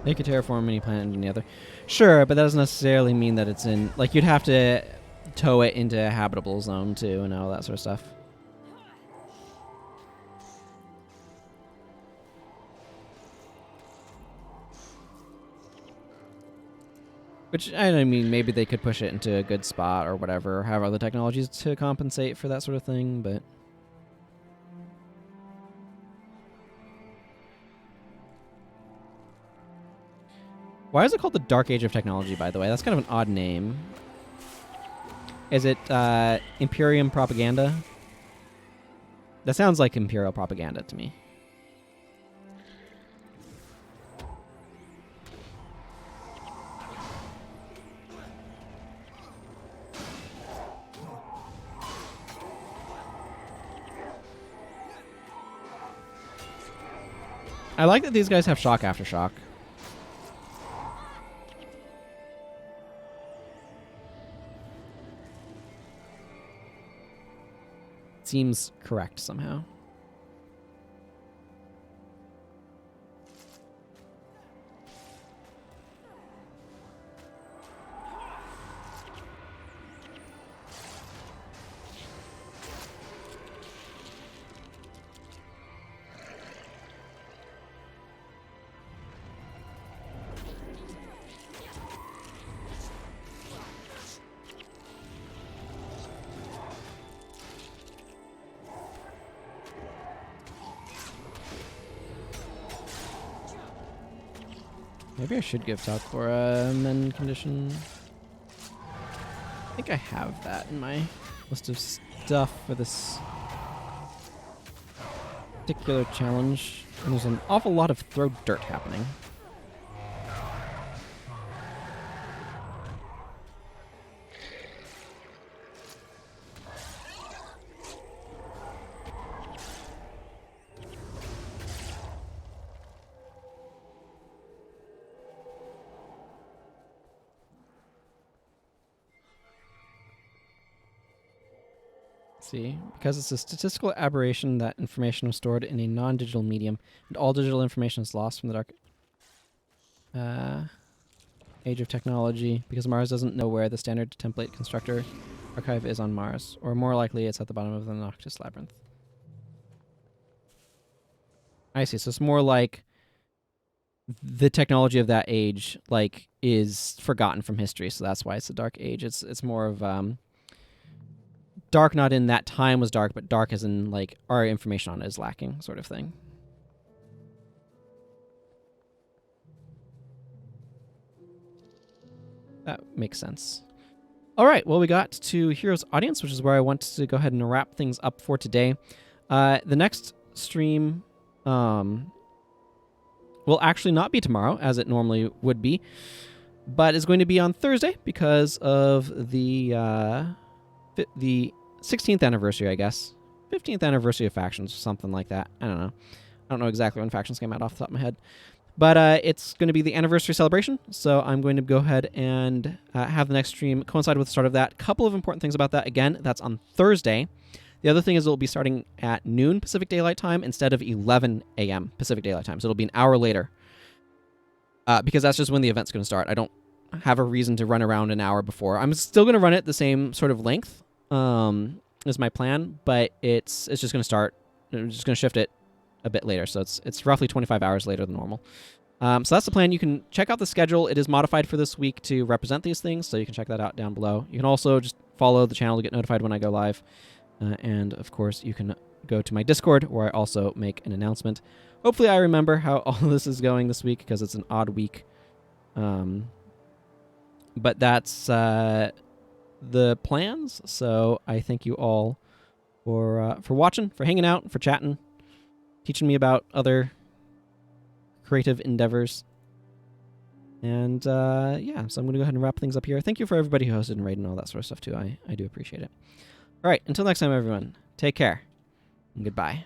They could terraform any planet into the other. Sure, but that doesn't necessarily mean that it's in... Like, you'd have to tow it into a habitable zone, too, and all that sort of stuff. Which, I mean, maybe they could push it into a good spot or whatever, or have other technologies to compensate for that sort of thing, but... Why is it called the Dark Age of Technology, by the way? That's kind of an odd name. Is it Imperium propaganda? That sounds like Imperial propaganda to me. I like that these guys have shock after shock. Seems correct somehow. Maybe I should give Talcora men condition. I think I have that in my list of stuff for this particular challenge. And there's an awful lot of throw dirt happening. See, because it's a statistical aberration that information was stored in a non-digital medium, and all digital information is lost from the dark age of technology, because Mars doesn't know where the standard template constructor archive is on Mars, or more likely it's at the bottom of the Noctis Labyrinth. I see, so it's more like the technology of that age, like, is forgotten from history, so that's why it's the Dark Age. It's more of, dark not in that time was dark, but dark as in, like, our information on it is lacking, sort of thing. That makes sense. All right, well, we got to Heroes Audience, which is where I want to go ahead and wrap things up for today. The next stream will actually not be tomorrow, as it normally would be, but is going to be on Thursday because of the 16th anniversary, I guess. 15th anniversary of Factions, something like that. I don't know. I don't know exactly when Factions came out off the top of my head. But it's going to be the anniversary celebration, so I'm going to go ahead and have the next stream coincide with the start of that. Couple of important things about that. Again, that's on Thursday. The other thing is it will be starting at noon Pacific Daylight Time instead of 11 a.m. Pacific Daylight Time, so it'll be an hour later. Because that's just when the event's going to start. I don't have a reason to run around an hour before. I'm still going to run it the same sort of length is my plan, but it's just going to start. I'm just going to shift it a bit later, so it's roughly 25 hours later than normal. So that's the plan. You can check out the schedule. It is modified for this week to represent these things, so you can check that out down below. You can also just follow the channel to get notified when I go live. And, of course, you can go to my Discord, where I also make an announcement. Hopefully I remember how all of this is going this week, because it's an odd week. But that's the plans, so I thank you all for watching, for hanging out, for chatting, teaching me about other creative endeavors. And yeah, so I'm going to go ahead and wrap things up here. Thank you for everybody who hosted and raided and all that sort of stuff too. I do appreciate it. All right, until next time, everyone, take care and goodbye.